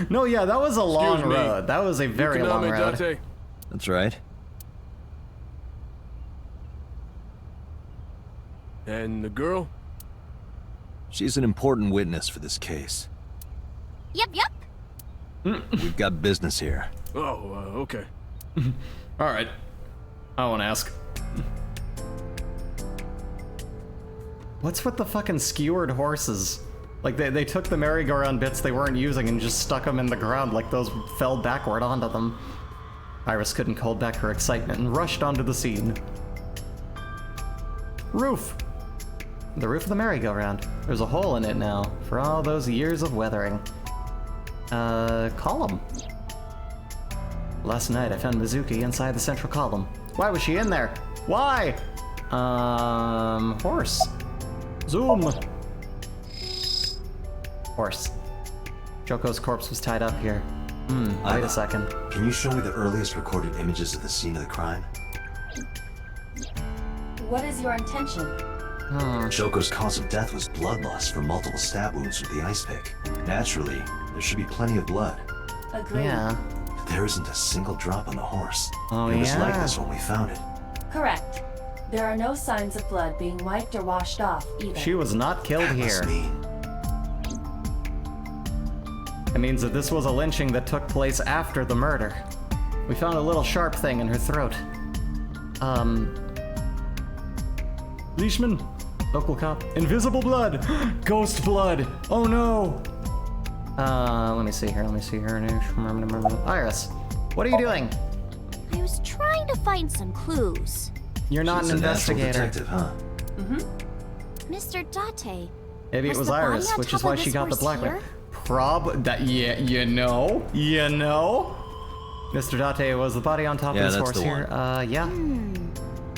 No, yeah, that was a long road. That was a very long road. That's right. And the girl? She's an important witness for this case. Yep. We've got business here. Oh, okay. All right. I won't ask. What's with the fucking skewered horses? Like, they took the merry-go-round bits they weren't using and just stuck them in the ground like those fell backward onto them. Iris couldn't hold back her excitement and rushed onto the scene. Roof! The roof of the merry-go-round. There's a hole in it now, for all those years of weathering. Column. Last night I found Mizuki inside the central column. Why was she in there? Why? Horse. Zoom. Horse. Joko's corpse was tied up here. Wait a second. Can you show me the earliest recorded images of the scene of the crime? What is your intention? Joko's cause of death was blood loss from multiple stab wounds with the ice pick. Naturally, there should be plenty of blood. Agreed. Yeah. But there isn't a single drop on the horse. Oh, it was yeah? like this when we found it. Correct. There are no signs of blood being wiped or washed off either. She was not killed here. It means that this was a lynching that took place after the murder. We found a little sharp thing in her throat. Leishman, local cop. Invisible blood! Ghost blood! Oh no! Let me see here. Iris, what are you doing? I was trying to find some clues. You're not She's an a natural investigator. detective, huh? Mr. Date. Maybe it was the body Iris, on which top is why of she this got the horse blackmail. here? Yeah, you know. Mr. Date, was the body on top Yeah, of this that's horse the here? Yeah.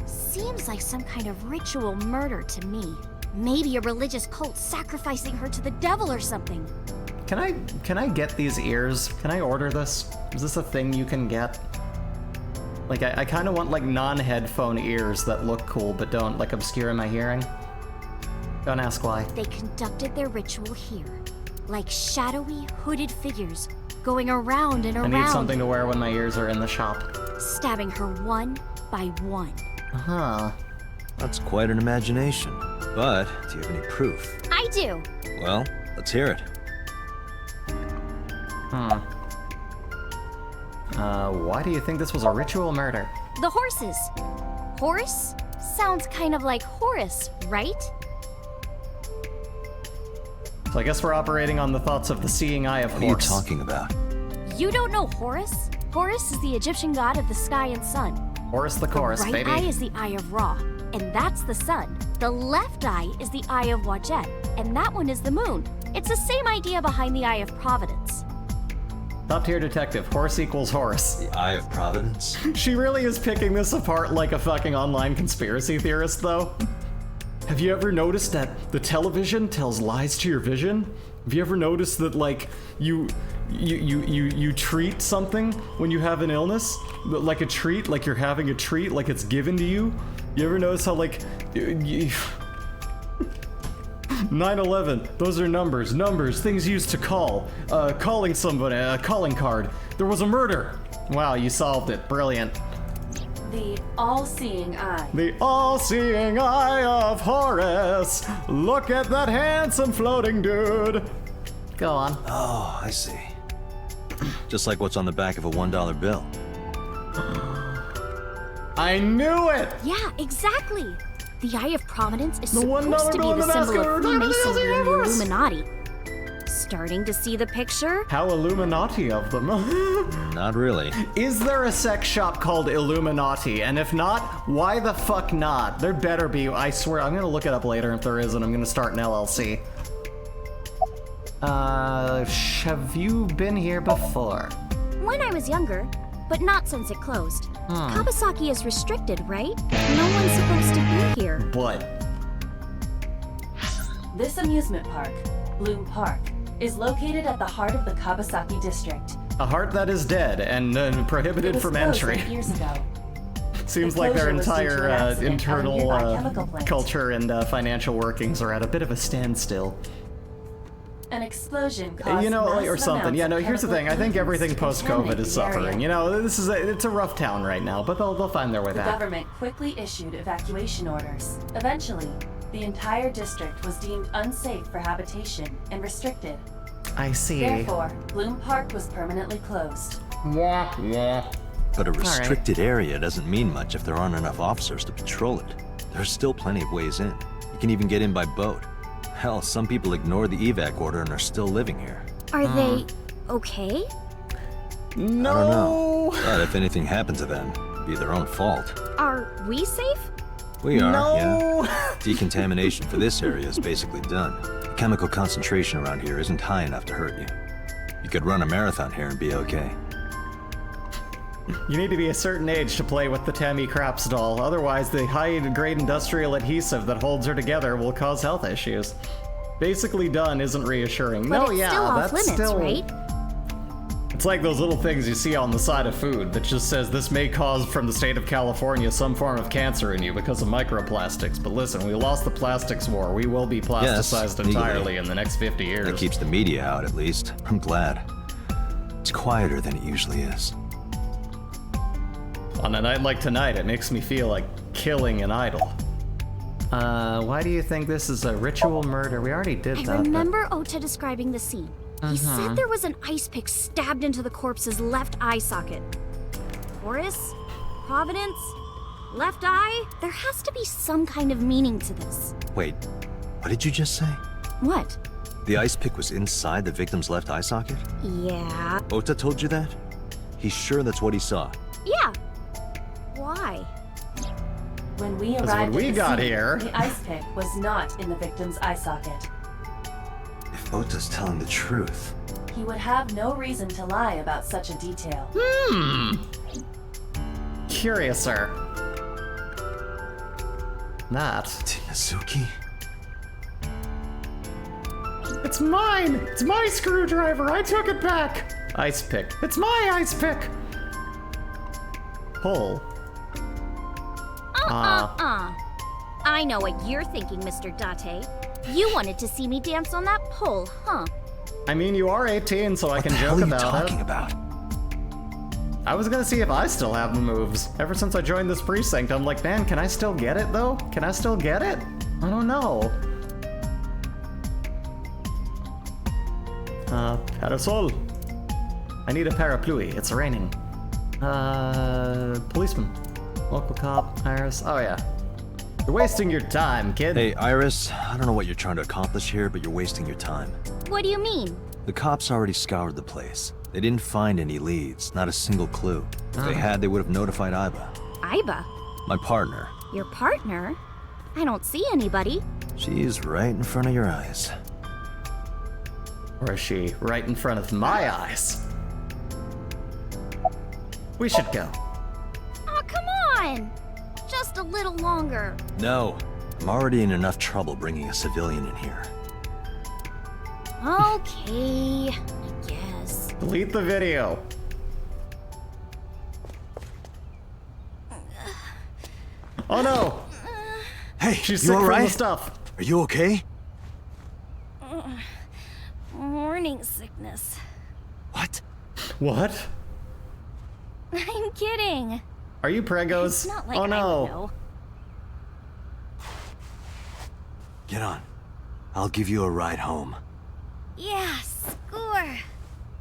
Seems like some kind of ritual murder to me. Maybe a religious cult sacrificing her to the devil or something. Can I get these ears? Can I order this? Is this a thing you can get? Like, I kind of want, like, non-headphone ears that look cool but don't, like, obscure my hearing. Don't ask why. They conducted their ritual here, like shadowy, hooded figures, going around and I around. need something to wear when my ears are in the shop. Stabbing her one by one. Huh. That's quite an imagination. But, do you have any proof? I do. Well, let's hear it. Why do you think this was a ritual murder? The horses. Horse sounds kind of like Horus, right? So I guess we're operating on the thoughts of the seeing eye of What are you Horus. talking about? You don't know Horus? Horus is the Egyptian god of the sky and sun. Horus the chorus, The right baby. eye is the eye of Ra, and that's the sun. The left eye is the eye of Wajet, and that one is the moon. It's the same idea behind the eye of Providence. Top tier detective. Horse equals Horus. The Eye of Providence? She really is picking this apart like a fucking online conspiracy theorist, though. Have you ever noticed that the television tells lies to your vision? Have you ever noticed that, like, you treat something when you have an illness? Like a treat, like you're having a treat, like it's given to you? You ever notice how, like, 9/11, those are numbers, things used to call. Calling somebody, a calling card. There was a murder. Wow, you solved it. Brilliant. The all-seeing eye. The all-seeing eye of Horus. Look at that handsome floating dude. Go on. Oh, I see. Just like what's on the back of a $1 bill. I knew it! Yeah, exactly. The Eye of Providence is The supposed $1 to be bill in the the symbol basket. of Freemasonry and the Illuminati. Starting to see the picture? How Illuminati of them. Not really. Is there a sex shop called Illuminati? And if not, why the fuck not? There better be. I swear, I'm gonna look it up later if there isn't. I'm gonna start an LLC. Have you been here before? When I was younger, but not since it closed. Kawasaki is restricted, right? No one's supposed to be here. What? This amusement park, Bloom Park, is located at the heart of the Kawasaki district. A heart that is dead and It prohibited was from closed entry. 8 years ago. Seems The like their closure was due to entire an accident at a internal nearby chemical plant. culture and financial workings are at a bit of a standstill. An explosion caused You know, or massive something. amounts Yeah, of no, here's the thing. I think chemical everything pollutants post-COVID contaminate is the area. suffering. You know, it's a rough town right now, but they'll find their way The back. government quickly issued evacuation orders. Eventually, the entire district was deemed unsafe for habitation and restricted. I see. Therefore, Bloom Park was permanently closed. Yeah. But a right. restricted area doesn't mean much if there aren't enough officers to patrol it. There's still plenty of ways in. You can even get in by boat. Hell, some people ignore the evac order and are still living here. Are they okay? No. I don't know. But if anything happened to them, it'd be their own fault. Are we safe? We are, No. yeah. Decontamination for this area is basically done. The chemical concentration around here isn't high enough to hurt you. You could run a marathon here and be okay. You need to be a certain age to play with the Tammy Craps doll. Otherwise, the high-grade industrial adhesive that holds her together will cause health issues. Basically done isn't reassuring. But No, it's yeah, still off that's limits, still. right? It's like those little things you see on the side of food that just says this may cause from the state of California some form of cancer in you because of microplastics. But listen, we lost the plastics war. We will be plasticized legally. entirely in the next 50 years. That keeps the media out, at least. I'm glad. It's quieter than it usually is. On a night like tonight, it makes me feel like killing an idol. Why do you think this is a ritual murder? We already did I that. but- remember Ota describing the scene. He said there was an ice pick stabbed into the corpse's left eye socket. Taurus? Providence? Left eye? There has to be some kind of meaning to this. Wait, what did you just say? What? The ice pick was inside the victim's left eye socket? Yeah. Ota told you that? He's sure that's what he saw. Yeah. Why? When we when arrived we at the got scene, here. the ice pick was not in the victim's eye socket. If Ota's telling the truth, He would have no reason to lie about such a detail. Curiouser. That. Mizuki? It's mine! It's my screwdriver! I took it back! Ice pick. It's my ice pick! Pull. I know what you're thinking, Mr. Date. You wanted to see me dance on that pole, huh? I mean, you are 18, so I can joke about it. What the hell are you talking about? I was gonna see if I still have the moves. Ever since I joined this precinct, I'm like, man, can I still get it, though? Can I still get it? I don't know. Parasol. I need a parapluie. It's raining. Policeman. Local cop. Iris. Oh, yeah. You're wasting your time, kid. Hey, Iris, I don't know what you're trying to accomplish here, but you're wasting your time. What do you mean? The cops already scoured the place. They didn't find any leads, not a single clue. If they had, they would have notified Iba. Iba? My partner. Your partner? I don't see anybody. She's right in front of your eyes. Or is she right in front of my eyes? We should go. Oh, come on! Just a little longer. No, I'm already in enough trouble bringing a civilian in here. Okay, I guess. Delete the video. Oh no! Hey, she's you sick all from right? the stuff. Are you okay? Morning sickness. What? What? I'm kidding. Are you pregos? It's not like oh I no. know. Get on. I'll give you a ride home. Yeah, score.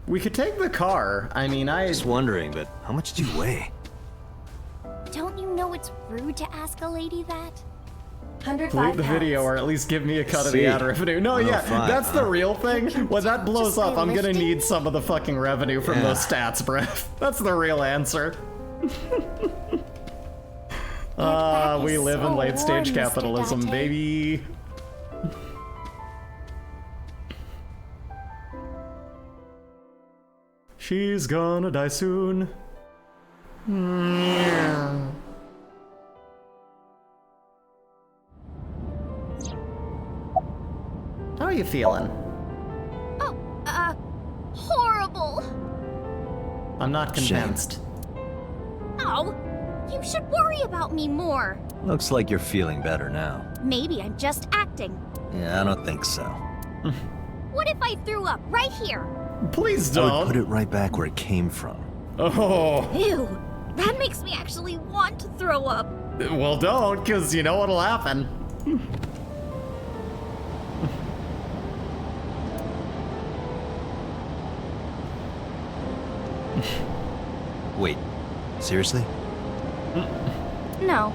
We could take the car. I mean, I was wondering, but how much do you weigh? Don't you know it's rude to ask a lady that? 105 delete the video or at least give me a cut of the ad revenue. No, yeah, 105, that's the real thing. When that blows up, I'm gonna lifting? need some of the fucking revenue from those stats, bruh. That's the real answer. We live in late stage warm, Mr. capitalism, Date. baby. She's gonna die soon. How are you feeling? Oh, horrible. I'm not convinced. Oh, you should worry about me more. Looks like you're feeling better now. Maybe I'm just acting. Yeah, I don't think so. What if I threw up right here? Please I would don't. put it right back where it came from. Oh. Ew, that makes me actually want to throw up. Well, don't, because you know what'll happen. Wait, seriously? No,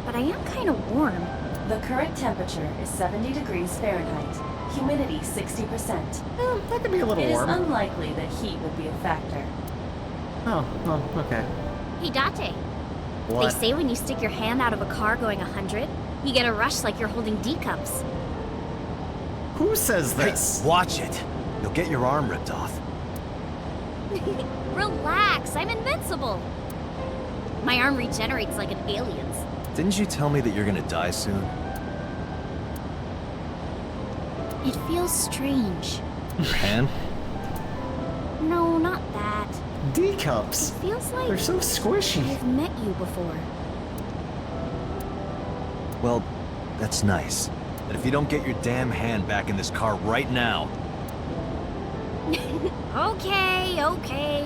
but I am kind of warm. The current temperature is 70 degrees Fahrenheit. Humidity 60%. That could be a little It is warm. unlikely that heat would be a factor. Oh, well, okay. Hey, Date. What? They say when you stick your hand out of a car going 100, you get a rush like you're holding D cups. Who says this? Hey, watch it. You'll get your arm ripped off. Relax, I'm invincible. My arm regenerates like an alien's. Didn't you tell me that you're gonna die soon? It feels strange. Your hand? No, not that. D cups. It feels like They're so squishy. I've met you before. Well, that's nice. And if you don't get your damn hand back in this car right now... Okay, okay.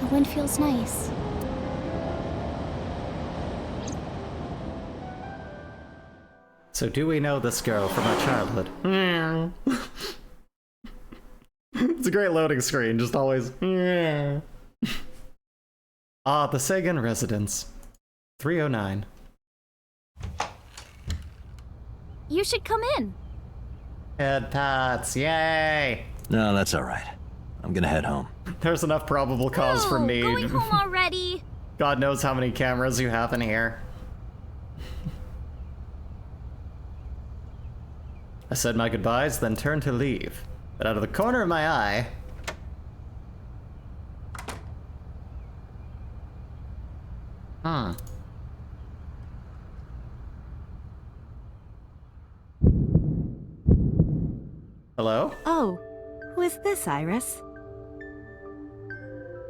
The wind feels nice. So do we know this girl from our childhood? It's a great loading screen, just always. Ah, the Sagan residence. 309. You should come in. Head pats, yay! No, that's alright. I'm gonna head home. There's enough probable cause for me. Going home already. God knows how many cameras you have in here. I said my goodbyes, then turned to leave. But out of the corner of my eye... Hello? Oh, who is this, Iris?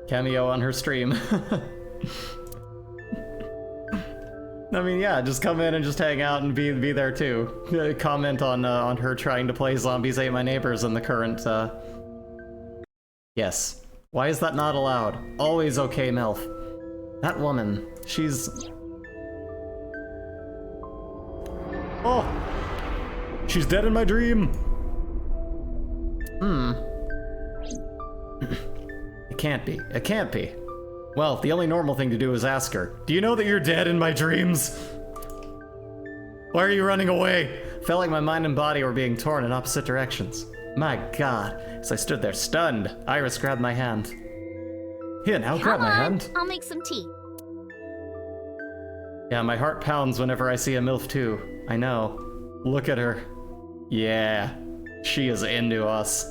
Cameo on her stream. I mean, yeah, just come in and just hang out and be there too. Comment on her trying to play Zombies Ate My Neighbors in the current, Yes. Why is that not allowed? Always okay, MILF. That woman, she's... Oh! She's dead in my dream! It can't be. It can't be. Well, the only normal thing to do is ask her, do you know that you're dead in my dreams? Why are you running away? Felt like my mind and body were being torn in opposite directions. My God. As I stood there stunned, Iris grabbed my hand. Here, now grab my hand. I'll make some tea. Yeah, my heart pounds whenever I see a MILF too. I know. Look at her. Yeah. She is into us.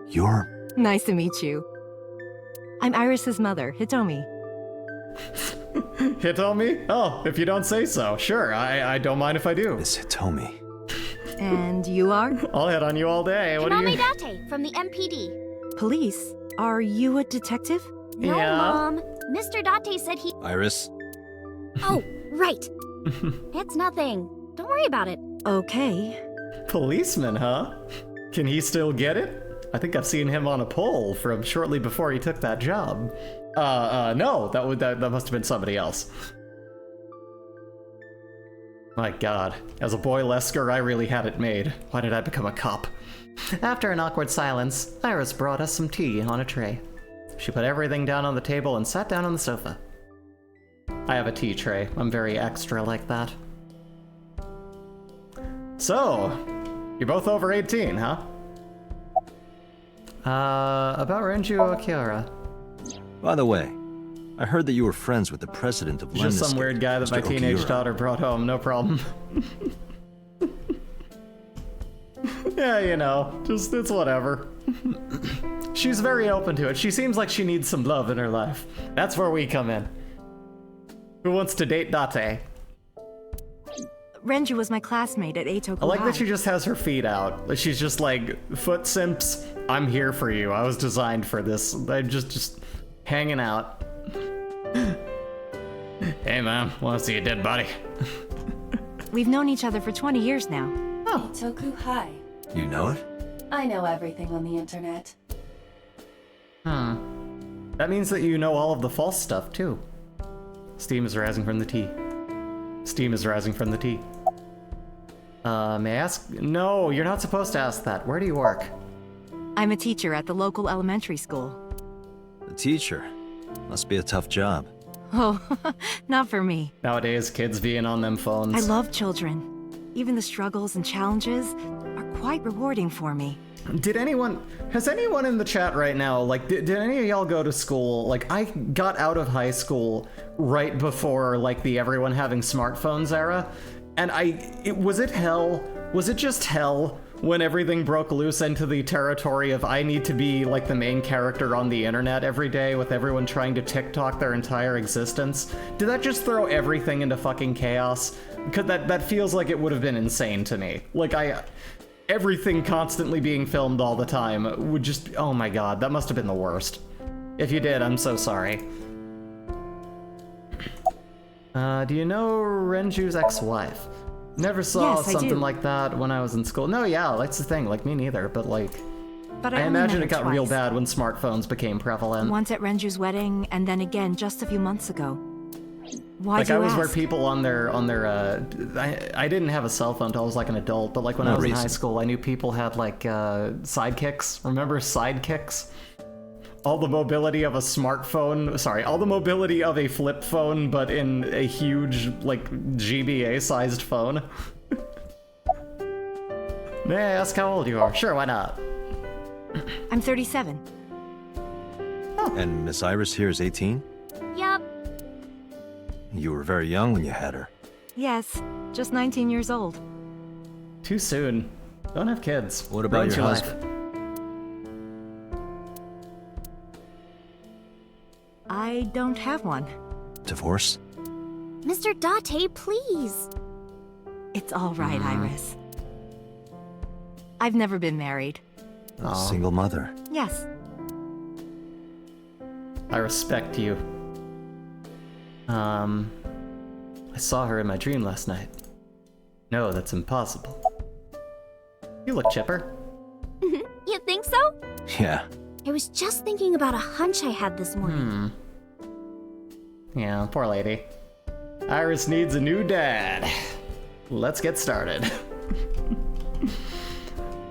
You're... Nice to meet you. I'm Iris's mother, Hitomi. Hitomi? Oh, if you don't say so. Sure, I don't mind if I do. It's Hitomi. And you are? I'll hit on you all day. What are you... Date from the MPD. Police? Are you a detective? No, Yeah. Mom. Mr. Date said he... Iris? Oh, right. It's nothing. Don't worry about it. Okay. Policeman, huh? Can he still get it? I think I've seen him on a pole from shortly before he took that job. No, that must have been somebody else. My God, as a boy Lesker, I really had it made. Why did I become a cop? After an awkward silence, Iris brought us some tea on a tray. She put everything down on the table and sat down on the sofa. I have a tea tray. I'm very extra like that. So, you're both over 18, huh? About Renju Akira. By the way, I heard that you were friends with the president of Just Lemniscate, some weird guy that my Mr. teenage Okiura. daughter brought home, no problem. Yeah, you know, just, it's whatever. She's very open to it. She seems like she needs some love in her life. That's where we come in. Who wants to date Date? Renju was my classmate at Eitoku I like that High. she just has her feet out. She's just like, foot simps, I'm here for you. I was designed for this. I'm just hanging out. Hey man, wanna see a dead body? We've known each other for 20 years now. Eitoku High. You know it? I know everything on the internet. That means that you know all of the false stuff too. Steam is rising from the tea. Steam is rising from the tea. May I ask? No, you're not supposed to ask that. Where do you work? I'm a teacher at the local elementary school. The teacher. Must be a tough job. Oh, not for me. Nowadays, kids being on them phones. I love children. Even the struggles and challenges are quite rewarding for me. Has anyone in the chat right now, like, did any of y'all go to school? Like, I got out of high school right before, like, the everyone having smartphones era, and was it hell? Was it just hell when everything broke loose into the territory of I need to be, like, the main character on the internet every day with everyone trying to TikTok their entire existence? Did that just throw everything into fucking chaos? Because that feels like it would have been insane to me. Like, everything constantly being filmed all the time would just... Oh my God, that must have been the worst. If you did, I'm so sorry. Do you know Renju's ex-wife? Never saw Yes, I something do. like that when I was in school. No, yeah, that's the thing. Like, me neither, but like... But I only imagine met it her got real twice. bad when smartphones became prevalent. Once at Renju's wedding, and then again just a few months ago. Why'd Like, you I was ask? where people on their I didn't have a cell phone until I was like an adult, but like when I No was in reason. high school, I knew people had like sidekicks. Remember sidekicks? all the mobility of a smartphone, sorry, all the mobility of a flip phone, but in a huge, like, GBA-sized phone. May I ask how old you are? Sure, why not? I'm 37. And Miss Iris here is 18? Yup. You were very young when you had her. Yes, just 19 years old. Too soon. Don't have kids. What about Ruins your life. husband? I don't have one. Divorce? Mr. Date, please. It's all right, Iris. I've never been married. Single mother. Yes. I respect you. I saw her in my dream last night. No, that's impossible. You look chipper. You think so? Yeah. I was just thinking about a hunch I had this morning. Yeah, poor lady. Iris needs a new dad. Let's get started.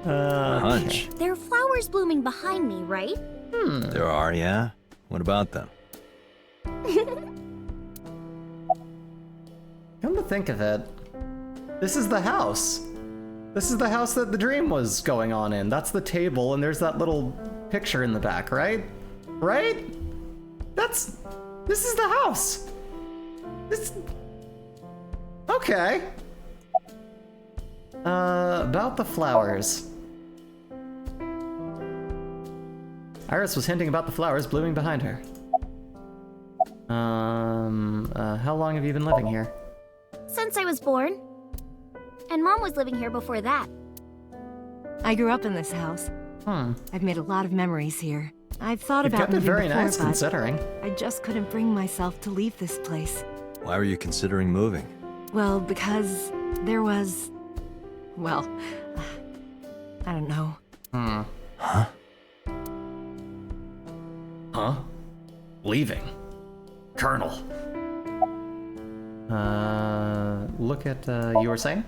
Hunch. There are flowers blooming behind me, right? There are, yeah? What about them? Come to think of it, this is the house. This is the house that the dream was going on in. That's the table, and there's that little picture in the back, right? Right? This is the house. Okay. About the flowers. Iris was hinting about the flowers blooming behind her. How long have you been living here? Since I was born. And Mom was living here before that. I grew up in this house. I've made a lot of memories here. I've thought You've about kept it moving very before, nice, but considering. I just couldn't bring myself to leave this place. Why were you considering moving? Well, because there was... well, I don't know. Huh? Huh? Leaving? Colonel. Look at, you were saying?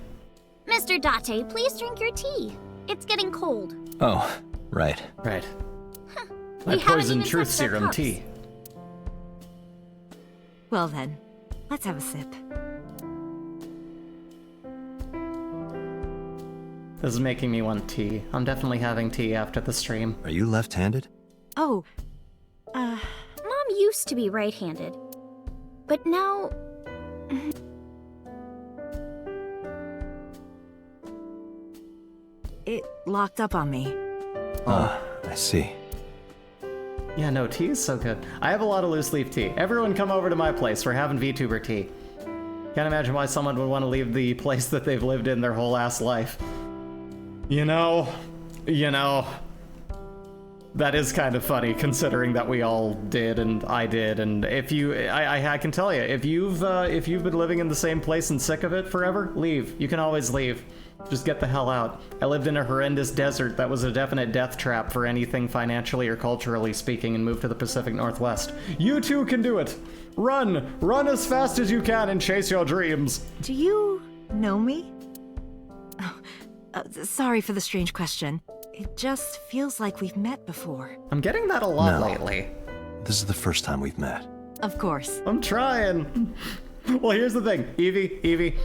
Mr. Date, please drink your tea. It's getting cold. Oh, right. Right. We My haven't poison even truth touched our serum cups. tea. Well then, let's have a sip. This is making me want tea. I'm definitely having tea after the stream. Are you left-handed? Oh, Mom used to be right-handed. But now... it locked up on me. I see. Yeah, no, tea is so good. I have a lot of loose leaf tea. Everyone come over to my place. We're having VTuber tea. Can't imagine why someone would want to leave the place that they've lived in their whole ass life. You know, that is kind of funny considering that we all did and I did. And if you, I can tell you, if you've been living in the same place and sick of it forever, leave. You can always leave. Just get the hell out. I lived in a horrendous desert that was a definite death trap for anything financially or culturally speaking and moved to the Pacific Northwest. You too can do it. Run! Run as fast as you can and chase your dreams. Do you know me? Oh, sorry for the strange question. It just feels like we've met before. I'm getting that a lot No. lately. This is the first time we've met. Of course. I'm trying. Well, here's the thing, Evie,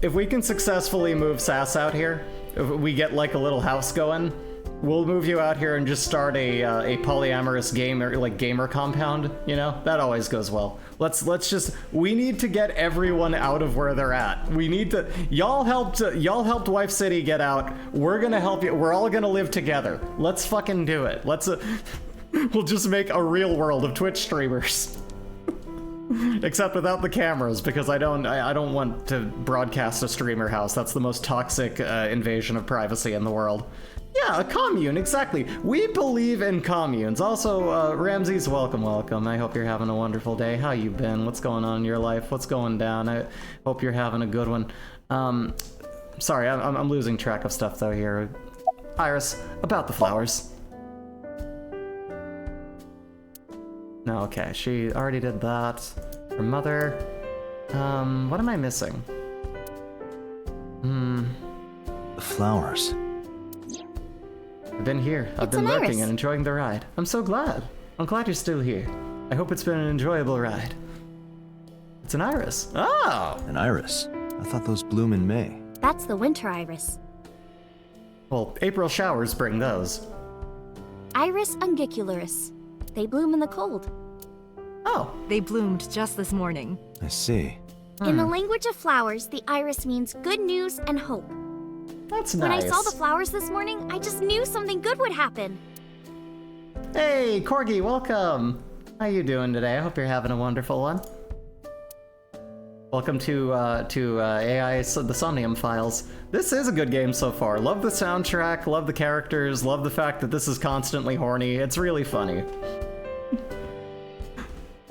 if we can successfully move Sass out here, if we get like a little house going, we'll move you out here and just start a polyamorous gamer compound, you know? That always goes well. We need to get everyone out of where they're at. We need to, y'all helped Wife City get out. We're gonna help you. We're all gonna live together. Let's fucking do it. We'll just make a real world of Twitch streamers. Except without the cameras, because I don't want to broadcast a streamer house. That's the most toxic invasion of privacy in the world. Yeah, a commune, exactly. We believe in communes. Also, Ramses, welcome. I hope you're having a wonderful day. How you been? What's going on in your life? What's going down? I hope you're having a good one. Sorry, I'm losing track of stuff though here. Iris, about the flowers. No, okay, she already did that. Her mother. What am I missing? The flowers. I've been here. I've been lurking and enjoying the ride. I'm so glad. I'm glad you're still here. I hope it's been an enjoyable ride. It's an iris. Oh! An iris? I thought those bloom in May. That's the winter iris. Well, April showers bring those. Iris ungicularis. They bloom in the cold. Oh. They bloomed just this morning. I see. In the language of flowers, the iris means good news and hope. That's When nice. I saw the flowers this morning, I just knew something good would happen. Hey, Corgi, welcome! How you doing today? I hope you're having a wonderful one. Welcome to AI, the Somnium files. This is a good game so far. Love the soundtrack, love the characters, love the fact that this is constantly horny. It's really funny.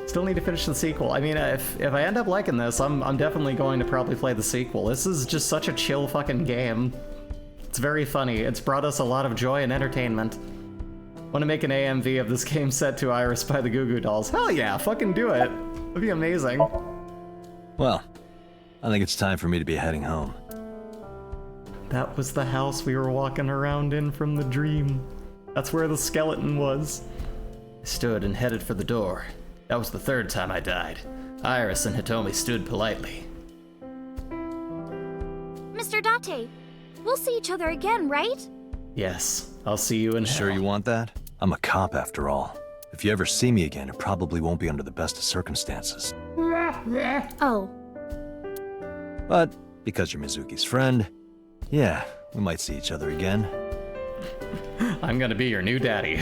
Still need to finish the sequel. I mean, if I end up liking this, I'm definitely going to probably play the sequel. This is just such a chill fucking game. It's very funny. It's brought us a lot of joy and entertainment. Want to make an AMV of this game set to Iris by the Goo Goo Dolls? Hell yeah, fucking do it. That'd be amazing. Well, I think it's time for me to be heading home. That was the house we were walking around in from the dream. That's where the skeleton was. I stood and headed for the door. That was the third time I died. Iris and Hitomi stood politely. Mr. Date, we'll see each other again, right? Yes, I'll see you in hell. Sure you want that? I'm a cop after all. If you ever see me again, it probably won't be under the best of circumstances. Oh. But because you're Mizuki's friend, yeah, we might see each other again. I'm gonna be your new daddy.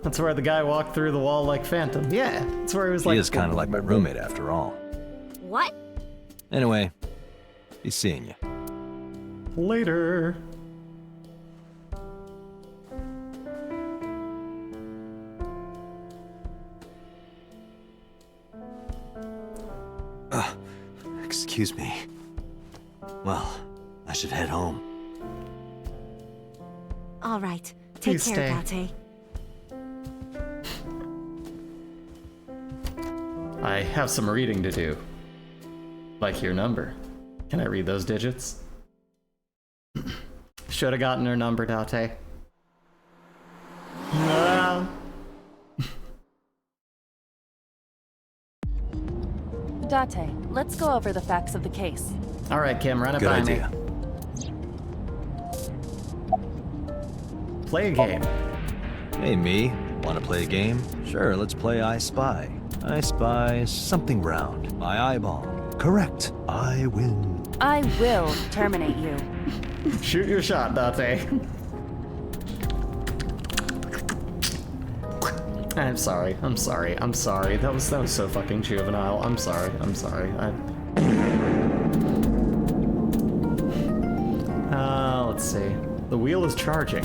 That's where the guy walked through the wall like Phantom. Yeah, that's where he was like... He is kind of like my roommate after all. What? Anyway, be seeing you. Later. Excuse me. Well, I should head home. All right. Take Please care, stay. Date. I have some reading to do. Like your number. Can I read those digits? Should have gotten her number, Date. No. Date, let's go over the facts of the case. All right, Kim, run it Good by idea. me. Play a game. Hey, me. Want to play a game? Sure, let's play I Spy. I spy something round. My eyeball. Correct. I win. I will terminate you. Shoot your shot, Date. I'm sorry. I'm sorry. I'm sorry. That was so fucking juvenile. I'm sorry. I'm sorry. Let's see. The wheel is charging.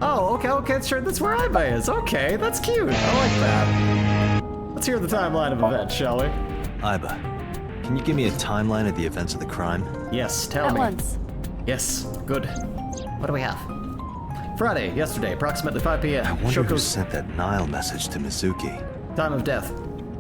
Oh, okay, sure, that's where Iba is. Okay, that's cute. I like that. Let's hear the timeline of events, shall we? Iba, can you give me a timeline of the events of the crime? Yes, tell At me. once. Yes, good. What do we have? Friday, yesterday, approximately 5 p.m. I wonder who Shoko's sent that Nile message to Mizuki. time of death.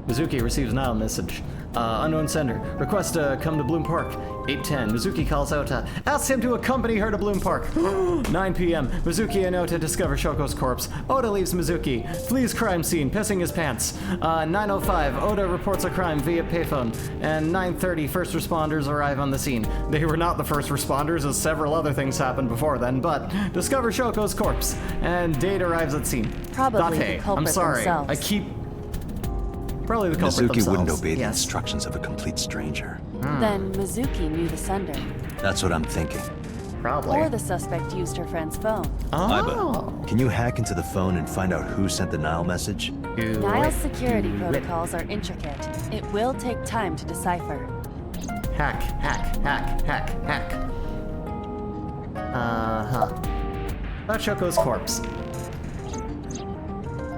Mizuki receives Nile message. Unknown sender. Request to come to Bloom Park. 8:10. Mizuki calls Ota. Asks him to accompany her to Bloom Park. 9 p.m. Mizuki and Ota discover Shoko's corpse. Ota leaves Mizuki. Flees crime scene, pissing his pants. 9:05. Ota reports a crime via payphone. And 9:30. First responders arrive on the scene. They were not the first responders, as several other things happened before then, but discover Shoko's corpse. And Date arrives at scene. Probably Date, the culprit I'm sorry. themselves. I keep... Probably the culprit Mizuki themselves. wouldn't obey the Yes. instructions of a complete stranger. Then Mizuki knew the sender. That's what I'm thinking. Probably. Or the suspect used her friend's phone. Iba, can you hack into the phone and find out who sent the Nile message? Nile's security protocols are intricate. It will take time to decipher. Hack. About Shoko's corpse.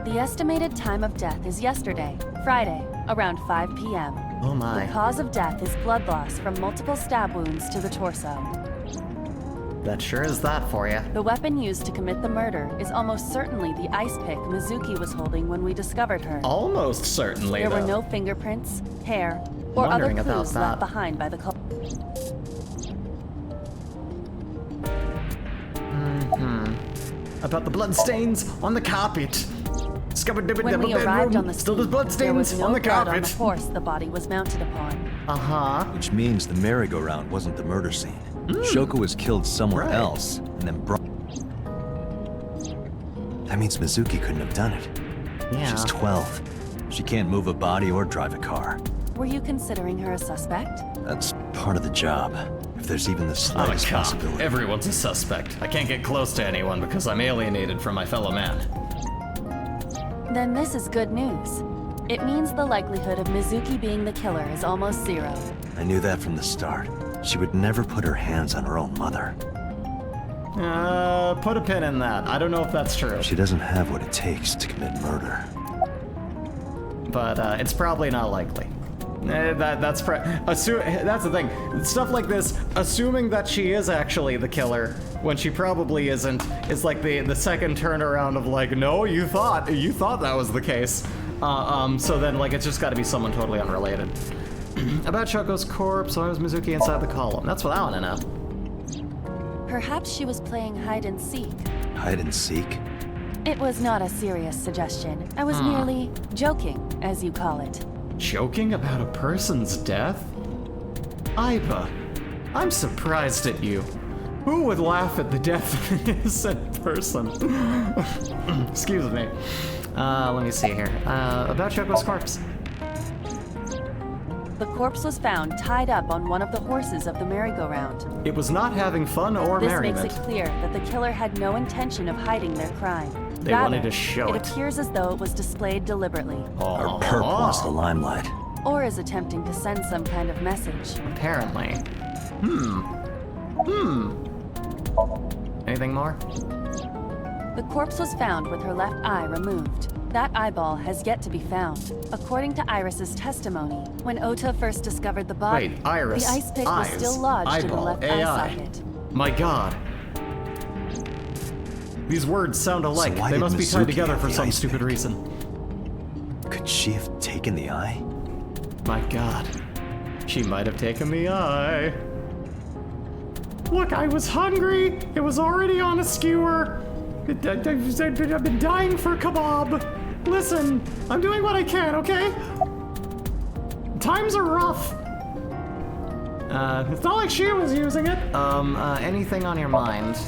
The estimated time of death is yesterday, Friday, around 5 p.m. Oh my. The cause of death is blood loss from multiple stab wounds to the torso. That sure is that for you. The weapon used to commit the murder is almost certainly the ice pick Mizuki was holding when we discovered her. Almost certainly, There were though. no fingerprints, hair, or other Wondering about clues that. left behind by the culprit. about the bloodstains on the carpet. When we arrived on the Still scene, there's bloodstains there was no on the blood carpet. on the horse the body was mounted upon. Which means the merry-go-round wasn't the murder scene. Shoko was killed somewhere else, and then brought... That means Mizuki couldn't have done it. Yeah. She's 12. She can't move a body or drive a car. Were you considering her a suspect? That's part of the job. If there's even the I'm a slightest cop. possibility. Everyone's a suspect. I can't get close to anyone because I'm alienated from my fellow man. Then this is good news. It means the likelihood of Mizuki being the killer is almost zero. I knew that from the start. She would never put her hands on her own mother. Put a pin in that. I don't know if that's true. She doesn't have what it takes to commit murder. But it's probably not likely. That's the thing. Stuff like this, assuming that she is actually the killer when she probably isn't, is like the second turnaround of like, no, you thought that was the case. So then like it's just got to be someone totally unrelated. About Shoko's corpse, why was Mizuki inside the column? That's what I want to know. Perhaps she was playing hide and seek. Hide and seek? It was not a serious suggestion. I was merely joking, as you call it. Joking about a person's death? Aiba, I'm surprised at you. Who would laugh at the death of an innocent person? Excuse me. Let me see here. About Shoko's corpse. The corpse was found tied up on one of the horses of the merry-go-round. It was not having fun or This merriment. makes it clear that the killer had no intention of hiding their crime. They wanted to show it appears as though it was displayed deliberately. Our perp wants the limelight. Or is attempting to send some kind of message. Apparently. Anything more? The corpse was found with her left eye removed. That eyeball has yet to be found. According to Iris's testimony, when Ota first discovered the body, Wait, Iris, the ice pick eyes, was still lodged in the eyeball, left AI. eye socket. My god. These words sound alike. So why They did must be tied Mizuki together have for the some ice stupid pick? reason. Could she have taken the eye? My god. She might have taken the eye. Look, I was hungry. It was already on a skewer. I've been dying for kebab. Listen, I'm doing what I can, okay? Times are rough. It's not like she was using it. Anything on your mind?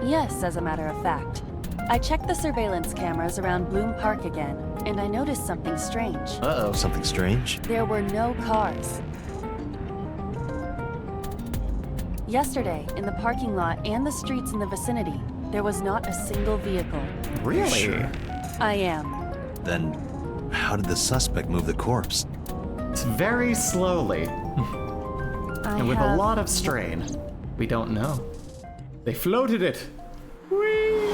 Yes, as a matter of fact. I checked the surveillance cameras around Bloom Park again, and I noticed something strange. Uh-oh. Something strange? There were no cars. Yesterday, in the parking lot and the streets in the vicinity, there was not a single vehicle. Really? Sure. I am. Then, how did the suspect move the corpse? It's very slowly. And with a lot of strain. We don't know. They floated it. Whee!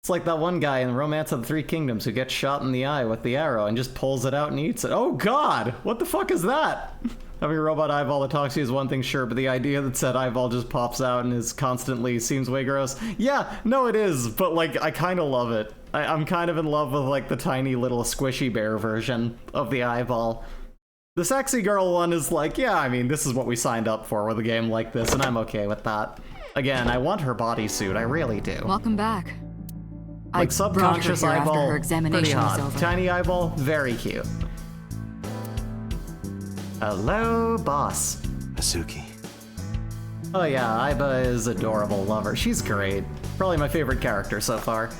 It's like that one guy in Romance of the Three Kingdoms who gets shot in the eye with the arrow and just pulls it out and eats it. Oh god! What the fuck is that? Having a robot eyeball that talks to you is one thing, sure, but the idea that said eyeball just pops out and is constantly seems way gross. Yeah, no it is, but like, I kinda love it. I'm kind of in love with like the tiny little squishy bear version of the eyeball. The sexy girl one is like, yeah, I mean, this is what we signed up for with a game like this, and I'm okay with that. Again, I want her bodysuit, I really do. Welcome back. Like subconscious brought her here eyeball, after her pretty examination was hot. over. Tiny eyeball, very cute. Hello, boss. Mizuki. Oh yeah, Aiba is adorable lover. She's great. Probably my favorite character so far.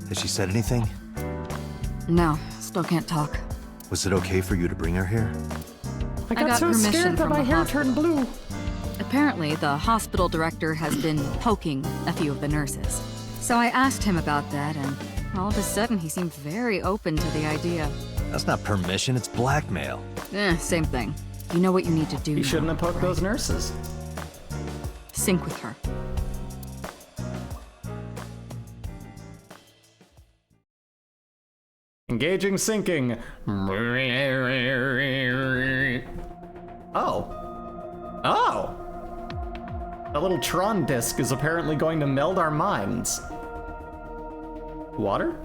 Has she said anything? No, still can't talk. Was it okay for you to bring her here? I got so permission scared that from my the hair hospital. turned blue. Apparently, the hospital director has been poking a few of the nurses. So I asked him about that, and all of a sudden he seemed very open to the idea. That's not permission, it's blackmail. Same thing. You know what you need to do. You shouldn't have poked those nurses. Sync with her. Engaging syncing. Oh. Oh! That little Tron disc is apparently going to meld our minds. Water?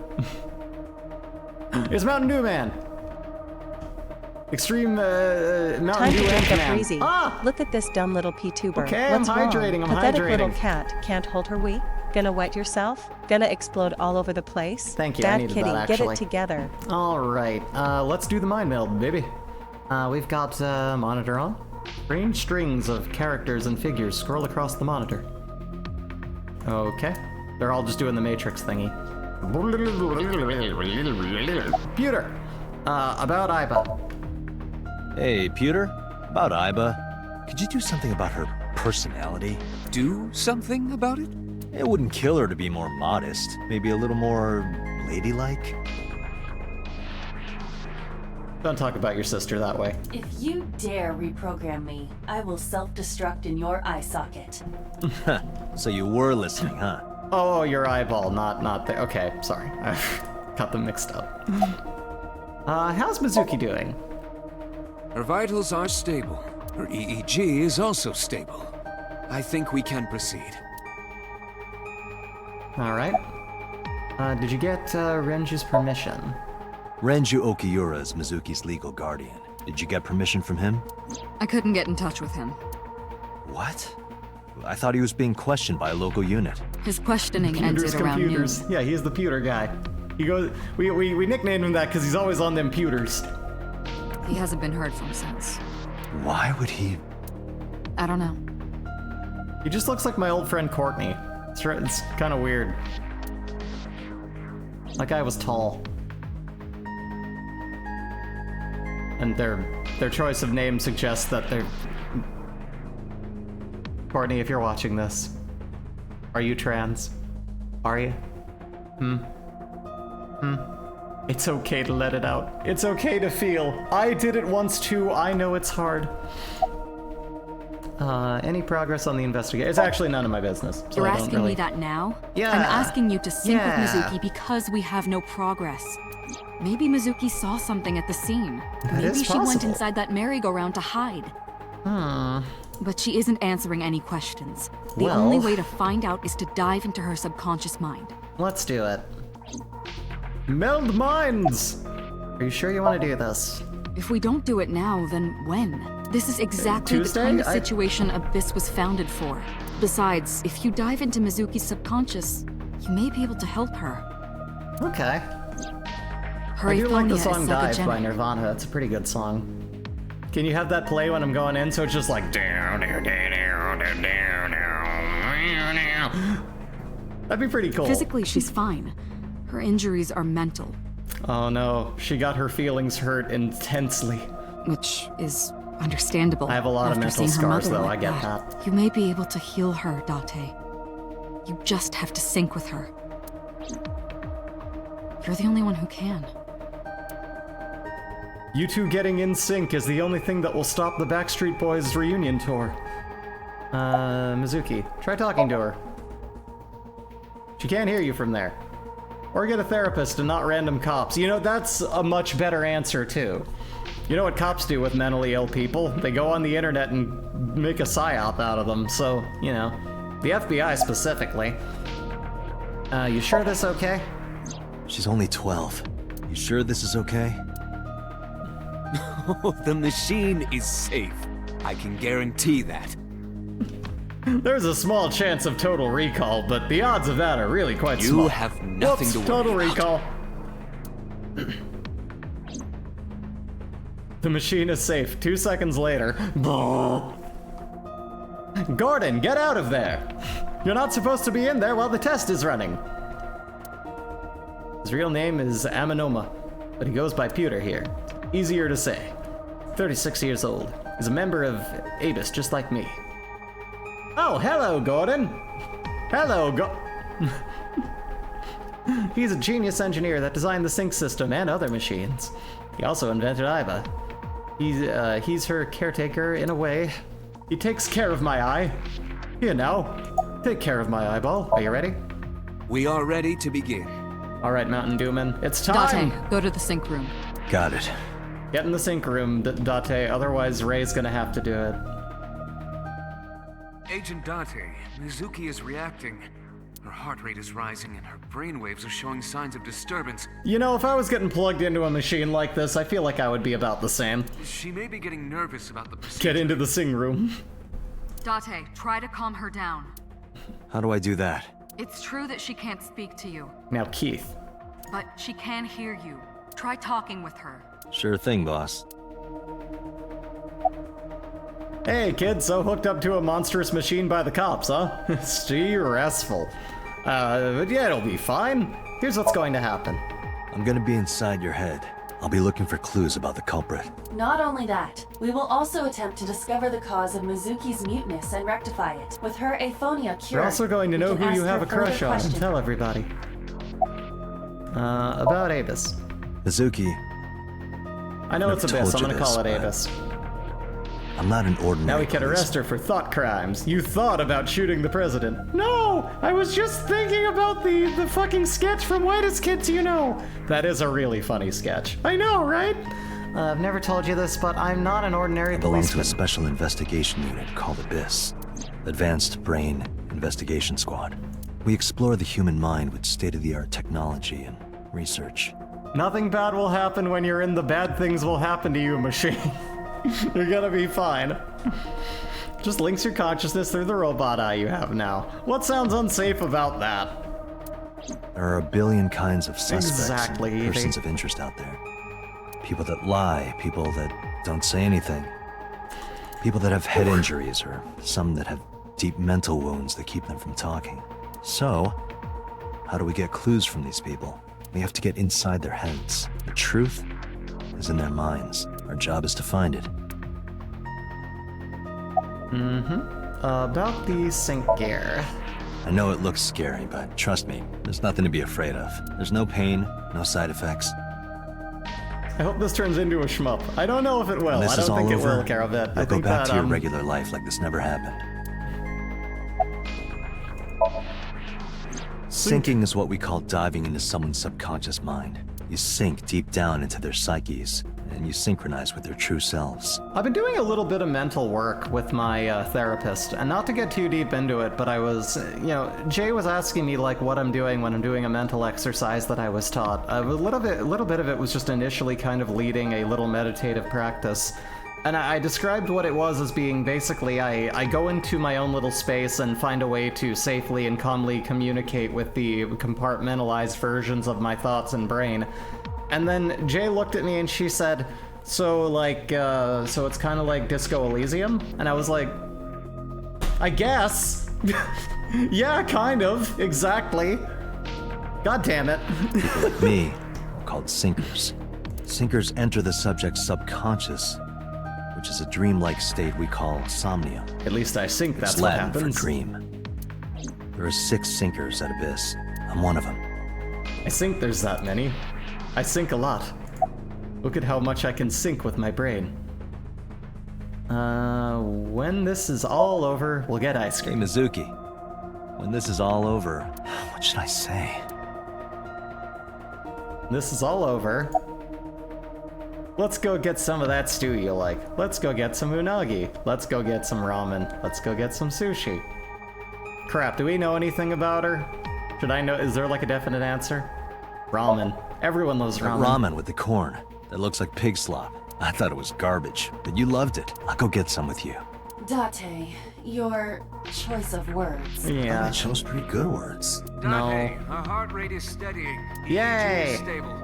It's Mountain Dew Man! Extreme Mountain Time to Dew drink a Ant-Man. breezy. Look at this dumb little P-tuber. Okay, What's I'm hydrating, wrong? I'm Pathetic hydrating. little cat. Can't hold her wee? Gonna wet yourself? Gonna explode all over the place? Thank you, I Bad needed kitty, that, get actually. it together. Alright, let's do the mind meld, baby. We've got monitor on. Strange strings of characters and figures scroll across the monitor. Okay. They're all just doing the Matrix thingy. Pewter! About Iba. Hey, Pewter? About Iba. Could you do something about her personality? Do something about it? It wouldn't kill her to be more modest. Maybe a little more ladylike? Don't talk about your sister that way. If you dare reprogram me, I will self-destruct in your eye socket. So you were listening, huh? Oh, your eyeball, not there. Okay, sorry. I got them mixed up. How's Mizuki doing? Her vitals are stable. Her EEG is also stable. I think we can proceed. Alright. Did you get Renju's permission? Renju Okiura is Mizuki's legal guardian. Did you get permission from him? I couldn't get in touch with him. What? I thought he was being questioned by a local unit. His questioning ended around noon. Computers. Yeah, he's the pewter guy. He goes. We nicknamed him that because he's always on them pewters. He hasn't been heard from since. Why would he? I don't know. He just looks like my old friend Courtney. It's kind of weird. That guy was tall. And their choice of name suggests that they're... Courtney, if you're watching this, are you trans? Are you? It's okay to let it out. It's okay to feel. I did it once too. I know it's hard. Any progress on the investigation? It's actually none of my business. So You're I don't asking really... me that now? Yeah. I'm asking you to sync Yeah. with Mizuki because we have no progress. Maybe Mizuki saw something at the scene. Maybe is she went possible. inside that merry-go-round to hide. But she isn't answering any questions. The Well- only way to find out is to dive into her subconscious mind. Let's do it. Meld minds! Are you sure you want to do this? If we don't do it now, then when? This is exactly Tuesday? the kind of I- situation Abyss was founded for. Besides, if you dive into Mizuki's subconscious, you may be able to help her. Okay. Her I do like the aphonia song is Dive by psychogenic. Nirvana. That's a pretty good song. Can you have that play when I'm going in so it's just like down, down, down, down, down, down, down, down. That'd be pretty cool. Physically, she's fine. Her injuries are mental, Oh no, she got her feelings hurt intensely. which is understandable. I have a lot of after mental seeing her scars, mother though, like I get that. You may be able to heal her, Date. You just have to sync with her. You're the only one who can. You two getting in sync is the only thing that will stop the Backstreet Boys reunion tour. Mizuki, try talking to her. She can't hear you from there. Or get a therapist and not random cops. You know, that's a much better answer, too. You know what cops do with mentally ill people? They go on the internet and make a psyop out of them, so, you know. The FBI specifically. You sure this okay? She's only 12. You sure this is okay? The machine is safe. I can guarantee that. There's a small chance of total recall, but the odds of that are really quite small. You have nothing to worry Total about. recall. The machine is safe. 2 seconds later. Gordon, get out of there! You're not supposed to be in there while the test is running. His real name is Aminoma, but he goes by Pewter here. Easier to say. 36 years old. He's a member of Abus, just like me. Oh, hello, Gordon. Hello, He's a genius engineer that designed the sync system and other machines. He also invented Iba. He's her caretaker in a way. He takes care of my eye. You know, take care of my eyeball. Are you ready? We are ready to begin. All right, Mountain Dewman, it's time. Date, go to the sync room. Got it. Get in the sync room, Date. Otherwise, Ray's gonna have to do it. Agent Date, Mizuki is reacting. Her heart rate is rising and her brainwaves are showing signs of disturbance. You know, if I was getting plugged into a machine like this, I feel like I would be about the same. She may be getting nervous about the procedure. Get into the sing room. Date, try to calm her down. How do I do that? It's true that she can't speak to you, Now, Keith. but she can hear you. Try talking with her. Sure thing, boss. Hey, kid, so hooked up to a monstrous machine by the cops, huh? Stressful. But yeah, it'll be fine. Here's what's going to happen. I'm gonna be inside your head. I'll be looking for clues about the culprit. Not only that, we will also attempt to discover the cause of Mizuki's muteness and rectify it. With her aphonia cured, You're also going to know who you have a crush on and tell everybody. About Abyss. Mizuki. I know it's Abyss, I'm gonna call it Abyss. I'm not an ordinary Now we can arrest her for thought crimes. You thought about shooting the president. No! I was just thinking about the fucking sketch from Whitest Kids You Know. That is a really funny sketch. I know, right? I've never told you this, but I'm not an ordinary I belong to policeman. a special investigation unit called Abyss. Advanced Brain Investigation Squad. We explore the human mind with state-of-the-art technology and research. Nothing bad will happen when you're in the bad things will happen to you machine. You're gonna be fine. Just links your consciousness through the robot eye you have now. What sounds unsafe about that? There are a billion kinds of suspects Exactly, and Evie. persons of interest out there. People that lie, people that don't say anything. People that have head injuries, or some that have deep mental wounds that keep them from talking. So, how do we get clues from these people? We have to get inside their heads. The truth is in their minds. Our job is to find it. About the sync gear. I know it looks scary, but trust me, there's nothing to be afraid of. There's no pain, no side effects. I hope this turns into a shmup. I don't know if it will. When this I don't is all think it over, will, Caravette. I you'll go think back that, to your regular life like this never happened. Sinking is what we call diving into someone's subconscious mind. You sink deep down into their psyches, and you synchronize with their true selves. I've been doing a little bit of mental work with my therapist, and not to get too deep into it, but I was, Jay was asking me like what I'm doing when I'm doing a mental exercise that I was taught. A little bit of it was just initially kind of leading a little meditative practice. And I described what it was as being basically I go into my own little space and find a way to safely and calmly communicate with the compartmentalized versions of my thoughts and brain. And then Jay looked at me and she said, so it's kind of like Disco Elysium? And I was like, I guess. Yeah, kind of, exactly. God damn it. People like me are called sinkers. Sinkers enter the subject's subconscious, which is a dreamlike state we call Somnium. At least I think that's It's what Latin happens. for dream. There are 6 sinkers at Abyss. I'm one of them. I think there's that many. I think a lot. Look at how much I can sync with my brain. When this is all over, we'll get ice Hey, cream. Mizuki. When this is all over, what should I say? This is all over. Let's go get some of that stew you like. Let's go get some unagi. Let's go get some ramen. Let's go get some sushi. Crap, do we know anything about her? Should I know? Is there like a definite answer? Ramen. Everyone loves That ramen. ramen with the corn. That looks like pig slop. I thought it was garbage, but you loved it. I'll go get some with you. Date, your choice of words. Yeah. I chose pretty good words. No. Date, her heart rate is steadying. Yay! EEG is stable.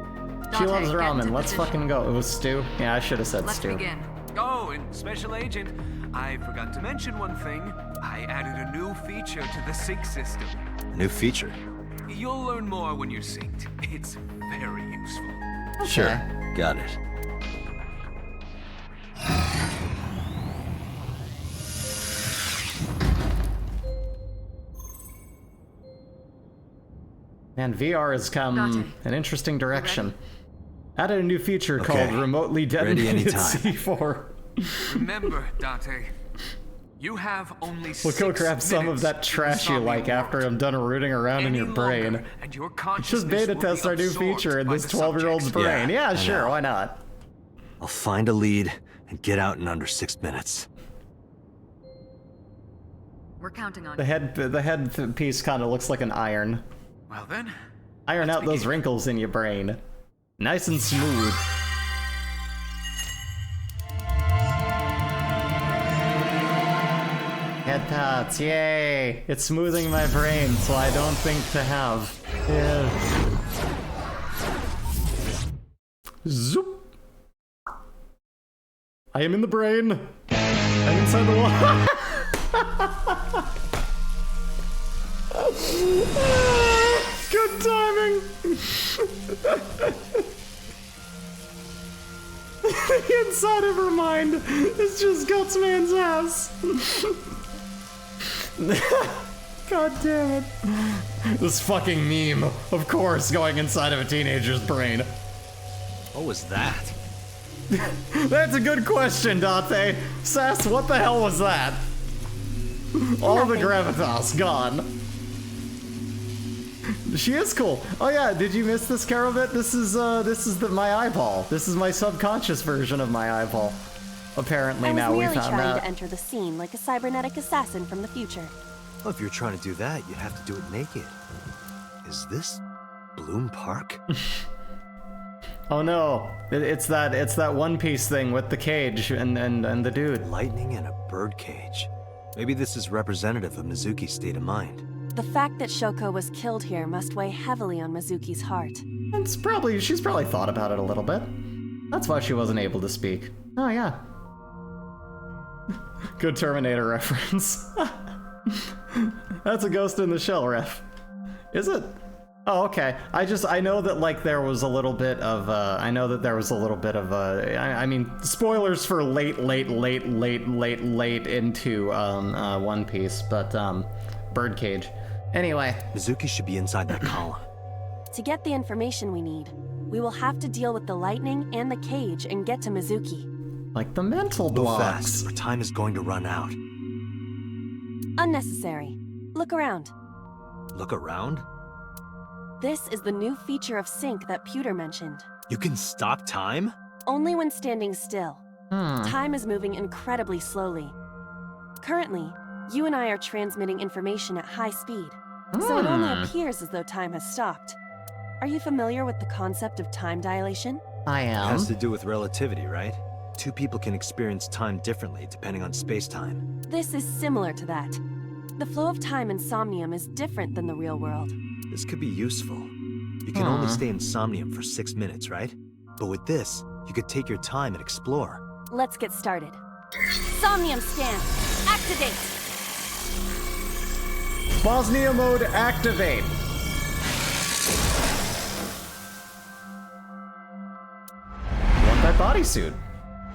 She loves Date, get ramen. into Let's position. fucking go. It was stew. Yeah, I should have said Let's stew. begin. Oh, and Special Agent, I forgot to mention one thing. I added a new feature to the sync system. A new feature. You'll learn more when you're synced. It's very useful. Sure. Got it. Man, VR has come Dante, an interesting direction. Added a new feature Okay. called remotely Ready detonated anytime. C4. Remember, Date, you have only We'll go 6 grab some of minutes that trash in you the like Somnium after world. I'm done rooting around in Any your brain. longer, and your Just consciousness beta will test be our new absorbed feature in by this the 12-year-old's subjects. brain. Yeah, Yeah, I sure, know. why not? I'll find a lead and get out in under 6 minutes. You'll learn more when you're synced. It's very useful. Okay. Sure. Got it. I'll find a lead and get out in under 6 minutes. We're counting on The head piece kind of looks like an iron. Well then. Iron out those wrinkles in your brain. Nice and smooth. Head pats, yay! It's smoothing my brain, so I don't think to have. Yeah. Zoop! I am in the brain! I'm inside the wall! Good timing! The inside of her mind is just Gutsman's ass. God damn it. This fucking meme, of course, going inside of a teenager's brain. What was that? That's a good question, Dante. Sass, what the hell was that? All the gravitas gone. She is cool. Oh yeah, did you miss this, Carolbit? This is my eyeball. This is my subconscious version of my eyeball. Apparently now we found out. I was merely trying to enter the scene like a cybernetic assassin from the future. Well, if you're trying to do that, you'd have to do it naked. Is this Bloom Park? Oh no, it's that One Piece thing with the cage and the dude. Lightning and a bird cage. Maybe this is representative of Mizuki's state of mind. The fact that Shoko was killed here must weigh heavily on Mizuki's heart. She's probably thought about it a little bit. That's why she wasn't able to speak. Oh yeah. Good Terminator reference. That's a Ghost in the Shell ref. Is it? Oh, okay. I know that like there was a little bit of I mean, spoilers for late into One Piece, but Birdcage. Anyway, Mizuki should be inside that column. To get the information we need, we will have to deal with the lightning and the cage and get to Mizuki. Like the mental Go blocks. fast, our time is going to run out. Unnecessary. Look around. Look around? This is the new feature of Sync that Pewter mentioned. You can stop time? Only when standing still. Time is moving incredibly slowly. Currently, you and I are transmitting information at high speed, so it only appears as though time has stopped. Are you familiar with the concept of time dilation? I am. It has to do with relativity, right? Two people can experience time differently depending on space-time. This is similar to that. The flow of time in Somnium is different than the real world. This could be useful. You can only stay in Somnium for 6 minutes, right? But with this, you could take your time and explore. Let's get started. Somnium scan, activate! Bosnia mode activate. I want that bodysuit.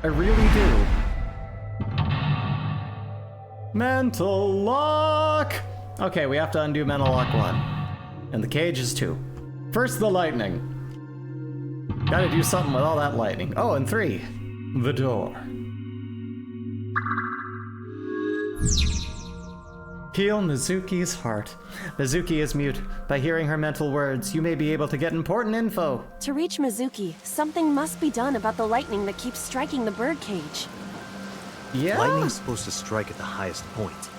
I really do. Mental lock! Okay, we have to undo mental lock 1. And the cage is 2. First, the lightning. Gotta do something with all that lightning. Oh, and 3. The door. Heal Mizuki's heart. Mizuki is mute. By hearing her mental words, you may be able to get important info. To reach Mizuki, something must be done about the lightning that keeps striking the birdcage. Yeah? Lightning's supposed to strike at the highest point.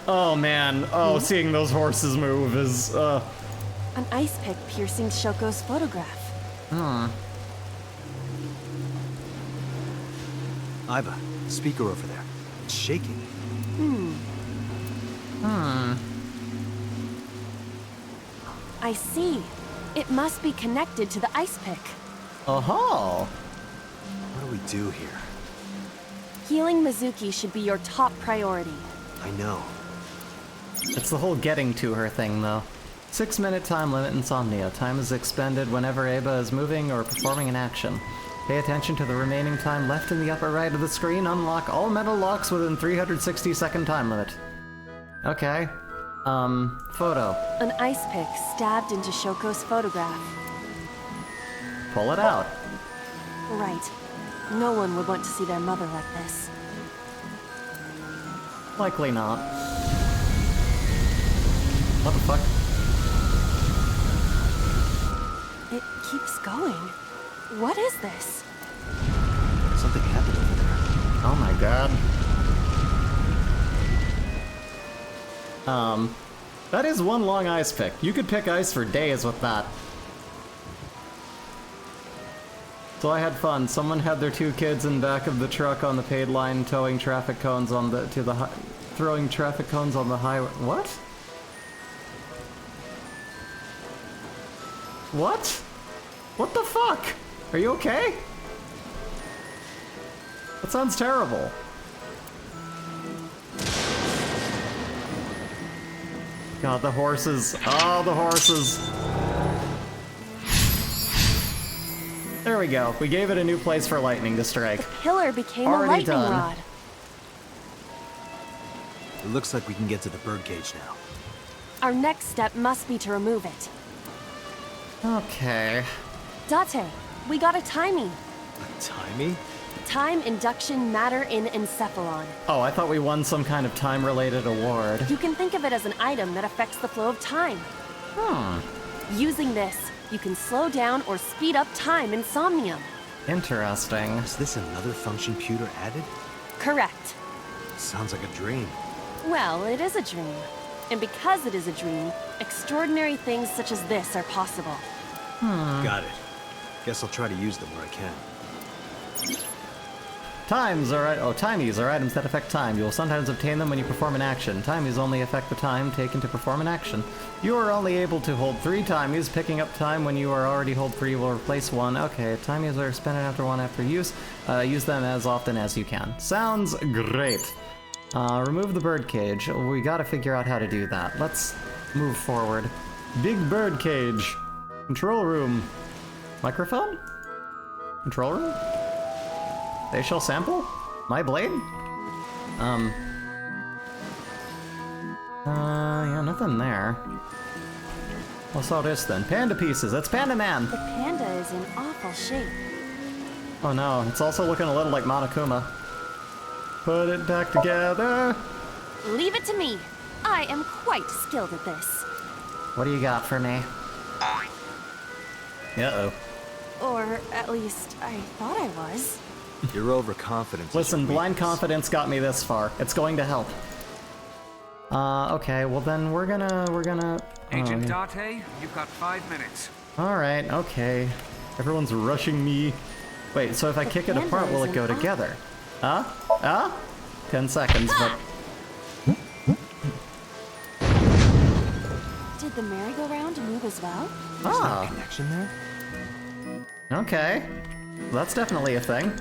Oh man, seeing those horses move is, An ice pick piercing Shoko's photograph. Iva, speaker over there. It's shaking. I see. It must be connected to the ice pick. Oh. What do we do here? Healing Mizuki should be your top priority. I know. It's the whole getting to her thing, though. 6-minute time limit insomnia. Time is expended whenever Aba is moving or performing an action. Pay attention to the remaining time left in the upper right of the screen. Unlock all mental locks within 360-second time limit. Okay. Photo. An ice pick stabbed into Shoko's photograph. Pull it out. Right. No one would want to see their mother like this. Likely not. What the fuck? It keeps going. What is this? Something happened over there. Oh my god. That is one long ice pick. You could pick ice for days with that. So I had fun. Someone had their 2 kids in back of the truck on the paid line, throwing traffic cones on the highway. What? What? What the fuck? Are you okay? That sounds terrible. God, the horses. Oh, the horses. There we go. We gave it a new place for lightning to strike. The pillar became Already a lightning done. rod. It looks like we can get to the birdcage now. Our next step must be to remove it. Okay. Date, we got a timing. Timey? Time induction matter in encephalon. Oh, I thought we won some kind of time-related award. You can think of it as an item that affects the flow of time. Using this, you can slow down or speed up time in Somnium. Interesting. Is this another function Pewter added? Correct. Sounds like a dream. Well, it is a dream. And because it is a dream, extraordinary things such as this are possible. Got it. Guess I'll try to use them where I can. Timies are items that affect time. You will sometimes obtain them when you perform an action. Timies only affect the time taken to perform an action. You are only able to hold 3 timies. Picking up time when you are already hold 3 will replace 1. Okay, timies are spent after 1 after use. Use them as often as you can. Sounds great. Remove the birdcage. We gotta figure out how to do that. Let's move forward. Big birdcage. Control room. Microphone? Control room? They shall sample? My blade? Yeah, nothing there. What's all this then? Panda pieces, that's Panda Man! The panda is in awful shape. Oh no, it's also looking a little like Monokuma. Put it back together! Leave it to me. I am quite skilled at this. What do you got for me? Uh-oh. Or at least, I thought I was. Your overconfidence. Listen, blind confidence got me this far. It's going to help. Okay, well then we're gonna... Agent Date, you've got 5 minutes. Alright, okay. Everyone's rushing me. Wait, so if I kick it apart, will it go together? 10 seconds, but... Did the merry-go-round move as well? There's no connection there? Okay. That's definitely a thing.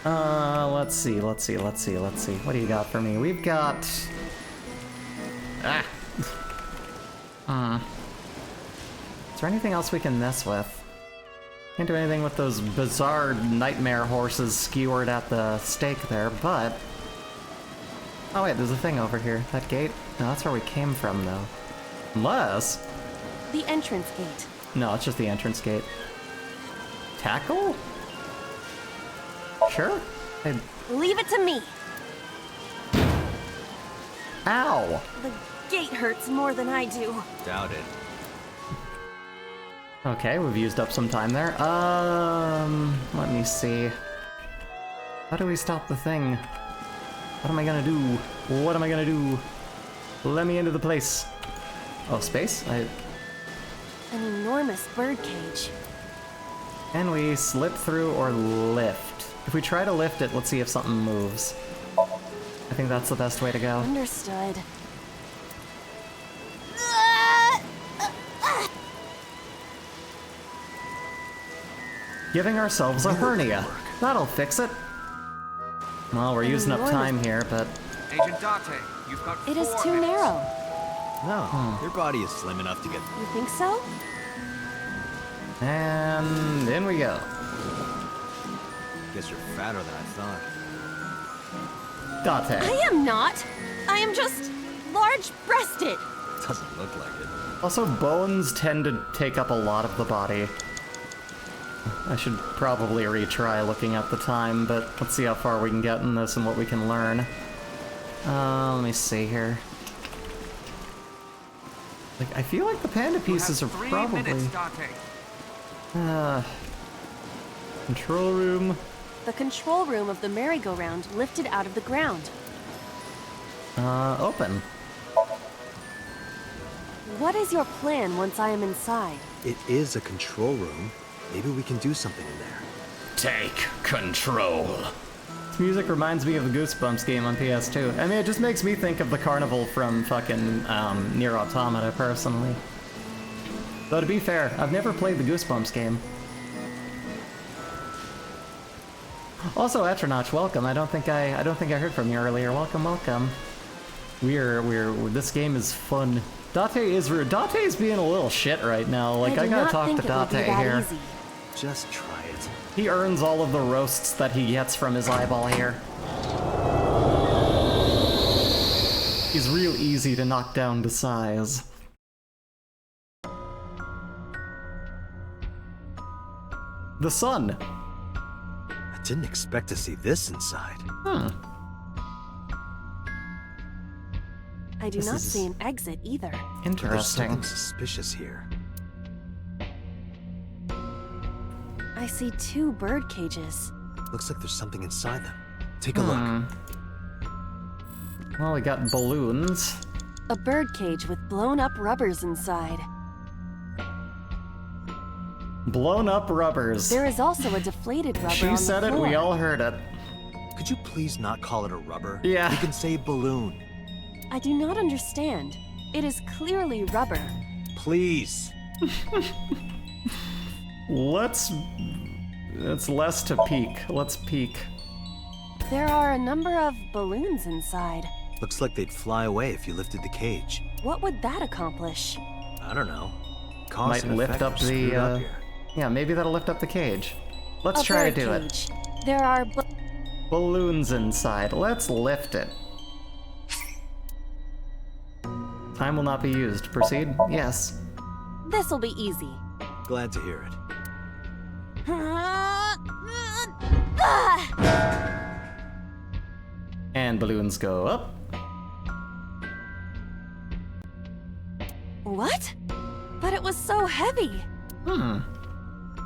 Let's see. What do you got for me? We've got... Is there anything else we can mess with? Can't do anything with those bizarre nightmare horses skewered at the stake there, but... Oh wait, there's a thing over here. That gate? No, that's where we came from, though. Unless... The entrance gate. No, it's just the entrance gate. Tackle? Sure. Leave it to me. Ow! The gate hurts more than I do. Doubt it. Okay, we've used up some time there. Let me see. How do we stop the thing? What am I gonna do? What am I gonna do? Let me into the place. Oh, space? An enormous birdcage. Can we slip through or lift? If we try to lift it, let's see if something moves. I think that's the best way to go. Understood. Giving ourselves a hernia. That'll fix it. Well, we're using up time here, but... Agent Date, you've got 4 It is too minutes. narrow. No, your body is slim enough to get... You think so? And in we go. Guess you're fatter than I thought. Date. I am not. I am just large-breasted. Doesn't look like it. Also, bones tend to take up a lot of the body. I should probably retry looking at the time, but let's see how far we can get in this and what we can learn. Let me see here. Like, I feel like the panda pieces are 3 probably... minutes, Date. Control room. The control room of the merry-go-round lifted out of the ground. Open. What is your plan once I am inside? It is a control room. Maybe we can do something in there. Take control. This music reminds me of the Goosebumps game on PS2. I mean, it just makes me think of the carnival from fucking Nier Automata, personally. Though to be fair, I've never played the Goosebumps game. Also, Atronach, welcome. I don't think I heard from you earlier. Welcome, welcome. This game is fun. Date is rude. Date's being a little shit right now. Like, I gotta talk to Date here. Easy. Just try it. He earns all of the roasts that he gets from his eyeball here. He's real easy to knock down to size. The sun. I didn't expect to see this inside. I do not see an exit either. There's Interesting. something suspicious here. I see 2 bird cages. Looks like there's something inside them. Take a look. Well, we got balloons. A bird cage with blown up rubbers inside. Blown up rubbers. There is also a deflated rubber on She the said it, floor. we all heard it. Could you please not call it a rubber? Yeah. You can say balloon. I do not understand. It is clearly rubber. Please. It's less to peek. Let's peek. There are a number of balloons inside. Looks like they'd fly away if you lifted the cage. What would that accomplish? I don't know. Cause Might and lift effect up are screwed the, up here. yeah, maybe that'll lift up the cage. Let's A try to bird do it. cage. There are Balloons inside. Let's lift it. Time will not be used. Proceed? Yes. This'll be easy. Glad to hear it. And balloons go up. What? But it was so heavy.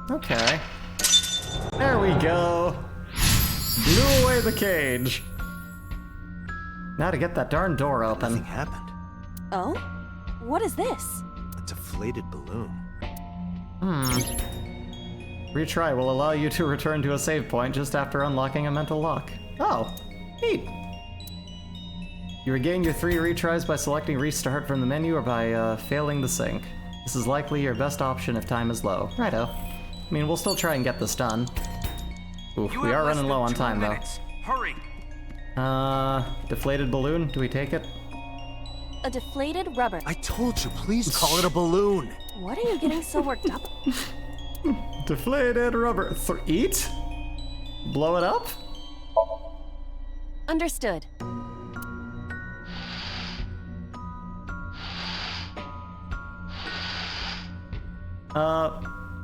Okay. There we go. Blew away the cage. Now to get that darn door open. Nothing happened. Oh? What is this? A deflated balloon. Retry will allow you to return to a save point just after unlocking a mental lock. Oh, neat. You regain your 3 retries by selecting restart from the menu or by failing the sync. This is likely your best option if time is low. Righto. I mean, we'll still try and get this done. Oof, we are running low on time though. Hurry! Deflated balloon, do we take it? A deflated rubber. I told you, please call it a balloon. What are you getting so worked up? Deflated rubber. Eat? Blow it up? Understood.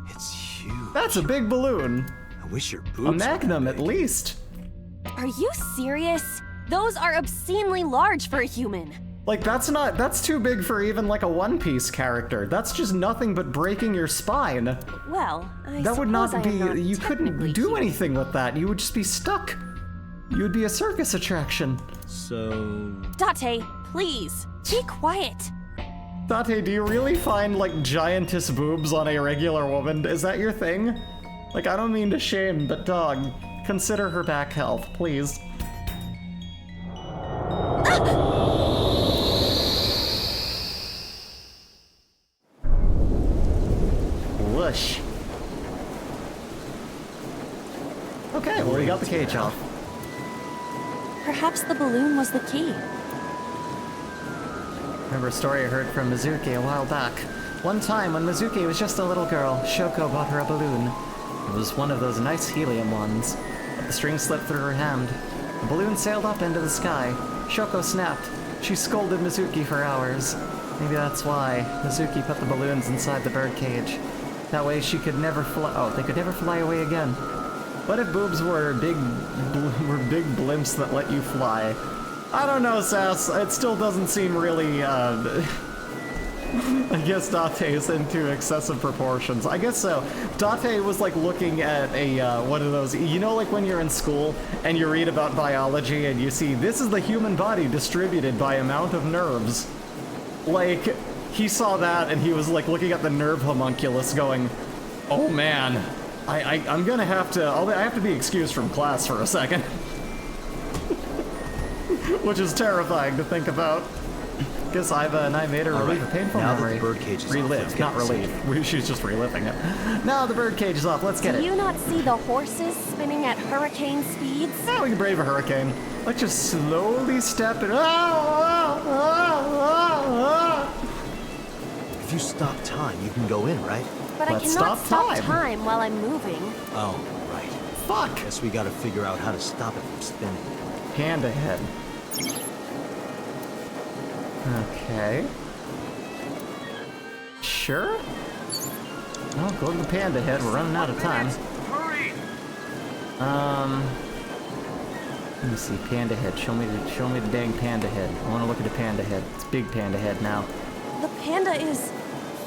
It's huge. That's a big balloon. I wish your boobs A were magnum big. at least. Are you serious? Those are obscenely large for a human. Like, that's too big for even like a One Piece character. That's just nothing but breaking your spine. Well, I That would not suppose I am be, you couldn't technically do human. anything with that. You would just be stuck. You would be a circus attraction. So... Date, please, be quiet. Date, do you really find like giantess boobs on a regular woman? Is that your thing? Like, I don't mean to shame, but dog, consider her back health, please. Whoosh. Okay, well, we got the cage off. Perhaps the balloon was the key. Remember a story I heard from Mizuki a while back. One time when Mizuki was just a little girl, Shoko bought her a balloon. It was one of those nice helium ones. But the string slipped through her hand. The balloon sailed up into the sky. Shoko snapped. She scolded Mizuki for hours. Maybe that's why Mizuki put the balloons inside the bird cage. That way she could never fly. Oh, they could never fly away again. What if boobs were big blimps that let you fly? I don't know, Sass. It still doesn't seem really, I guess Date's into excessive proportions. I guess so. Date was like looking at a, one of those, you know, like when you're in school and you read about biology and you see this is the human body distributed by amount of nerves. Like, he saw that and he was like looking at the nerve homunculus going, oh man, I'm gonna have to, I have to be excused from class for a second. Which is terrifying to think about. Guess I made her relieve a painful memory. That the birdcage is relive, off, not relieve. She's just reliving it. Now the birdcage is off, let's get it. Do you not see the horses spinning at hurricane speeds? Oh, we can brave a hurricane. Let's just slowly step it. If you stop time, you can go in, right? But I cannot stop time while I'm moving. Oh, right. Fuck! Guess we gotta figure out how to stop it from spinning. Panda head. Okay. Sure? Well, go to the panda head. We're running out of time. Hurry! Let me see. Panda head. Show me the dang panda head. I want to look at the panda head. It's big panda head now. The panda is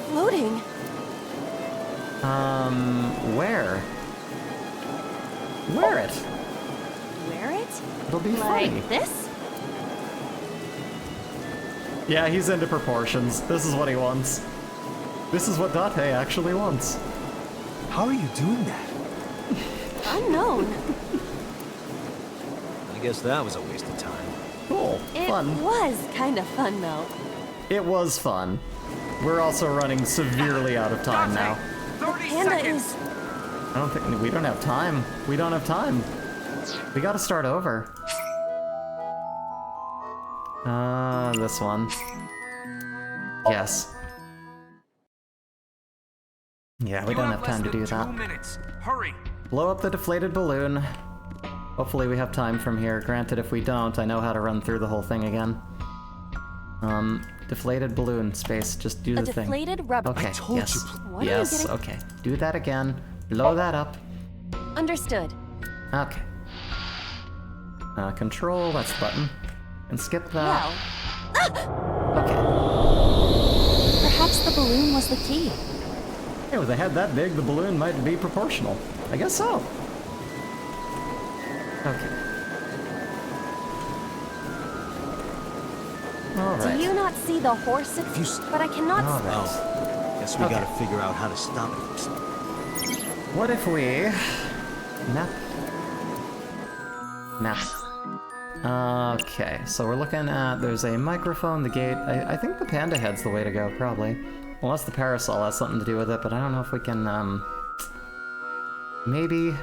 floating. Where? Wear it. Wear it? It'll be like funny. This? Yeah, he's into proportions. This is what he wants. This is what Date actually wants. How are you doing that? Unknown. I guess that was a waste of time. Cool. Fun. It was kind of fun, though. It was fun. We're also running severely out of time now. The panda is... I don't think... We don't have time. We don't have time. We gotta start over. This one. Yes. Yeah, we don't have time to do that. 2 minutes. Hurry! Blow up the deflated balloon. Hopefully we have time from here. Granted, if we don't, I know how to run through the whole thing again. Deflated balloon space. Just do the thing. Deflated rubber. Okay, yes. What yes, are you getting? Okay. Do that again. Blow that up. Understood. Okay. Control, that's the button. And skip that. Well. Okay. Perhaps the balloon was the key. Yeah, with a head that big, the balloon might be proportional. I guess so. Okay. Alright. Do you not see the horses? But I cannot... Alright. Guess we gotta figure out how to stop it from spinning. What if we... Nap. Okay, so we're looking at... There's a microphone, the gate... I think the panda head's the way to go, probably. Unless the parasol has something to do with it, but I don't know if we can, maybe...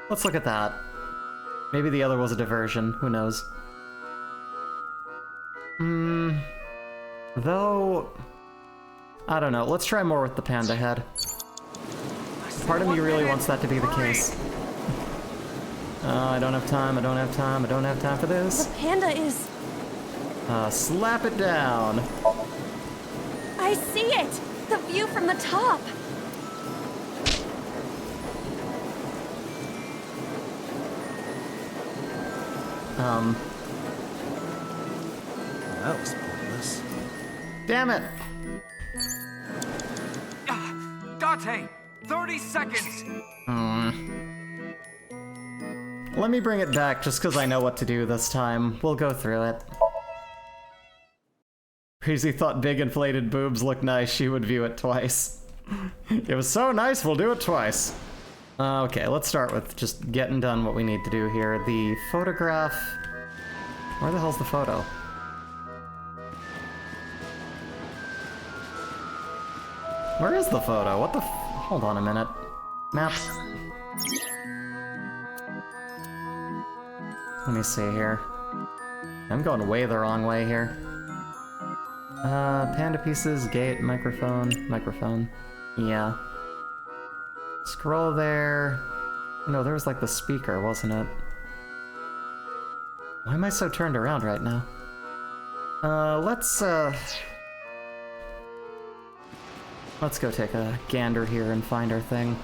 Let's look at that. Maybe the other was a diversion, who knows. Though... I don't know, let's try more with the panda head. Part of me really wants that to be the case. I don't have time, I don't have time, I don't have time for this. The panda is... Slap it down. I see it! The view from the top! That was pointless. Damn it! Date! 30 seconds! Let me bring it back just because I know what to do this time. We'll go through it. Crazy thought big inflated boobs look nice, she would view it twice. It was so nice, we'll do it twice. Okay, let's start with just getting done what we need to do here. The photograph... Where the hell's the photo? Where is the photo? What the f... Hold on a minute. Map. Let me see here. I'm going way the wrong way here. Panda pieces, gate, microphone. Yeah. Scroll there. No, there was like the speaker, wasn't it? Why am I so turned around right now? Let's go take a gander here and find our thing.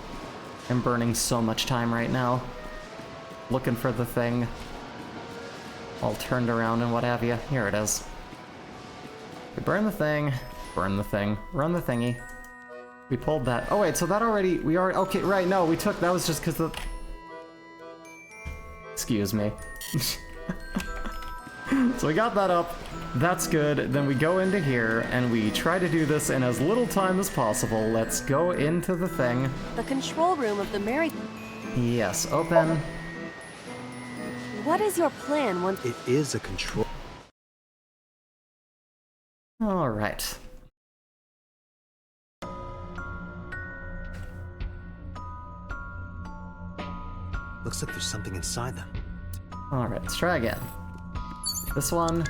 I'm burning so much time right now. Looking for the thing. All turned around and what have you. Here it is. We burn the thing, run the thingy. We pulled that. Oh wait, so that already, okay, right, no, we took, that was just because the... Excuse me. So we got that up. That's good. Then we go into here, and we try to do this in as little time as possible. Let's go into the thing. The control room of the Mary... Yes, open. What is your plan once... It is a control... Alright. Looks like there's something inside them. Alright, let's try again. This one.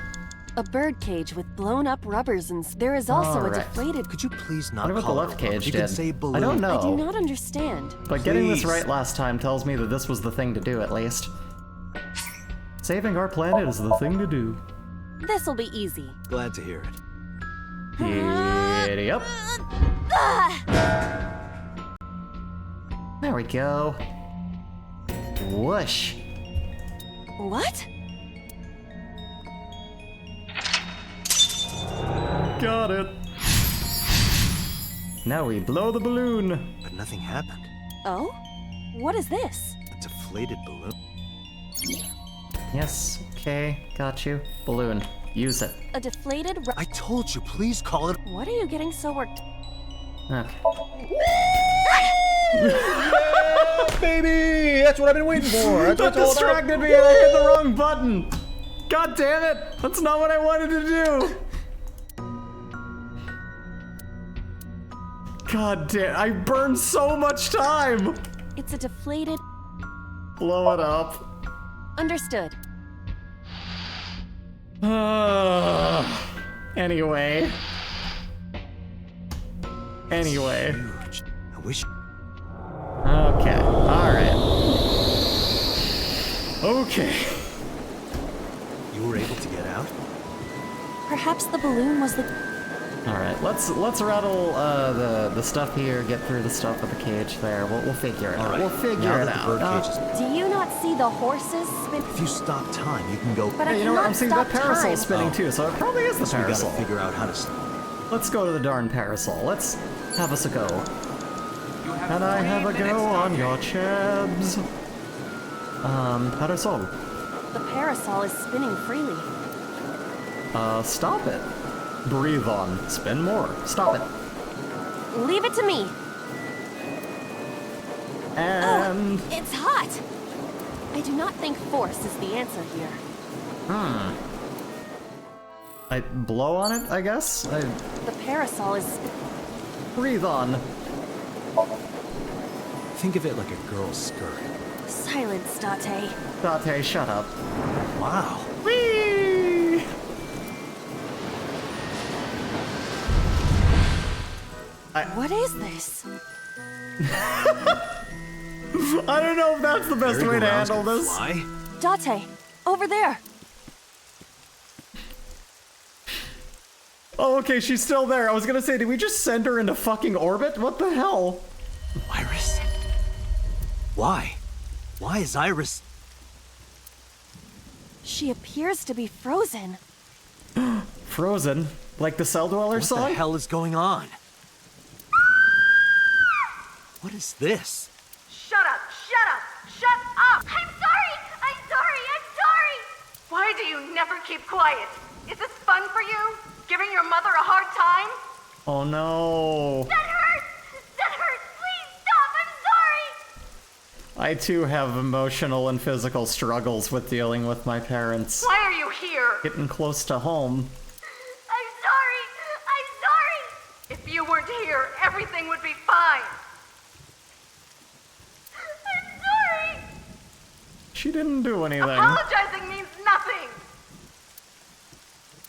A bird cage with blown up rubbers and... There is also a Alright. deflated... Could you please I not wonder what the call left it a rubber. cage You did. can say balloon. I don't know. I do not understand. But getting this Please. right last time tells me that this was the thing to do, at least. Saving our planet is the thing to do. This'll be easy. Glad to hear it. Giddy up. There we go. Whoosh. What? Got it. Now we blow the balloon. But nothing happened. Oh? What is this? A deflated balloon. Yes, okay, got you. Balloon, use it. A deflated... I told you, please call it... What are you getting so worked... Okay. Baby! That's what I've been waiting for! That distracted me and I hit the wrong button! God damn it! That's not what I wanted to do! God damn, I burned so much time! It's a deflated... Blow it up. Understood. Anyway. Huge. I wish... Okay, alright. Okay. You were able to get out? Perhaps the balloon was the... Alright, let's rattle the stuff here, get through the stuff with the cage there. We'll figure it out. Alright, We'll figure now it that out. the bird cage is... Do you not see the horses spin... If you stop time, you can go... But I Hey, you know what? cannot I'm seeing stop that parasol time. spinning too, so it probably is the So we parasol. gotta figure out how to... Let's go to the darn parasol. Let's have us a go. You have Can I 3 have a minutes, go on Dante. your chebs? Parasol. The parasol is spinning freely. Stop it. Breathe on. Spin more. Stop it. Leave it to me. And... It's hot. I do not think force is the answer here. I blow on it, I guess? The parasol is... Breathe on. Think of it like a girl's skirt. Silence, Date. Date, shut up. Wow. Whee! What is this? I don't know if that's the best way to Merry-go-rounds handle can this. fly? Date, over there. Oh, okay, she's still there. I was gonna say, did we just send her into fucking orbit? What the hell? Iris? Why? Why is Iris... She appears to be frozen. Frozen? Like the Cell Dweller What song? the hell is going on? What is this? Shut up! Shut up! Shut up! I'm sorry! I'm sorry! I'm sorry! Why do you never keep quiet? Is this fun for you? Giving your mother a hard time? Oh no. That hurts! That hurts! Please stop! I'm sorry! I too have emotional and physical struggles with dealing with my parents. Why are you here? Getting close to home. I'm sorry! I'm sorry! If you weren't here, everything would be fine. I'm sorry! She didn't do anything. Apologizing means nothing!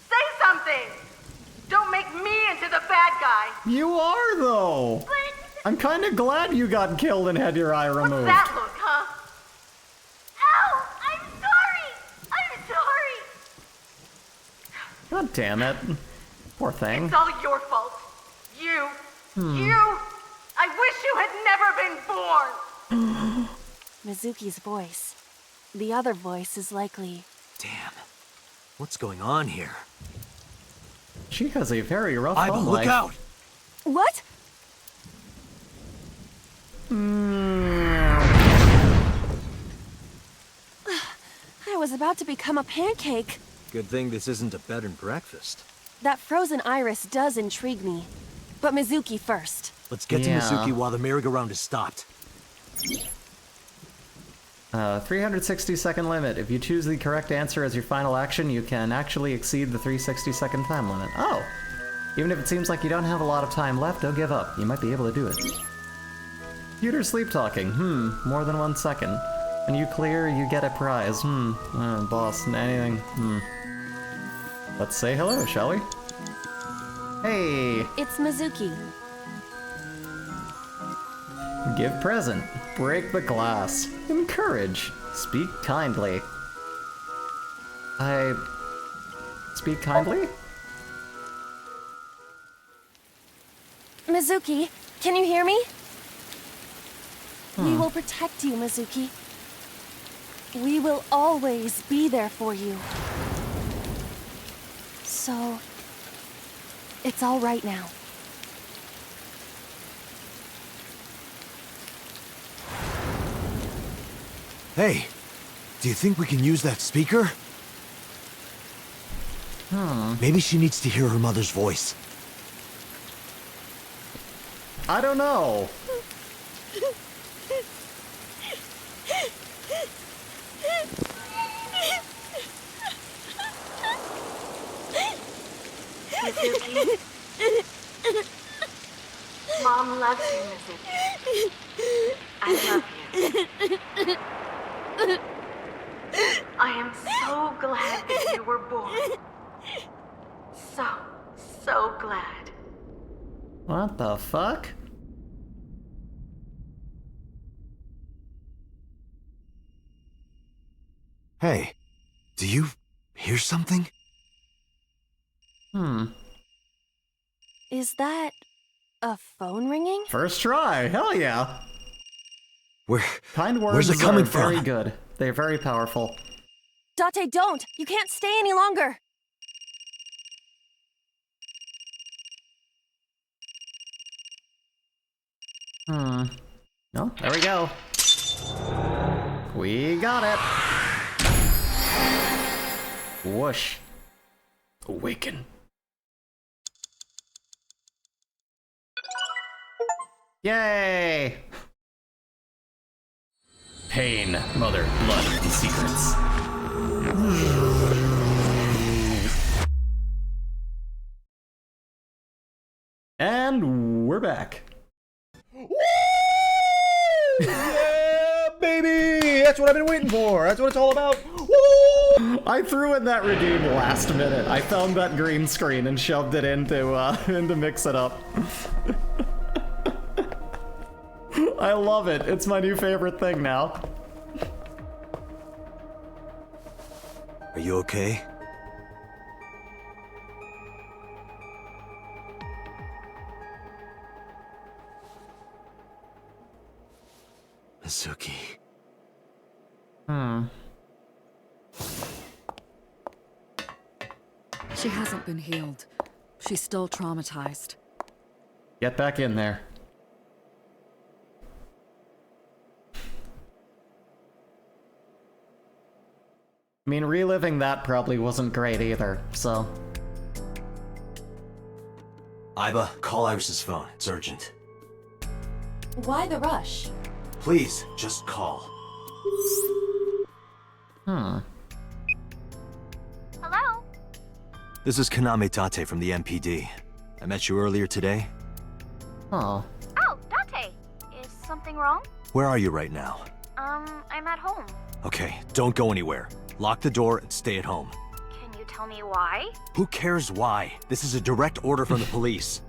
Say something! Don't make me into the bad guy! You are, though! But I'm kinda glad you got killed and had your eye what's removed. that look, huh? Ow! I'm sorry! I'm sorry! God damn it. Poor thing. It's all your fault. You. You! I wish you had never been born! Mizuki's voice. The other voice is likely... Damn. What's going on here? She has a very rough Iva, home look life. out! What? I was about to become a pancake. Good thing this isn't a bed and breakfast. That frozen iris does intrigue me. But Mizuki first. Let's get to Mizuki while the merry-go-round is stopped. 360-second limit. If you choose the correct answer as your final action, you can actually exceed the 360-second time limit. Oh! Even if it seems like you don't have a lot of time left, don't give up. You might be able to do it. Computer sleep talking. More than 1 second. When you clear, you get a prize. Boss, anything. Let's say hello, shall we? Hey! It's Mizuki. Give present. Break the glass. Encourage. Speak kindly. I... Speak kindly? Mizuki, can you hear me? We will protect you, Mizuki. We will always be there for you. So... it's all right now. Hey, do you think we can use that speaker? Maybe she needs to hear her mother's voice. I don't know. Mizuki. Mom loves you, Mizuki. I love you. I am so glad that you were born. So glad. What the fuck? Hey, do you hear something? Is that a phone ringing? First try, hell yeah! Kind words where's it coming are very from? good. They're very powerful. Date, don't! You can't stay any longer! Oh, there we go. We got it! Whoosh. Awaken. Yay! Pain, mother, blood, and secrets. And we're back. Yeah, baby! That's what I've been waiting for. That's what it's all about. Woo! I threw in that redeem last minute. I found that green screen and shoved it in to mix it up. I love it. It's my new favorite thing now. Are you okay? Mizuki. She hasn't been healed. She's still traumatized. Get back in there. I mean, reliving that probably wasn't great either, so... Iba, call Iris's phone. It's urgent. Why the rush? Please, just call. Hello? This is Kaname Tate from the MPD. I met you earlier today. Oh. Oh, Date. Is something wrong? Where are you right now? I'm at home. Okay, don't go anywhere. Lock the door and stay at home. Can you tell me why? Who cares why? This is a direct order from the police.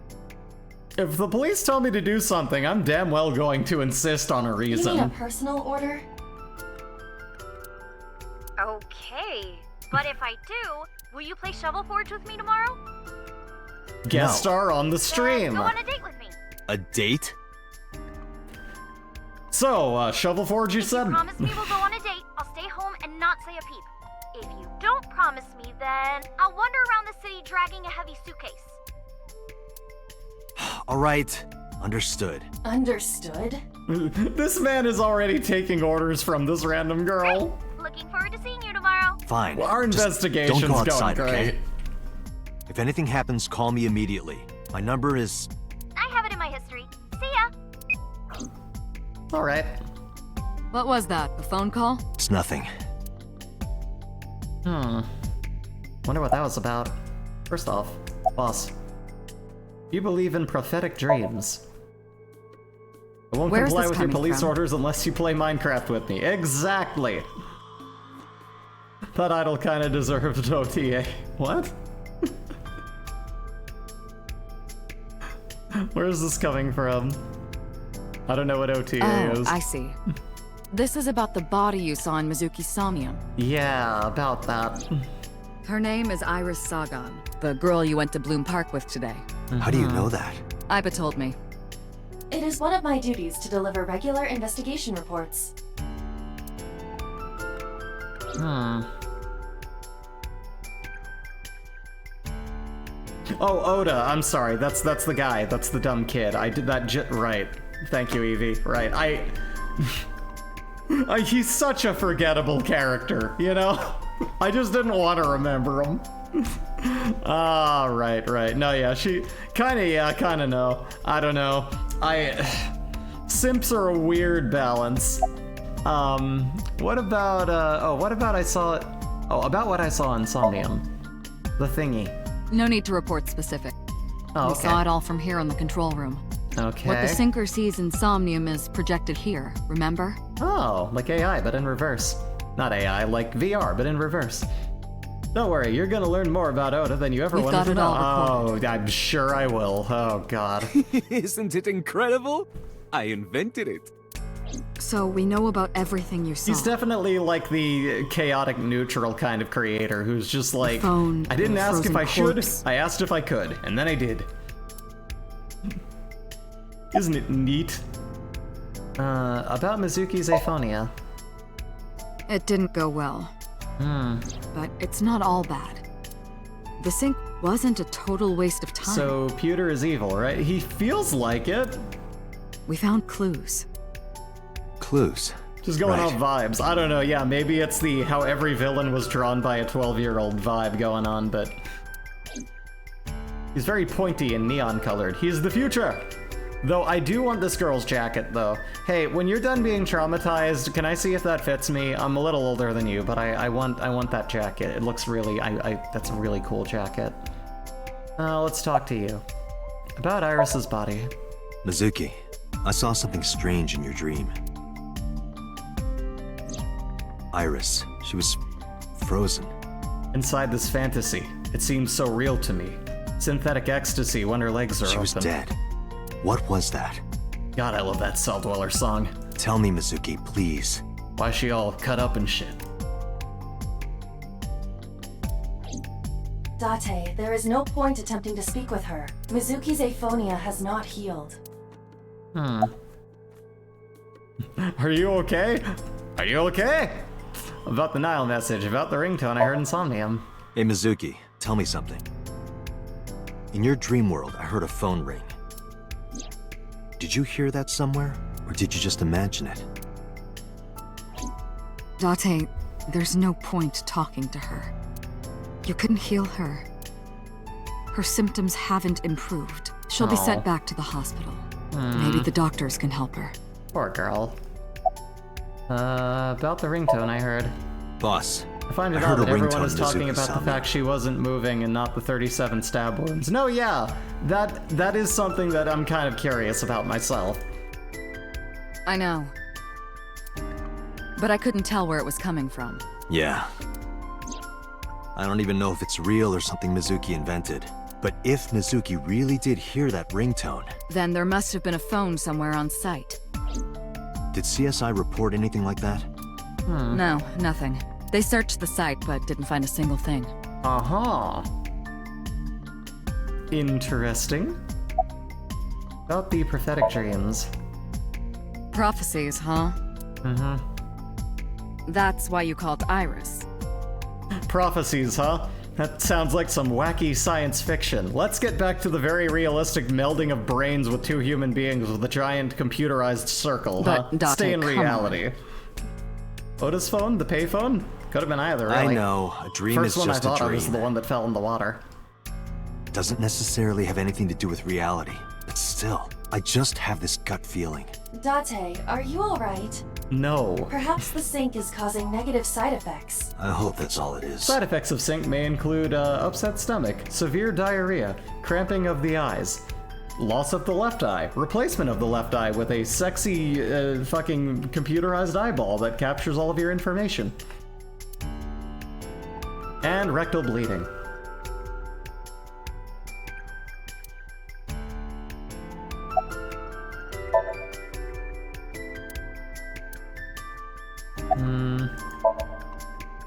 If the police tell me to do something, I'm damn well going to insist on a You reason. mean a personal order? Okay. But if I do, will you play Shovel Forge with me tomorrow? Guest star on the stream. Go on a date with me. A date? So, Shovel Forge, you said? Promise me we'll go on a date. I'll stay home and not say a peep. If you don't promise me, then I'll wander around the city dragging a heavy suitcase. Alright, understood. Understood? This man is already taking orders from this random girl. Looking forward to seeing you tomorrow. Fine. Well, our Just investigation's don't go outside, going great. okay? If anything happens, call me immediately. My number is... I have it in my history. See ya! Alright. What was that? A phone call? It's nothing. Wonder what that was about. First off, boss, you believe in prophetic dreams. I won't Where's comply this with your coming police from? orders unless you play Minecraft with me. Exactly! That idol kinda deserved OTA. What? Where is this coming from? I don't know what OTA is. I see. This is about the body you saw in Mizuki's Somnium. Yeah, about that. Her name is Iris Sagan, the girl you went to Bloom Park with today. How do you know that? Iba told me. It is one of my duties to deliver regular investigation reports. Oh, Oda, I'm sorry. That's the guy. That's the dumb kid. I did that right. Thank you, Evie. Right. He's such a forgettable character, you know? I just didn't want to remember him. Right. No, yeah, she kinda no. I don't know. Simps are a weird balance. What about what I saw in Somnium. The thingy. No need to report specific. Oh, We okay. saw it all from here in the control room. Okay. What the sinker sees in Somnium is projected here, remember? Oh, like AI, but in reverse. Not AI, like VR, but in reverse. Don't worry, you're gonna learn more about Oda than you ever We've wanted got to it know. all recorded. Oh, I'm sure I will. Oh, God. Isn't it incredible? I invented it. So we know about everything you saw. He's definitely like the chaotic neutral kind of creator who's just like, phone, I didn't the ask if frozen I corpse. should, I asked if I could, and then I did. Isn't it neat? About Mizuki's aphonia. It didn't go well. But it's not all bad. The sink wasn't a total waste of time. So, Pewter is evil, right? He feels like it. We found clues. Clues. Just going Right. off vibes. I don't know, yeah, maybe it's the how every villain was drawn by a 12-year-old vibe going on, but... He's very pointy and neon-colored. He's the future! Though I do want this girl's jacket, though. Hey, when you're done being traumatized, can I see if that fits me? I'm a little older than you, but I want that jacket. It looks really... that's a really cool jacket. Let's talk to you. About Iris's body. Mizuki, I saw something strange in your dream. Iris, she was frozen. Inside this fantasy, it seems so real to me. Synthetic ecstasy when her legs are She open. was dead. What was that? God, I love that Cell Dweller song. Tell me, Mizuki, please. Why is she all cut up and shit? Date, there is no point attempting to speak with her. Mizuki's aphonia has not healed. Are you okay? Are you okay? About the Nile message, about the ringtone I heard in Somnium. Hey, Mizuki, tell me something. In your dream world, I heard a phone ring. Did you hear that somewhere, or did you just imagine it? Date, there's no point talking to her. You couldn't heal her. Her symptoms haven't improved. She'll be Aw. sent back to the hospital. Maybe the doctors can help her. Poor girl. About the ringtone I heard. Boss, I find I it heard odd a that everyone ringtone is in talking Mizuki's about the Somnium. fact she wasn't moving and not the 37 stab wounds. No, yeah, that is something that I'm kind of curious about myself. I know. But I couldn't tell where it was coming from. Yeah. I don't even know if it's real or something Mizuki invented. But if Mizuki really did hear that ringtone, Then there must have been a phone somewhere on site. did CSI report anything like that? No, nothing. They searched the site, but didn't find a single thing. Uh-huh. Interesting. About the prophetic dreams. Prophecies, huh? That's why you called Iris. Prophecies, huh? That sounds like some wacky science fiction. Let's get back to the very realistic melding of brains with two human beings with a giant computerized circle, But, huh? Date, Stay in come reality. Oda's phone? The payphone? Could have been either, really. I know, a dream First is one just I a thought dream. of was the one that fell in the water. Doesn't necessarily have anything to do with reality, but still, I just have this gut feeling. Date, are you alright? No. Perhaps the sink is causing negative side effects. I hope that's all it is. Side effects of sync may include upset stomach, severe diarrhea, cramping of the eyes, loss of the left eye, replacement of the left eye with a sexy fucking computerized eyeball that captures all of your information, and rectal bleeding.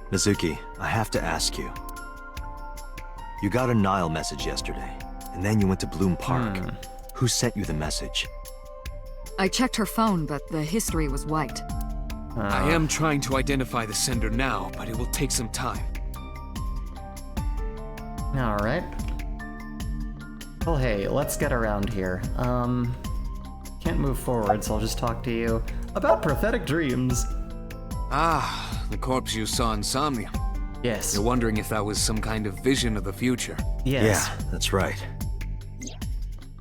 Mizuki, I have to ask you. You got a Nile message yesterday, and then you went to Bloom Park. Who sent you the message? I checked her phone, but the history was white. I am trying to identify the sender now, but it will take some time. Alright. Well, hey, let's get around here. Can't move forward, so I'll just talk to you about prophetic dreams. Ah, the corpse you saw in Somnium. Yes. You're wondering if that was some kind of vision of the future. Yes. Yeah, that's right.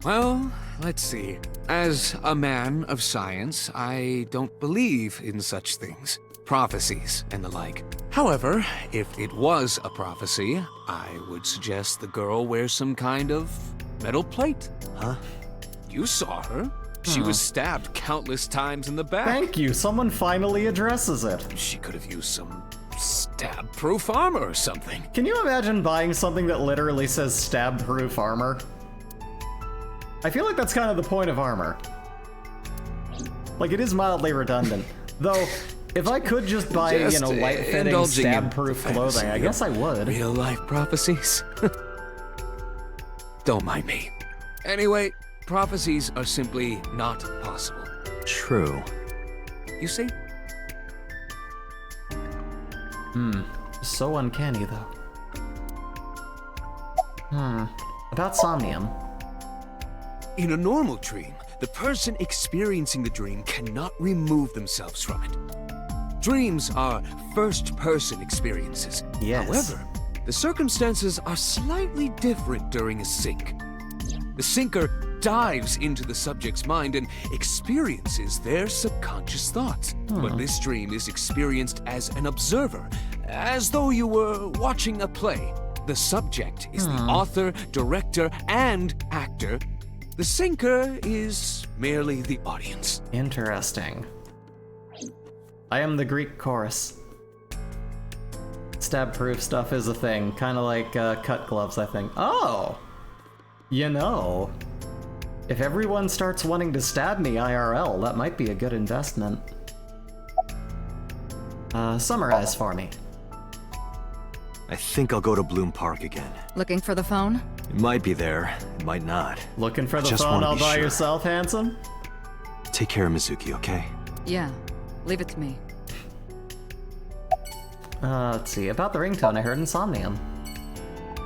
Well, let's see. As a man of science, I don't believe in such things. Prophecies and the like. However, if it was a prophecy, I would suggest the girl wears some kind of metal plate. Huh? You saw her. She was stabbed countless times in the back. Thank you, someone finally addresses it. She could have used some stab-proof armor or something. Can you imagine buying something that literally says stab-proof armor? I feel like that's kind of the point of armor. Like, it is mildly redundant. Though, if I could just buy, you know, light-fitting, stab-proof clothing, I guess I would. Real-life prophecies? Don't mind me. Anyway, prophecies are simply not possible. True. You see? So uncanny, though. About Somnium. In a normal dream, the person experiencing the dream cannot remove themselves from it. Dreams are first-person experiences. Yes. However, the circumstances are slightly different during a sync. The sinker dives into the subject's mind and experiences their subconscious thoughts. But this dream is experienced as an observer, as though you were watching a play. The subject is the author, director, and actor. The sinker is merely the audience. Interesting. I am the Greek chorus. Stab-proof stuff is a thing, kind of like cut gloves, I think. Oh! You know, if everyone starts wanting to stab me IRL, that might be a good investment. Summarize for me. I think I'll go to Bloom Park again. Looking for the phone? It might be there, it might not. Looking for the Just phone wanna all be by sure. yourself, handsome? Take care of Mizuki, okay? Yeah, leave it to me. Let's see, about the ringtone I heard in Somnium.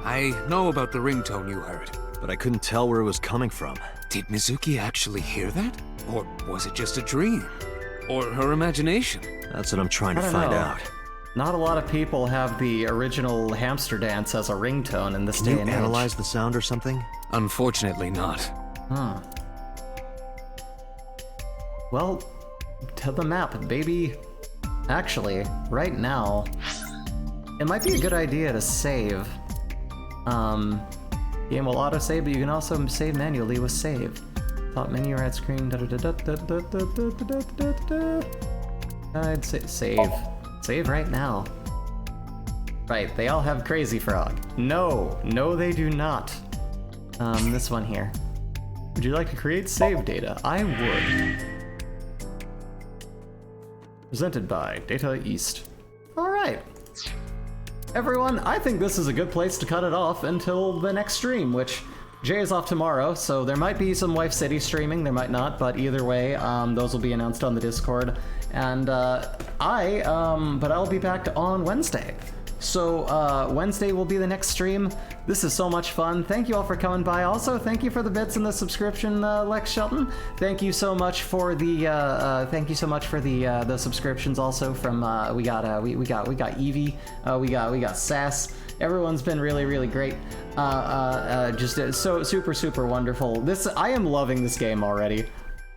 I know about the ringtone you heard. But I couldn't tell where it was coming from. Did Mizuki actually hear that? Or was it just a dream? Or her imagination? That's what I'm trying to I don't find know. out. Not a lot of people have the original hamster dance as a ringtone in this Can day you and analyze the sound or something? Unfortunately not. Well, to the map, baby. Actually, right now, it might be a good idea to save. Game will autosave, but you can also save manually with save. Top menu, right screen, I'd say save. Save right now. Right, they all have Crazy Frog. No, they do not. This one here. Would you like to create save data? I would. Presented by Data East. Alright. Everyone, I think this is a good place to cut it off until the next stream, which Jay is off tomorrow, so there might be some Wife City streaming, there might not, but either way, those will be announced on the Discord. And I'll be back on Wednesday So Wednesday will be the next stream. This is so much fun. Thank you all for coming by. Also, thank you for the bits and the subscription, Lex Shelton. Thank you so much for the the subscriptions. Also from we got Evie, we got Sass. Everyone's been really great. Just so super wonderful. I am loving this game already.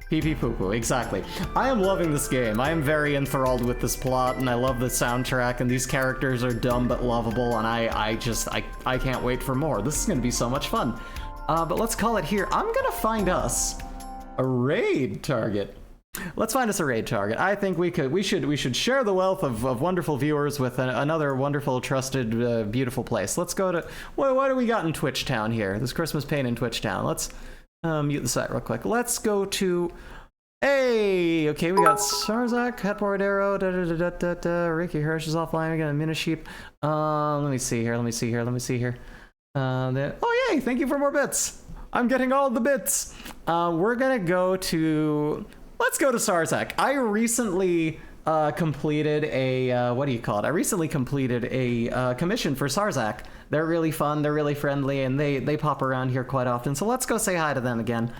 Pee pee poo poo, exactly. I am loving this game. I am very enthralled with this plot, and I love the soundtrack, and these characters are dumb but lovable, and I can't wait for more. This is gonna be so much fun. But let's call it here. I'm gonna find us a raid target. Let's find us a raid target. I think we should share the wealth of wonderful viewers with another wonderful, trusted, beautiful place. Let's go to, what do we got in Twitch Town here? This Christmas Pain in Twitch Town. Let's mute the site real quick. Let's go to, hey, okay, we got Sarzak, Headboard Arrow, Ricky Hirsch is offline, we got a Minisheep. Let me see here. Oh yay, thank you for more bits. I'm getting all the bits. We're gonna go to, let's go to Sarzak. I recently completed a, what do you call it? I recently completed a commission for Sarzak. They're really fun, they're really friendly, and they pop around here quite often. So let's go say hi to them again.